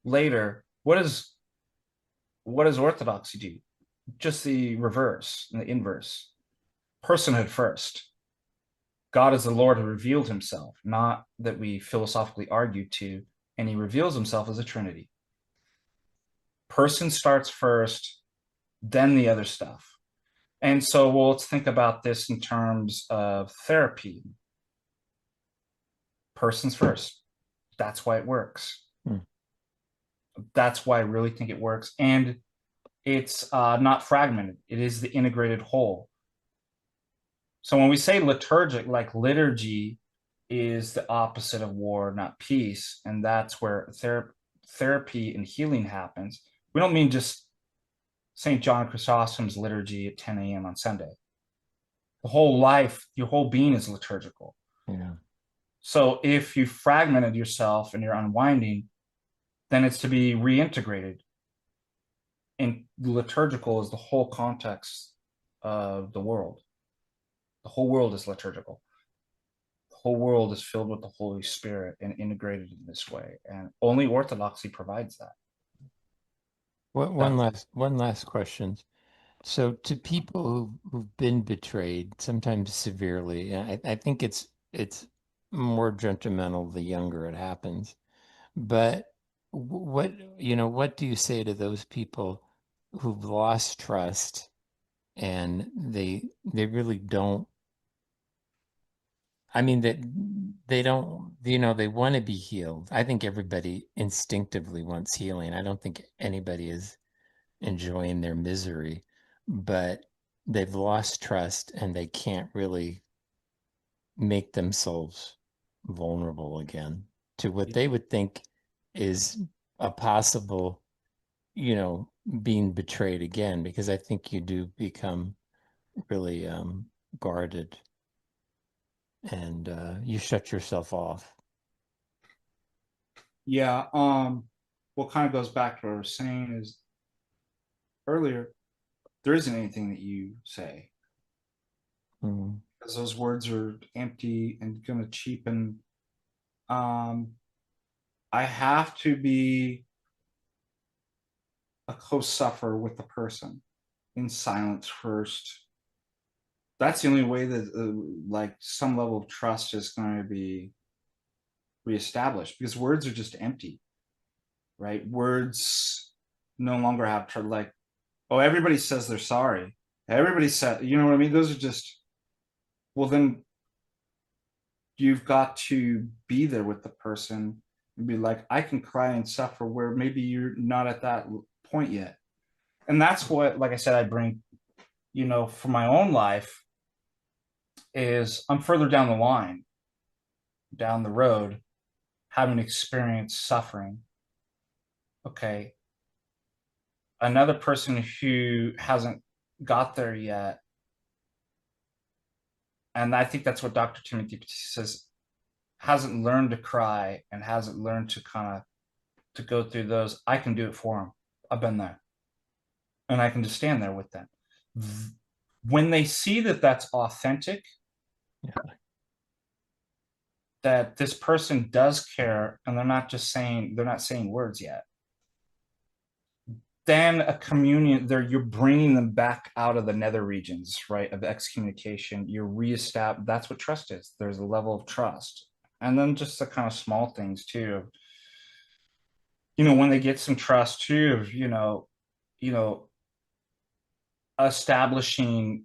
Later, what does Orthodoxy do? Just the reverse and the inverse. Personhood first. God is the Lord who revealed himself, not that we philosophically argue to, and he reveals himself as a Trinity. Person starts first, then the other stuff. And so, well, let's think about this in terms of therapy. Persons first. That's why it works. Hmm. That's why I really think it works. And it's not fragmented, it is the integrated whole. So when we say liturgic, like liturgy is the opposite of war, not peace. And that's where therapy and healing happens. We don't mean just St. John Chrysostom's liturgy at 10 a.m. on Sunday. The whole life, your whole being is liturgical. Yeah. So if you fragmented yourself and you're unwinding, then it's to be reintegrated. And liturgical is the whole context of the world. The whole world is liturgical. The whole world is filled with the Holy Spirit and integrated in this way. And only Orthodoxy provides that. That's One last question. So to people who've been betrayed, sometimes severely, and I think it's more detrimental the younger it happens. But what, what do you say to those people who've lost trust and they really don't, I mean that they don't, they want to be healed. I think everybody instinctively wants healing. I don't think anybody is enjoying their misery, but they've lost trust and they can't really make themselves vulnerable again to what they would think is a possible, being betrayed again, because I think you do become really guarded and you shut yourself off. yeah. What kind of goes back to what I was saying is earlier, there isn't anything that you say Mm. because those words are empty and going to cheapen. Um, I have to be a close sufferer with the person in silence first. That's the only way that like some level of trust is going to be reestablished because words are just empty, right? Words no longer have like, oh, everybody says they're sorry. Everybody said, you know what I mean? Those are just, well, then you've got to be there with the person and be like, I can cry and suffer where maybe you're not at that point yet. And that's what, like I said, I bring, for my own life is I'm further down the line, down the road, having experienced suffering. Okay. Another person who hasn't got there yet. And I think that's what Dr. Timothy says, hasn't learned to cry and hasn't learned to kind of to go through those. I can do it for them. I've been there. And I can just stand there with them. When they see that that's authentic, Yeah. that this person does care and they're not saying words yet, then a communion there, you're bringing them back out of the nether regions, right, of excommunication. You're reestablish, that's what trust is. There's a level of trust. And then just the kind of small things too, when they get some trust too, of you know establishing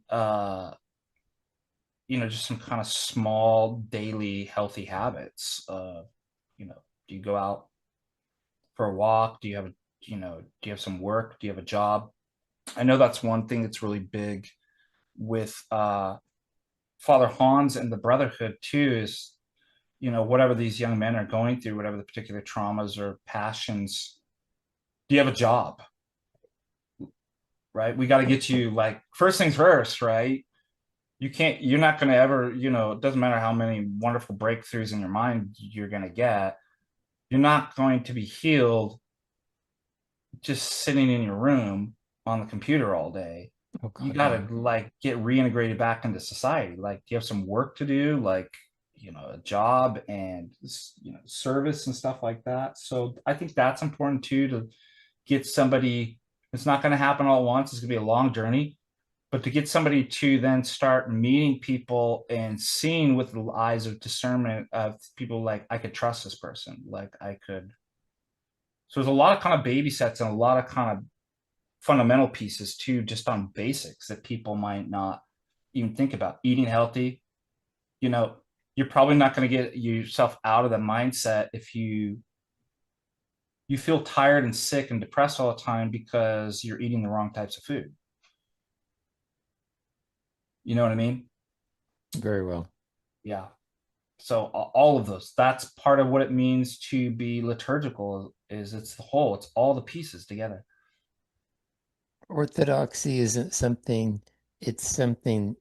just some kind of small daily healthy habits. Do you go out for a walk? Do you have some work? Do you have a job? I know that's one thing that's really big with Father Hans and the Brotherhood too, is whatever these young men are going through, whatever the particular traumas or passions, Do you have a job? Right? We got to get you like first things first, right? You're not going to ever, it doesn't matter how many wonderful breakthroughs in your mind you're going to get. You're not going to be healed just sitting in your room on the computer all day. Oh You God, got no. to like get reintegrated back into society. Like you have some work to do, like, a job and, service and stuff like that. So I think that's important too, to get somebody. It's not going to happen all at once. It's going to be a long journey, but to get somebody to then start meeting people and seeing with the eyes of discernment of people, like I could trust this person, like I could. So there's a lot of kind of baby sets and a lot of kind of fundamental pieces too, just on basics that people might not even think about. Eating healthy, you know, you're probably not going to get yourself out of the mindset if you feel tired and sick and depressed all the time because you're eating the wrong types of food. You know what I mean? Very well. Yeah. So all of those, that's part of what it means to be liturgical, is it's the whole, it's all the pieces together. Orthodoxy isn't something, it's something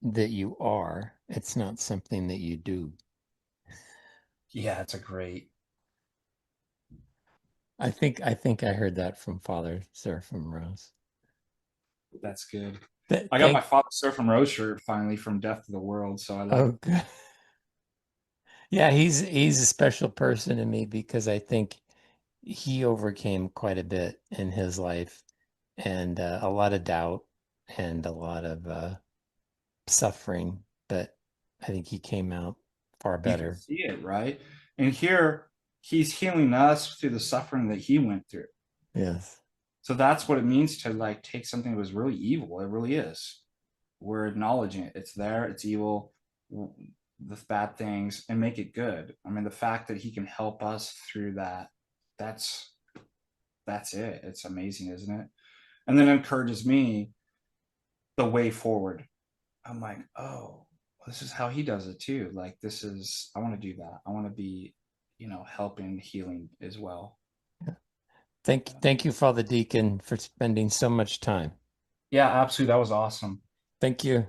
that you are. It's not something that you do. Yeah, it's a great. I think I heard that from Father Seraphim Rose. That's good. Th I got my thank Father Surf and Rose shirt finally from Death to the World, so I like. oh good. Yeah, he's a special person to me because I think he overcame quite a bit in his life and a lot of doubt and a lot of suffering, but I think he came out far You can better. see it, right? And here he's healing us through the suffering that he went through. Yes. So that's what it means to like take something that was really evil. It really is. We're acknowledging it. It's there, it's evil, the bad things, and make it good. I mean, the fact that he can help us through that, that's that's it. It's amazing, isn't it? And then it encourages me the way forward. I'm like, oh, this is how he does it too. Like, this is, I want to do that. I want to be, helping healing as well. Thank you, Father Deacon, for spending so much time. Yeah, absolutely. That was awesome. Thank you.